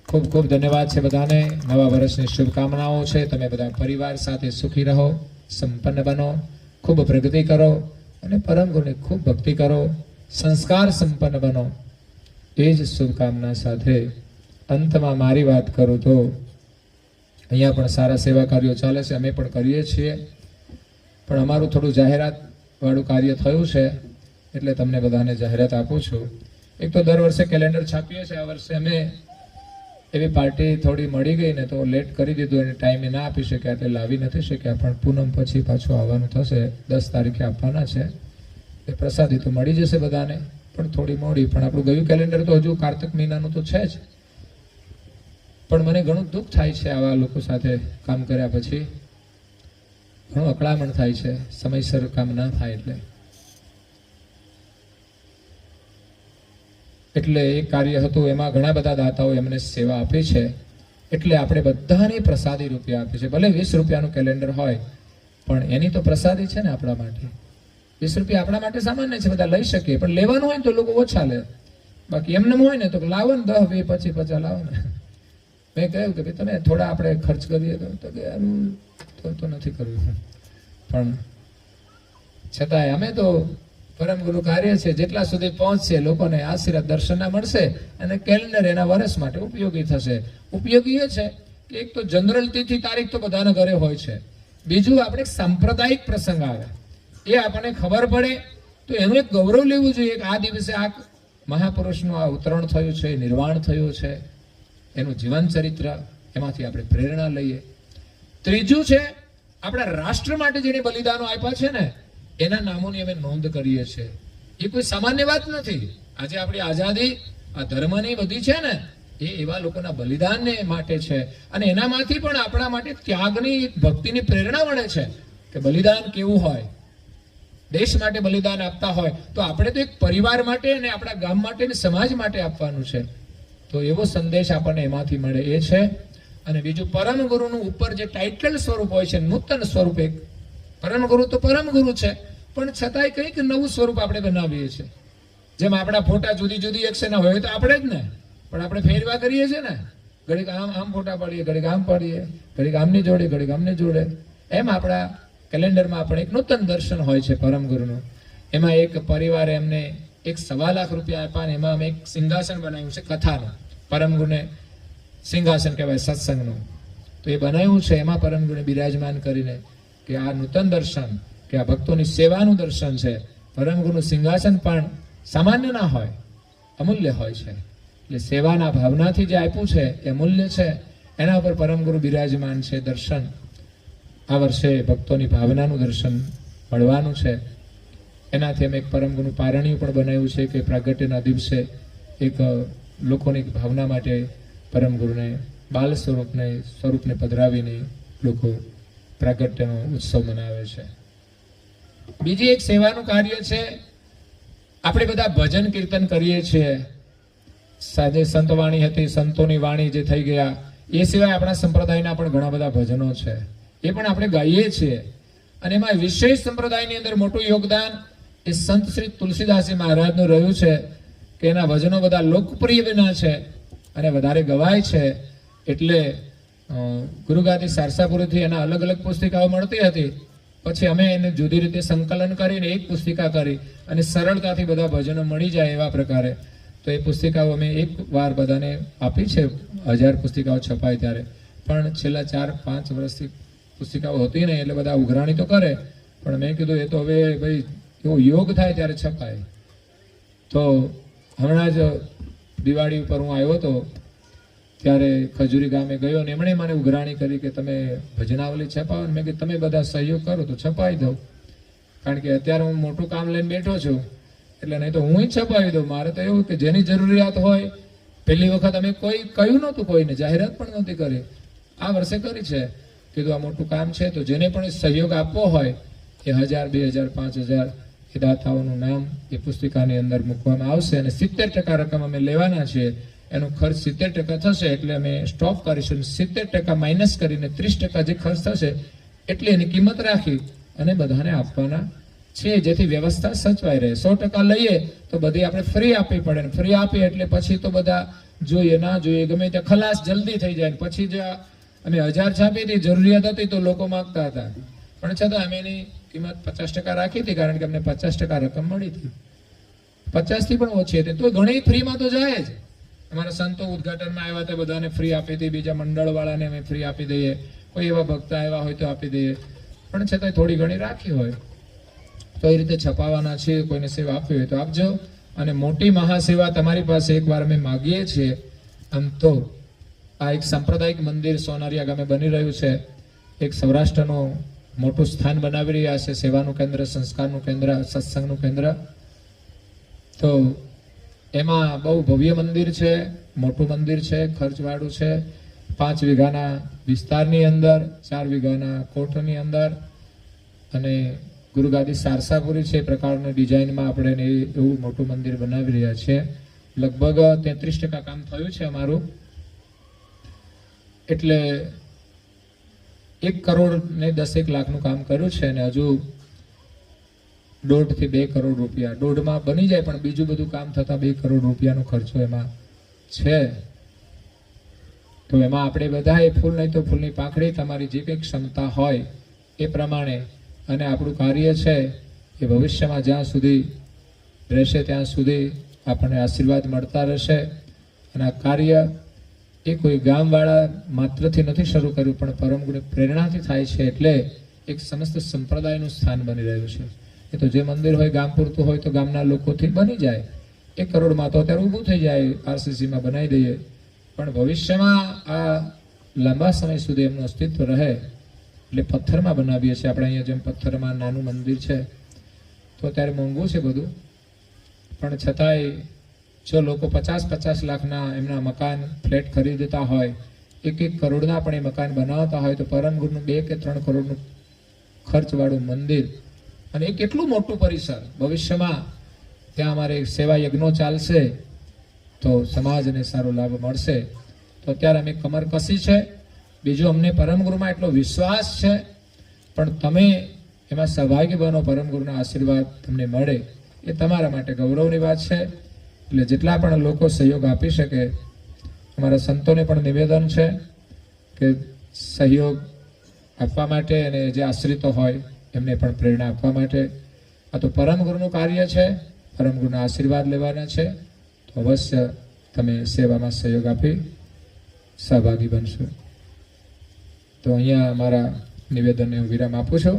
ખૂબ ખૂબ ધન્યવાદ છે બધાને. નવા વર્ષની શુભકામનાઓ છે. તમે બધા પરિવાર સાથે સુખી રહો, સંપન્ન બનો, ખૂબ પ્રગતિ કરો અને પરમ ગુરુની ખૂબ ભક્તિ કરો, સંસ્કાર સંપન્ન બનો. એ જ શુભકામના સાથે અંતમાં મારી વાત કરું તો અહીંયા પણ સારા સેવા કાર્યો ચાલે છે, અમે પણ કરીએ છીએ. પણ અમારું થોડું જાહેરાત વાળું કાર્ય થયું છે એટલે તમને બધાને જાહેરાત આપું છું. એક તો દર વર્ષે કેલેન્ડર છાપીએ છીએ. આ વર્ષે અમે એવી પાર્ટી થોડી મળી ગઈ ને તો લેટ કરી દીધું, એને ટાઈમે ના આપી શક્યા એટલે લાવી નથી શક્યા. પણ પૂનમ પછી પાછું આવવાનું થશે, 10 તારીખે આપવાના છે. એ પ્રસાદી તો મળી જશે બધાને, પણ થોડી મોડી. પણ આપણું ગયું કેલેન્ડર તો હજુ કાર્તિક મહિનાનું તો છે જ. પણ મને ઘણું દુઃખ થાય છે આવા લોકો સાથે કામ કર્યા પછી. ઘણું અકળામણ થાય છે સમયસર કામ ના થાય એટલે એ કાર્ય હતું, એમાં ઘણા બધા દાતાઓ એમને સેવા આપી છે. એટલે આપણે બધાની પ્રસાદી રૂપિયા આપી છે. ભલે 20 રૂપિયાનું કેલેન્ડર હોય પણ એની તો પ્રસાદી છે ને આપણા માટે. 20 રૂપિયા આપણા માટે સામાન્ય છે, બધા લઈ શકીએ. પણ લેવાનું હોય ને તો લોકો ઓછા લે. બાકી એમને હોય ને તો લાવો ને 10, 20, 25, 50 લાવો ને. મેં કહ્યું કે ભાઈ તમે થોડા આપણે ખર્ચ કરીએ તો કે તો નથી કરવું. પણ છતાંય અમે તો પરમ ગુરુ કાર્ય છે, જેટલા સુધી પહોંચશે લોકોને આશીર્વાદ દર્શનના મળશે અને કેલેન્ડર એના વર્ષ માટે ઉપયોગી થશે. ઉપયોગી એ છે કે એક તો જનરલ તિથિ તારીખ તો બધાના ઘરે હોય છે. બીજું આપણે સાંપ્રદાયિક પ્રસંગ આવે એ આપણને ખબર પડે તો એનું એક ગૌરવ લેવું જોઈએ કે આ દિવસે આ મહાપુરુષનું આ ઉતરણ થયું છે, નિર્વાણ થયું છે, એનું જીવન ચરિત્ર, એમાંથી આપણે પ્રેરણા લઈએ. ત્રીજું છે આપણા રાષ્ટ્ર માટે જેને બલિદાનો આપ્યા છે ને એના નામોની અમે નોંધ કરીએ છીએ. એ કોઈ સામાન્ય વાત નથી. આજે આપણી આઝાદી આ ધર્મની બધી છે ને એ એવા લોકોના બલિદાનને માટે છે. અને એનામાંથી પણ આપણા માટે ત્યાગની, ભક્તિની પ્રેરણા મળે છે કે બલિદાન કેવું હોય. દેશ માટે બલિદાન આપતા હોય તો આપણે તો એક પરિવાર માટે અને આપણા ગામ માટે અને સમાજ માટે આપવાનું છે. તો એવો સંદેશ આપણને એમાંથી મળે એ છે. અને બીજું પરમ ગુરુનું ઉપર જે ટાઇટલ સ્વરૂપ હોય છે, નૂતન સ્વરૂપ. એક પરમ ગુરુ તો પરમ ગુરુ છે પણ છતાંય કંઈક નવું સ્વરૂપ આપણે બનાવીએ છીએ. જેમ આપણા ફોટા જુદી જુદી એક્શનના હોય તો આપણે જ ને, પણ આપણે ફેરવા કરીએ છીએ ને. ઘડીક આમ ફોટા પાડીએ, ઘડીક આમ પાડીએ, ઘડીક આમની જોડે, ઘડીક આમને જોડે. એમ આપણા કેલેન્ડરમાં આપણે એક નૂતન દર્શન હોય છે પરમ ગુરુનું. એમાં એક પરિવારે એમને 1.25 લાખ રૂપિયા આપ્યા અને એમાં અમે એક સિંહાસન બનાવ્યું છે કથાનું. પરમ ગુરુને સિંહાસન કહેવાય સત્સંગનું. તો એ બનાવ્યું છે. એમાં પરમ ગુરુને બિરાજમાન કરીને કે આ નૂતન દર્શન, કે આ ભક્તોની સેવાનું દર્શન છે. પરમ ગુરુનું સિંહાસન પણ સામાન્ય ના હોય, અમૂલ્ય હોય છે. એટલે સેવાના ભાવનાથી જે આપ્યું છે એ અમૂલ્ય છે. એના ઉપર પરમ ગુરુ બિરાજમાન છે. દર્શન આ વર્ષે ભક્તોની ભાવનાનું દર્શન મળવાનું છે. એનાથી અમે એક પરમ ગુરુનું પારણિયું પણ બનાવ્યું છે કે પ્રાગટ્યના દિવસે એક લોકોની ભાવના માટે પરમ ગુરુને બાલ સ્વરૂપને પધરાવીને લોકો પ્રાગટ્યનો ઉત્સવ મનાવે છે. બીજી એક સેવાનું કાર્ય છે. આપણે બધા ભજન કીર્તન કરીએ છીએ. સાંજે સંતવાણી હતી, સંતોની વાણી જે થઈ ગયા. એ સિવાય આપણા સંપ્રદાયના પણ ઘણા બધા ભજનો છે, એ પણ આપણે ગાઈએ છીએ. અને એમાં વિશેષ સંપ્રદાયની અંદર મોટું યોગદાન એ સંત શ્રી તુલસીદાસજી મહારાજનું રહ્યું છે કે એના ભજનો બધા લોકપ્રિય બન્યા છે અને વધારે ગવાય છે. એટલે ગુરુગાદી સારસાપુરથી એના અલગ અલગ પુસ્તિકાઓ મળતી હતી. પછી અમે એને જુદી રીતે સંકલન કરીને એક પુસ્તિકા કરી અને સરળતાથી બધા ભજનો મળી જાય એવા પ્રકારે. તો એ પુસ્તિકાઓ અમે એક વાર બધાને આપી છે. 1000 પુસ્તિકાઓ છપાય ત્યારે. પણ છેલ્લા 4-5 વર્ષથી પુસ્તિકાઓ હતી નહીં એટલે બધા ઉઘરાણી તો કરે. પણ મેં કીધું એ તો હવે ભાઈ એવો યોગ થાય ત્યારે છપાય. તો હમણાં જ દિવાળી ઉપર હું આવ્યો હતો ત્યારે ખજૂરી ગામે ગયો અને એમણે મને ઉઘરાણી કરી કે તમે ભજનાવલી છપાવો. મેં કીધું તમે બધા સહયોગ કરો તો છપાવી દઉં. કારણ કે અત્યારે હું મોટું કામ લઈને બેઠો છું, એટલે નહીં તો હું જ છપાવી દઉં. મારે તો એવું કે જેની જરૂરિયાત હોય, પહેલી વખત અમે કોઈ કહ્યું નહોતું, કોઈને જાહેરાત પણ નહોતી કરી, આ વર્ષે કરી છે. કીધું આ મોટું કામ છે તો જેને પણ સહયોગ આપવો હોય એ 1000, 2000, 5000 એ દાતાઓનું નામ એ પુસ્તિકાની અંદર મૂકવામાં આવશે અને 70% રકમ અમે લેવાના છીએ. એનો ખર્ચ 70% થશે એટલે અમે સ્ટોપ કરીશું. 70% માઇનસ કરીને 30% જે ખર્ચ થશે એટલી એની કિંમત રાખી અને બધાને આપવાના છે, જેથી વ્યવસ્થા સચવાઈ રહે. 100% લઈએ તો બધી આપણે ફ્રી આપવી પડે ને ફ્રી આપીએ એટલે પછી તો બધા જોઈએ ના જોઈએ ગમે તે ખલાસ જલ્દી થઈ જાય. પછી જે અમે 1000 છાપી હતી, જરૂરિયાત હતી તો લોકો માંગતા હતા, પણ છતાં અમે એની કિંમત 50% રાખી હતી, કારણ કે અમને 50% રકમ મળી હતી. 50 થી પણ ઓછી હતી તો ઘણી ફ્રીમાં તો જાય જ. અમારા સંતો ઉદઘાટનમાં આવ્યા હતા, બધાને ફ્રી આપી હતી. બીજા મંડળ વાળાને અમે ફ્રી આપી દઈએ, કોઈ એવા ભક્ત આવ્યા હોય તો આપી દઈએ, પણ છતાં થોડી ઘણી રાખી હોય તો એ રીતે છપાવવાના છે. કોઈને સેવા આપવી હોય તો આપજો. અને મોટી મહાસેવા તમારી પાસે એકવાર અમે માગીએ છીએ. આમ તો આ એક સાંપ્રદાયિક મંદિર સોનારિયા ગામે બની રહ્યું છે. એક સૌરાષ્ટ્રનું મોટું સ્થાન બનાવી રહ્યા છે, સેવાનું કેન્દ્ર, સંસ્કારનું કેન્દ્ર, સત્સંગનું કેન્દ્ર. તો એમાં બહુ ભવ્ય મંદિર છે, મોટું મંદિર છે, ખર્ચવાળું છે. 5 વીઘાના વિસ્તારની અંદર, 4 વીઘાના કોટની અંદર, અને ગુરુગાદી સારસાપુરી છે એ પ્રકારની ડિઝાઇનમાં આપણે એવું મોટું મંદિર બનાવી રહ્યા છીએ. લગભગ 33% કામ થયું છે અમારું. એટલે 1 કરોડ ને 10 લાખનું કામ કર્યું છે અને હજુ 1.5 થી 2 કરોડ રૂપિયા, 1.5માં બની જાય પણ બીજું બધું કામ થતા 2 કરોડ રૂપિયાનો ખર્ચો એમાં છે. તો એમાં આપણે બધાએ ફૂલ નહીં તો ફૂલની પાંખડી, તમારી જે કંઈ ક્ષમતા હોય એ પ્રમાણે, અને આપણું કાર્ય છે એ ભવિષ્યમાં જ્યાં સુધી રહેશે ત્યાં સુધી આપણને આશીર્વાદ મળતા રહેશે. અને આ કાર્ય એ કોઈ ગામવાળા માત્રથી નથી શરૂ કર્યું, પણ પરમ ગુરુની પ્રેરણાથી થાય છે. એટલે એક સમસ્ત સંપ્રદાયનું સ્થાન બની રહ્યું છે. એ તો જે મંદિર હોય ગામ પૂરતું હોય તો ગામના લોકોથી બની જાય. 1 કરોડમાં તો અત્યારે ઊભું થઈ જાય, આરસીસીમાં બનાવી દઈએ, પણ ભવિષ્યમાં આ લાંબા સમય સુધી એમનું અસ્તિત્વ રહે એટલે પથ્થરમાં બનાવીએ છીએ. આપણે અહીંયા જેમ પથ્થરમાં નાનું મંદિર છે તો અત્યારે મોંઘું છે બધું, પણ છતાંય જો લોકો 50-50 લાખના એમના મકાન, ફ્લેટ ખરીદતા હોય, 1-1 કરોડના પણ એ મકાન બનાવતા હોય, તો પરમ ગુરુનું 2 કે 3 કરોડનું ખર્ચવાળું મંદિર, અને એ કેટલું મોટું પરિસર. ભવિષ્યમાં ત્યાં અમારે સેવા યજ્ઞો ચાલશે તો સમાજને સારો લાભ મળશે. તો અત્યારે અમે કમર કસી છે. બીજું, અમને પરમ ગુરુમાં એટલો વિશ્વાસ છે, પણ તમે એમાં સહભાગી બનો, પરમ ગુરુના આશીર્વાદ તમને મળે એ તમારા માટે ગૌરવની વાત છે. એટલે જેટલા પણ લોકો સહયોગ આપી શકે, અમારા સંતોને પણ નિવેદન છે કે સહયોગ આપવા માટે, અને જે આશ્રિતો હોય એમને પણ પ્રેરણા આપવા માટે. આ તો પરમ ગુરુનું કાર્ય છે, પરમ ગુરુના આશીર્વાદ લેવાના છે. તો અવશ્ય તમે સેવામાં સહયોગ આપી સહભાગી બનશો. તો અહીંયા મારા નિવેદનને હું વિરામ આપું છું.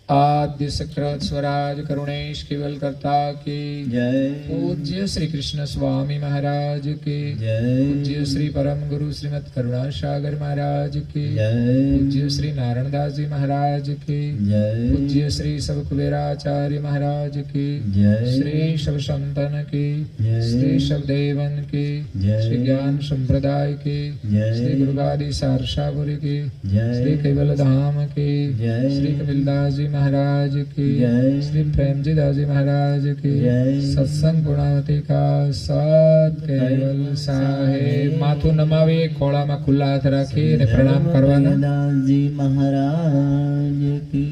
आद्य सकृत स्वराज करुणेश केवल करता की जय। पूज्य श्री कृष्ण स्वामी महाराज की जय। पूज्य श्री परम गुरु श्रीमद करुणा सागर महाराज की जय। पूज्य श्री नारायणदास जी महाराज की जय। पूज्य श्री सब कुबेराचार्य महाराज की जय। श्री सब संतन की जय। श्री सब देवन की जय। श्री ज्ञान संप्रदाय की जय। श्री गुरुगादी सारसापुरी की जय। श्री केवल धाम की जय। श्री कपिलदास जी महाराज की जय। श्री प्रेमजी दास जी महाराज की जय। सत्संग गुणावती का सत केवल साहेब. माथું નમાવી ખોળામાં ખુલ્લા હાથ રાખી અને પ્રણામ કરવાના. દાસજી મહારાજ કી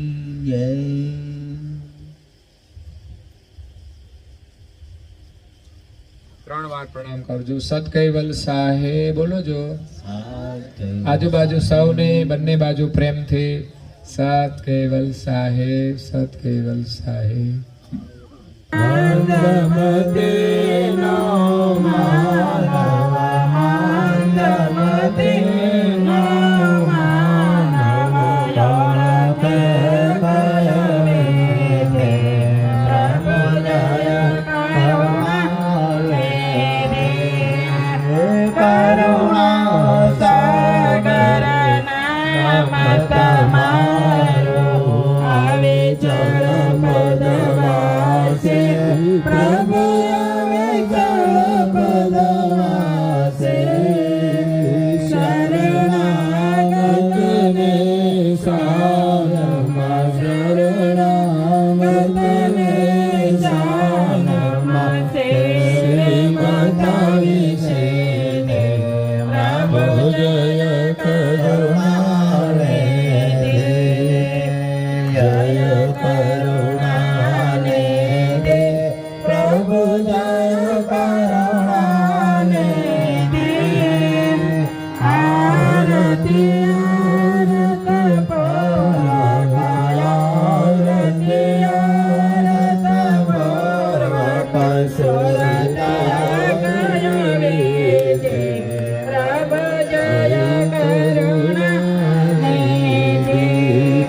જય. 3 વાર પ્રણામ કરજો. સત કૈવલ સાહેબ બોલો જો. સાત આજુબાજુ સૌને બંને બાજુ પ્રેમથી સત કૈવલ સાહેબ, સત કૈવલ સાહેબ. આવે ચરણ જય કરુણાને જય કરુણાને પ્રભુ જય કરુણાને આરતી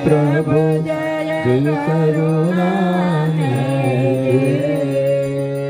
પ્રભુ જય કરુણાને